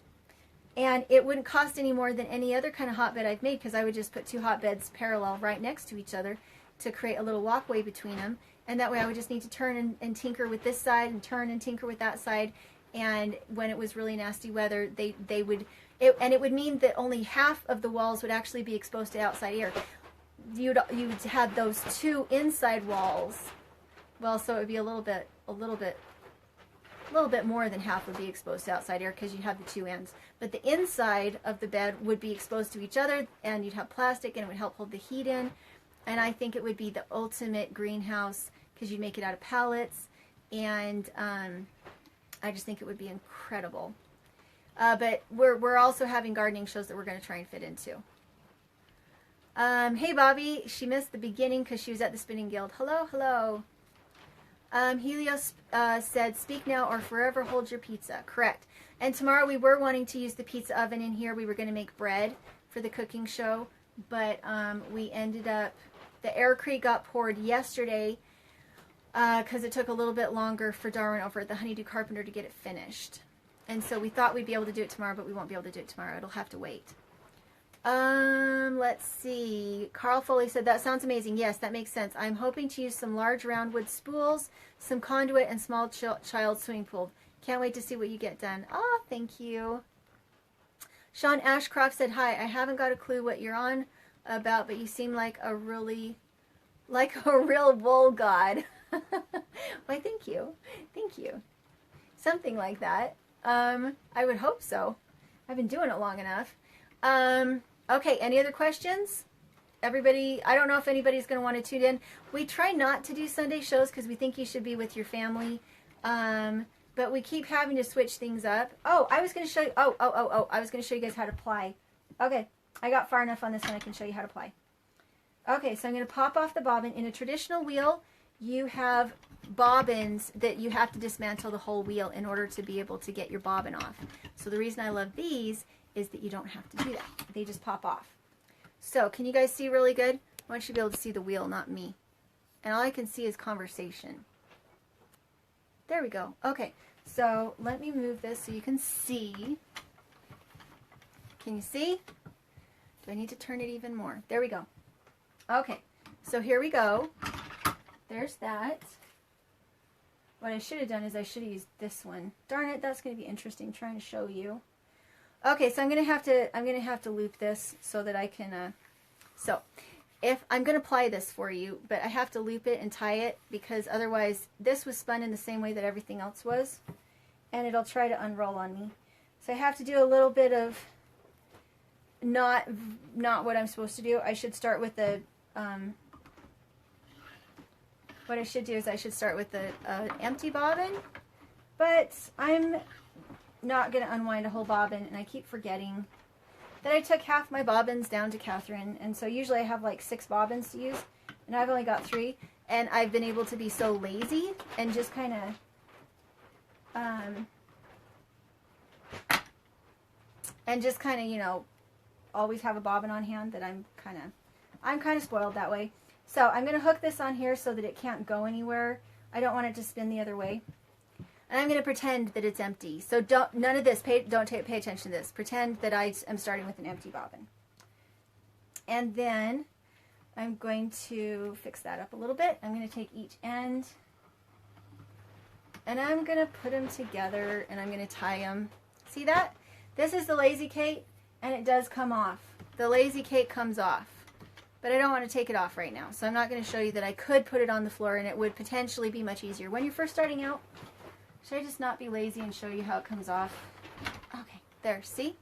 And it wouldn't cost any more than any other kind of hotbed I've made, because I would just put 2 hotbeds parallel right next to each other to create a little walkway between them. And that way I would just need to turn and tinker with this side and turn and tinker with that side. And when it was really nasty weather, they would, it would mean that only half of the walls would actually be exposed to outside air. You'd have those 2 inside walls. Well, so it would be a little bit more than half would be exposed to outside air, because you'd have the 2 ends. But the inside of the bed would be exposed to each other, and you'd have plastic, and it would help hold the heat in. And I think it would be the ultimate greenhouse, because you'd make it out of pallets, and I just think it would be incredible. But we're also having gardening shows that we're going to try and fit into. Hey Bobby, she missed the beginning because she was at the Spinning Guild. Hello, hello. Helios said, speak now or forever hold your pizza. Correct. And tomorrow we were wanting to use the pizza oven in here. We were going to make bread for the cooking show, but we ended up, the aircrete got poured yesterday because it took a little bit longer for Darwin over at the Honeydew Carpenter to get it finished. And so we thought we'd be able to do it tomorrow, but we won't be able to do it tomorrow. It'll have to wait. Let's see. Carl Foley said, that sounds amazing. Yes, that makes sense. I'm hoping to use some large round wood spools, some conduit, and small child swimming pool. Can't wait to see what you get done. Oh, thank you. Sean Ashcroft said, hi, I haven't got a clue what you're on about, but you seem like a real wool god. Why, thank you. Thank you. Something like that. I would hope so. I've been doing it long enough. Okay, any other questions? Everybody, I don't know if anybody's going to want to tune in. We try not to do Sunday shows because we think you should be with your family. But we keep having to switch things up. Oh, I was going to show you, I was going to show you guys how to ply. Okay, I got far enough on this one I can show you how to ply. Okay, so I'm going to pop off the bobbin. In a traditional wheel, you have bobbins that you have to dismantle the whole wheel in order to be able to get your bobbin off. So the reason I love these is that you don't have to do that. They just pop off. So can you guys see really good? I want you to be able to see the wheel, not me. And all I can see is conversation. There we go. Okay, so let me move this so you can see. Can you see? Do I need to turn it even more? There we go. Okay, so here we go. There's that. What I should have done is I should have used this one. Darn it, that's going to be interesting trying to show you. Okay, so I'm going to have to loop this so that I can so if I'm going to apply this for you, but I have to loop it and tie it because otherwise this was spun in the same way that everything else was and it'll try to unroll on me. So I have to do a little bit of not what I'm supposed to do. I should start with the what I should do is I should start with the empty bobbin, but I'm not going to unwind a whole bobbin, and I keep forgetting that I took half my bobbins down to Catherine, and so usually I have like 6 bobbins to use, and I've only got 3, and I've been able to be so lazy and just kind of you know, always have a bobbin on hand that I'm kind of spoiled that way. So I'm going to hook this on here so that it can't go anywhere. I don't want it to spin the other way. And I'm going to pretend that it's empty. So none of this, pay attention to this. Pretend that I am starting with an empty bobbin. And then I'm going to fix that up a little bit. I'm going to take each end and I'm going to put them together and I'm going to tie them. See that? This is the Lazy Kate and it does come off. The Lazy Kate comes off. But I don't want to take it off right now. So I'm not going to show you that I could put it on the floor and it would potentially be much easier. When you're first starting out, should I just not be lazy and show you how it comes off? Okay, there, see?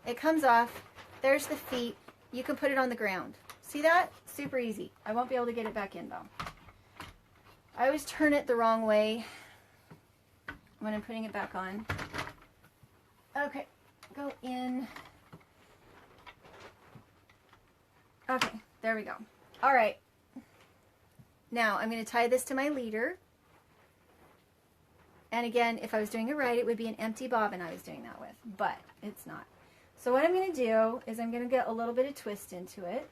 It comes off. There's the feet. You can put it on the ground. See that? Super easy. I won't be able to get it back in though. I always turn it the wrong way when I'm putting it back on. Okay, go in. Okay, there we go. All right. Now I'm going to tie this to my leader. And again, if I was doing it right, it would be an empty bobbin I was doing that with, but it's not. So what I'm going to do is I'm going to get a little bit of twist into it.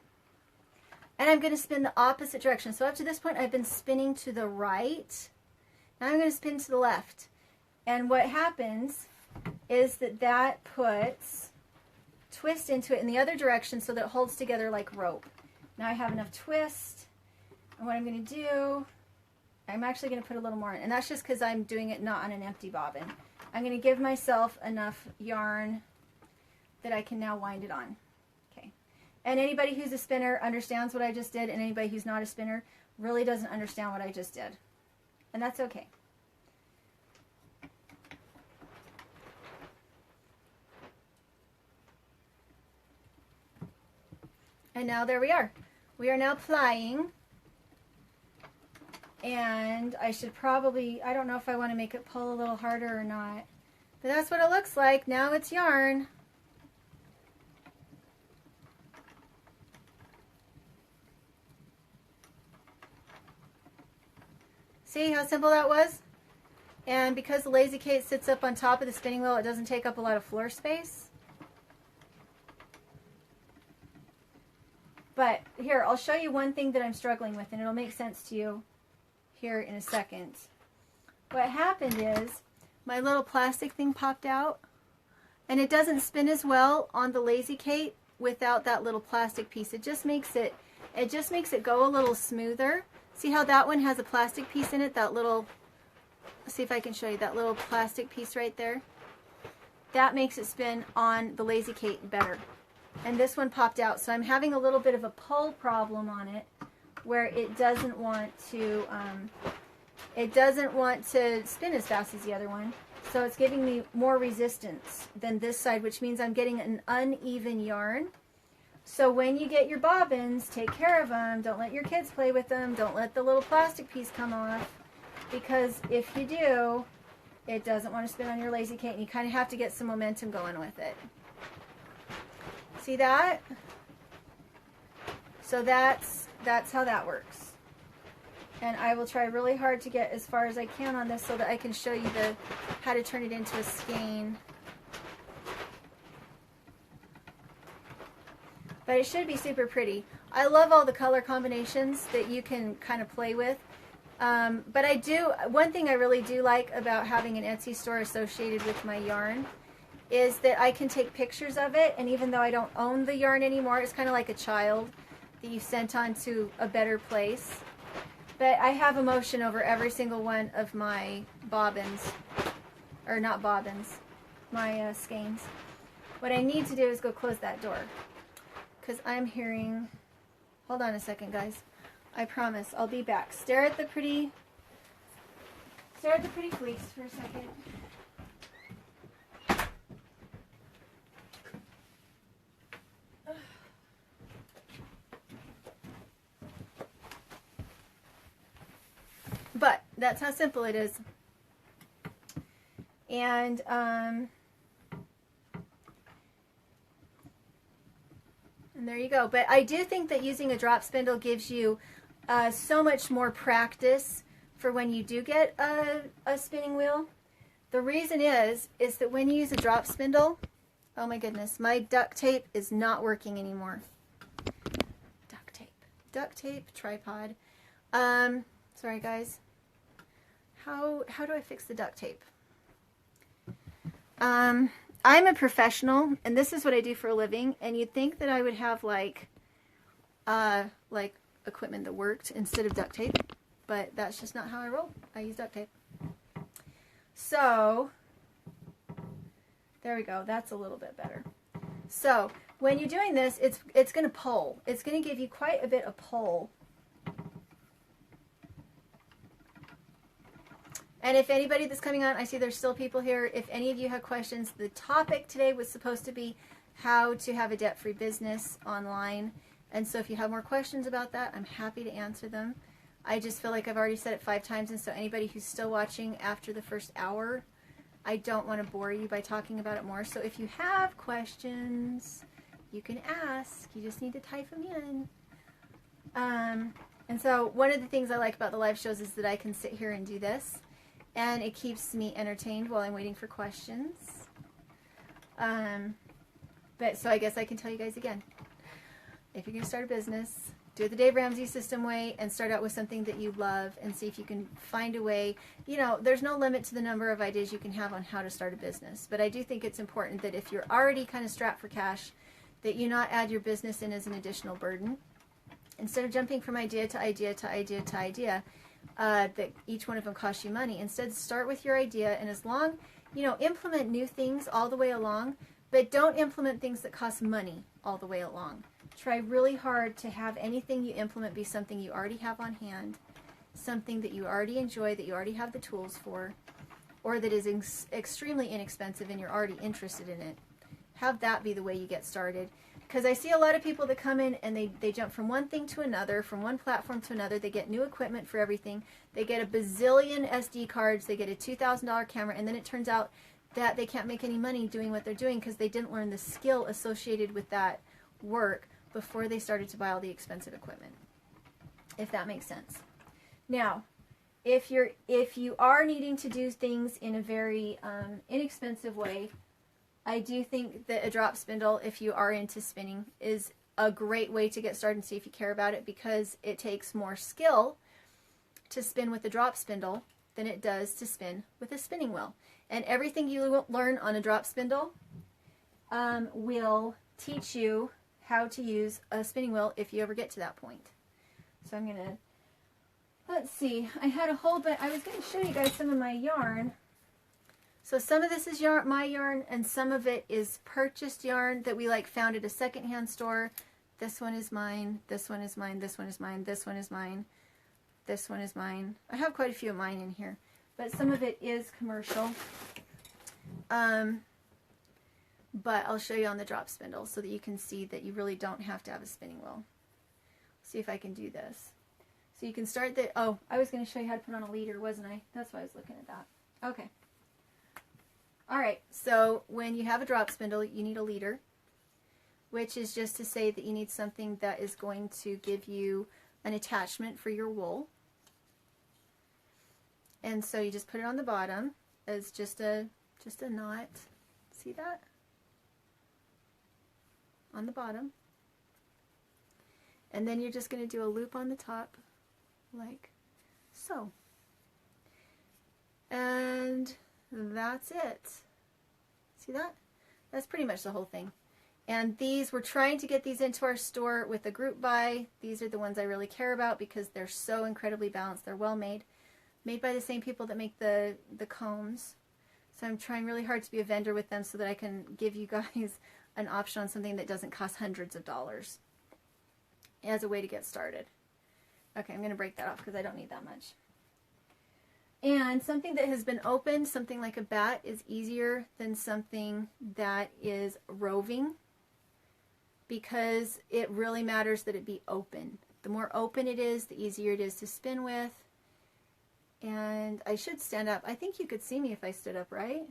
And I'm going to spin the opposite direction. So up to this point, I've been spinning to the right. Now I'm going to spin to the left. And what happens is that puts twist into it in the other direction so that it holds together like rope. Now I have enough twist. And what I'm going to do, I'm actually going to put a little more in. And that's just because I'm doing it not on an empty bobbin. I'm going to give myself enough yarn that I can now wind it on. Okay. And anybody who's a spinner understands what I just did, and anybody who's not a spinner really doesn't understand what I just did. And that's okay. And now there we are. We are now plying. And I should probably, I don't know if I want to make it pull a little harder or not. But that's what it looks like. Now it's yarn. See how simple that was? And because the Lazy Kate sits up on top of the spinning wheel, it doesn't take up a lot of floor space. But here, I'll show you one thing that I'm struggling with, and it'll make sense to you here in a second. What happened is my little plastic thing popped out, and it doesn't spin as well on the Lazy Kate without that little plastic piece. It just makes it go a little smoother. See how that one has a plastic piece in it? That little, let's see if I can show you that little plastic piece right there. That makes it spin on the Lazy Kate better. And this one popped out, so I'm having a little bit of a pull problem on it, where it doesn't want to spin as fast as the other one. So it's giving me more resistance than this side, which means I'm getting an uneven yarn. So when you get your bobbins, take care of them. Don't let your kids play with them. Don't let the little plastic piece come off, because if you do, it doesn't want to spin on your Lazy Kate, and you kind of have to get some momentum going with it. See that? So that's how that works. And I will try really hard to get as far as I can on this so that I can show you how to turn it into a skein. but it should be super pretty. I love all the color combinations that you can kind of play with. But one thing I really do like about having an Etsy store associated with my yarn is that I can take pictures of it, and even though I don't own the yarn anymore, it's kind of like a child that you sent on to a better place. But I have emotion over every single one of my bobbins, or not bobbins, my skeins. What I need to do is go close that door, because I'm hearing, hold on a second guys, I promise, I'll be back. Stare at the pretty fleece for a second. But that's how simple it is. And there you go. But I do think that using a drop spindle gives you so much more practice for when you do get a spinning wheel. The reason is that when you use a drop spindle, oh my goodness, my duct tape is not working anymore. Duct tape, tripod. Sorry guys. How do I fix the duct tape? I'm a professional, and this is what I do for a living, and you'd think that I would have like equipment that worked instead of duct tape, but that's just not how I roll. I use duct tape. So there we go. That's a little bit better. So when you're doing this, it's going to pull. It's going to give you quite a bit of pull. And if anybody that's coming on, I see there's still people here. If any of you have questions, the topic today was supposed to be how to have a debt-free business online. And so if you have more questions about that, I'm happy to answer them. I just feel like I've already said it 5 times. And so anybody who's still watching after the first hour, I don't want to bore you by talking about it more. So if you have questions, you can ask. You just need to type them in. And so one of the things I like about the live shows is that I can sit here and do this. And it keeps me entertained while I'm waiting for questions. But so I guess I can tell you guys again. If you're going to start a business, do it the Dave Ramsey system way and start out with something that you love and see if you can find a way. You know, there's no limit to the number of ideas you can have on how to start a business. But I do think it's important that if you're already kind of strapped for cash, that you not add your business in as an additional burden. Instead of jumping from idea to idea to idea to idea, that each one of them costs you money. Instead, start with your idea, and as long, implement new things all the way along, but don't implement things that cost money all the way along. Try really hard to have anything you implement be something you already have on hand, something that you already enjoy, that you already have the tools for, or that is extremely inexpensive and you're already interested in it. Have that be the way you get started. Because I see a lot of people that come in and they jump from one thing to another, from one platform to another. They get new equipment for everything. They get a bazillion SD cards. They get a $2,000 camera. And then it turns out that they can't make any money doing what they're doing because they didn't learn the skill associated with that work before they started to buy all the expensive equipment. If that makes sense. Now, if you are needing to do things in a very inexpensive way, I do think that a drop spindle, if you are into spinning, is a great way to get started and see if you care about it, because it takes more skill to spin with a drop spindle than it does to spin with a spinning wheel. And everything you learn on a drop spindle will teach you how to use a spinning wheel if you ever get to that point. So I'm going to, let's see, I had a whole bit, I was going to show you guys some of my yarn. So some of this is my yarn, and some of it is purchased yarn that we found at a secondhand store. This one is mine, this one is mine, this one is mine, this one is mine, this one is mine. I have quite a few of mine in here, but some of it is commercial. But I'll show you on the drop spindle so that you can see that you really don't have to have a spinning wheel. See if I can do this. So you can start I was going to show you how to put on a leader, wasn't I? That's why I was looking at that. Okay. Alright, so when you have a drop spindle, you need a leader, which is just to say that you need something that is going to give you an attachment for your wool. And so you just put it on the bottom as just a knot. See that? On the bottom. And then you're just going to do a loop on the top, like so. And that's it. See that? That's pretty much the whole thing. And these, we're trying to get these into our store with a group buy. These are the ones I really care about because they're so incredibly balanced. They're well made. Made by the same people that make the combs. So I'm trying really hard to be a vendor with them so that I can give you guys an option on something that doesn't cost hundreds of dollars as a way to get started. Okay, I'm going to break that off because I don't need that much. And something that has been opened, something like a bat, is easier than something that is roving because it really matters that it be open. The more open it is, the easier it is to spin with. And I should stand up. I think you could see me if I stood up, right?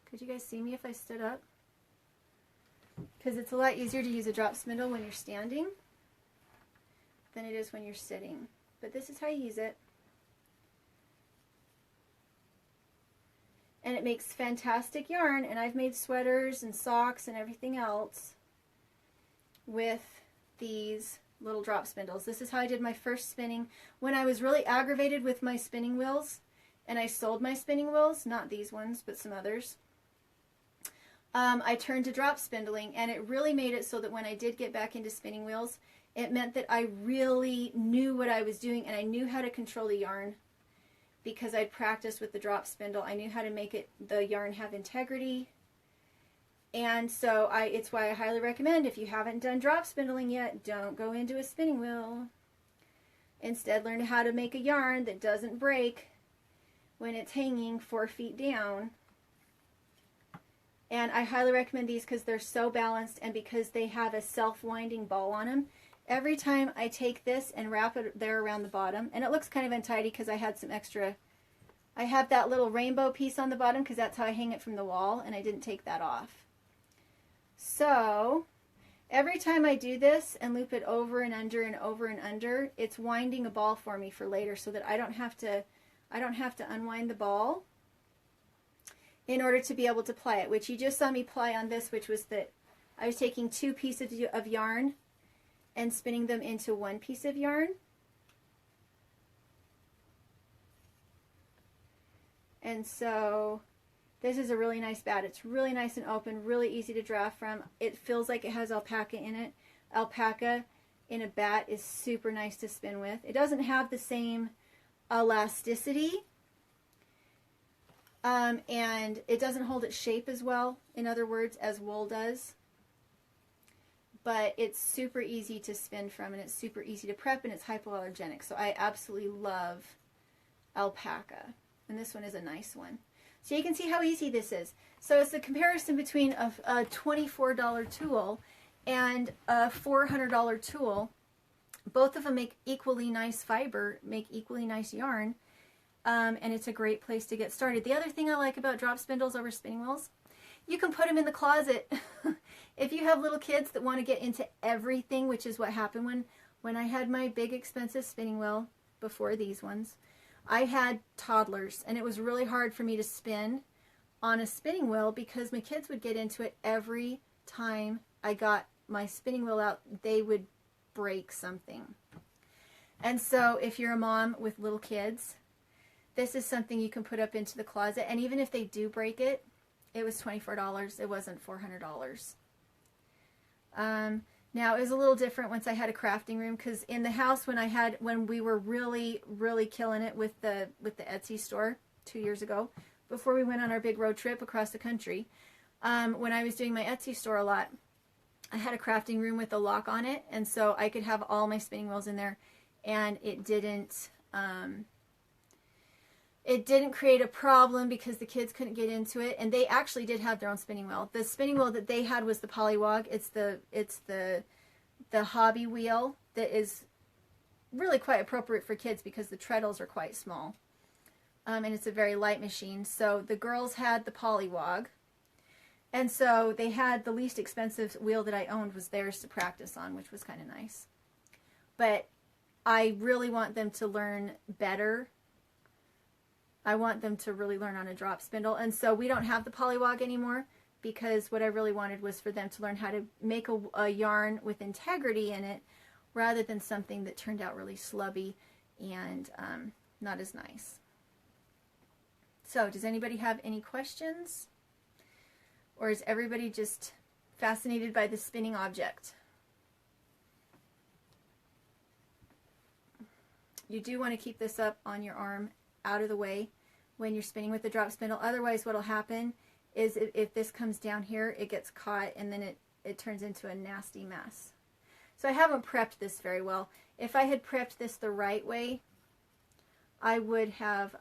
Could you guys see me if I stood up? Because it's a lot easier to use a drop spindle when you're standing than it is when you're sitting. But this is how you use it. And it makes fantastic yarn, and I've made sweaters and socks and everything else with these little drop spindles. This is how I did my first spinning. When I was really aggravated with my spinning wheels, and I sold my spinning wheels, not these ones, but some others, I turned to drop spindling, and it really made it so that when I did get back into spinning wheels, it meant that I really knew what I was doing, and I knew how to control the yarn because I'd practiced with the drop spindle. I knew how to make it, the yarn have integrity. And so it's why I highly recommend, if you haven't done drop spindling yet, don't go into a spinning wheel. Instead, learn how to make a yarn that doesn't break when it's hanging 4 feet down. And I highly recommend these because they're so balanced and because they have a self-winding ball on them. Every time I take this and wrap it there around the bottom, and it looks kind of untidy because I had some extra, I have that little rainbow piece on the bottom because that's how I hang it from the wall, and I didn't take that off. So every time I do this and loop it over and under and over and under, it's winding a ball for me for later so that I don't have to unwind the ball in order to be able to ply it, which you just saw me ply on this, which was that I was taking 2 pieces of yarn and spinning them into 1 piece of yarn. And so this is a really nice bat. It's really nice and open, really easy to draw from. It feels like it has alpaca in it. Alpaca in a bat is super nice to spin with. It doesn't have the same elasticity, and it doesn't hold its shape as well, in other words, as wool does. But it's super easy to spin from, and it's super easy to prep, and it's hypoallergenic. So I absolutely love alpaca. And this one is a nice one. So you can see how easy this is. So it's the comparison between a $24 tool and a $400 tool. Both of them make equally nice fiber, make equally nice yarn, and it's a great place to get started. The other thing I like about drop spindles over spinning wheels, you can put them in the closet. If you have little kids that want to get into everything, which is what happened when I had my big expensive spinning wheel before these ones, I had toddlers, and it was really hard for me to spin on a spinning wheel because my kids would get into it every time I got my spinning wheel out. They would break something. And so if you're a mom with little kids, this is something you can put up into the closet, and even if they do break it, it was $24. It wasn't $400. Now it was a little different once I had a crafting room, because in the house when we were really killing it with the Etsy store 2 years ago, before we went on our big road trip across the country, when I was doing my Etsy store a lot, I had a crafting room with a lock on it, and so I could have all my spinning wheels in there, and it didn't create a problem because the kids couldn't get into it, and they actually did have their own spinning wheel. The spinning wheel that they had was the Polywog. It's the hobby wheel that is really quite appropriate for kids because the treadles are quite small, and it's a very light machine. So the girls had the Polywog, and so they had the least expensive wheel that I owned was theirs to practice on, which was kind of nice. But I really want them to learn better. I want them to really learn on a drop spindle. And so we don't have the Polywog anymore because what I really wanted was for them to learn how to make a yarn with integrity in it rather than something that turned out really slubby and not as nice. So does anybody have any questions? Or is everybody just fascinated by the spinning object? You do want to keep this up on your arm out of the way when you're spinning with the drop spindle. Otherwise what will happen is if this comes down here, it gets caught and then it turns into a nasty mess. So I haven't prepped this very well. If I had prepped this the right way, I would have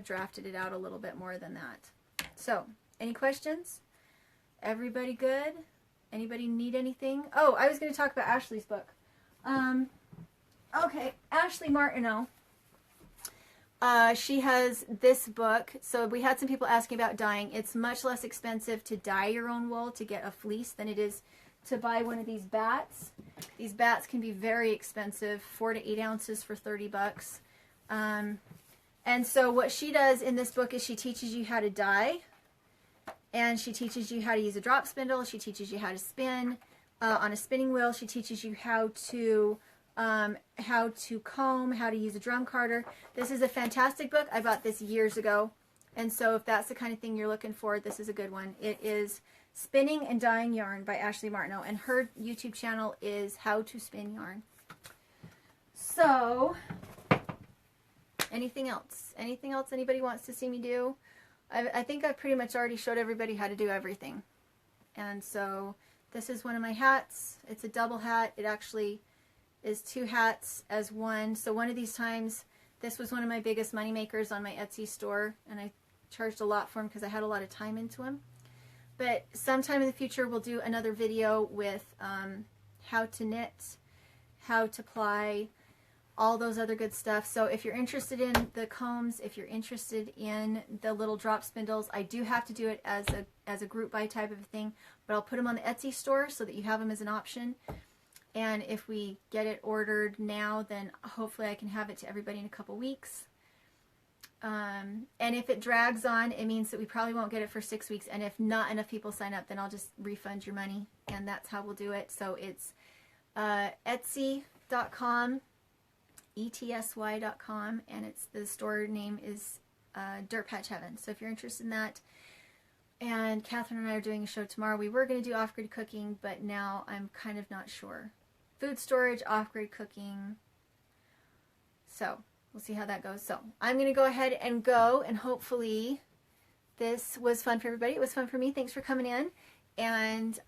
drafted it out a little bit more than that. So, any questions? Everybody good? Anybody need anything? Oh, I was going to talk about Ashley's book. Okay, Ashley Martineau. She has this book. So we had some people asking about dyeing. It's much less expensive to dye your own wool to get a fleece than it is to buy one of these bats. These bats can be very expensive, 4 to 8 ounces for 30 bucks. And so what she does in this book is she teaches you how to dye, and she teaches you how to use a drop spindle. She teaches you how to spin on a spinning wheel. She teaches you how to comb, how to use a drum carder. This is a fantastic book. I bought this years ago, and so if that's the kind of thing you're looking for, this is a good one. It is Spinning and Dyeing Yarn by Ashley Martineau, and her YouTube channel is How to Spin Yarn. So, anything else? Anything else anybody wants to see me do? I think I've pretty much already showed everybody how to do everything. And so, this is one of my hats. It's a double hat. It actually is 2 hats as one. So one of these times, this was one of my biggest money makers on my Etsy store, and I charged a lot for them because I had a lot of time into them. But sometime in the future, we'll do another video with how to knit, how to ply, all those other good stuff. So if you're interested in the combs, if you're interested in the little drop spindles, I do have to do it as a group buy type of thing, but I'll put them on the Etsy store so that you have them as an option. And if we get it ordered now, then hopefully I can have it to everybody in a couple weeks. And if it drags on, it means that we probably won't get it for 6 weeks. And if not enough people sign up, then I'll just refund your money. And that's how we'll do it. So it's Etsy.com, ETSY.com, and the store name is Dirtpatcheaven. So if you're interested in that, and Catherine and I are doing a show tomorrow. We were going to do off-grid cooking, but now I'm kind of not sure. Food storage, off-grid cooking. So we'll see how that goes. So I'm going to go ahead and go, and hopefully this was fun for everybody. It was fun for me. Thanks for coming in. And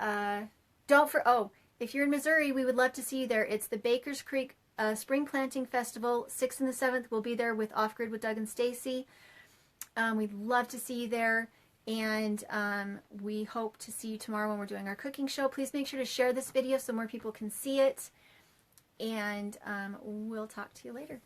if you're in Missouri, we would love to see you there. It's the Bakers Creek Spring Planting Festival, 6th and the 7th. We'll be there with Off-Grid with Doug and Stacy. We'd love to see you there. And we hope to see you tomorrow when we're doing our cooking show. Please make sure to share this video so more people can see it. And we'll talk to you later.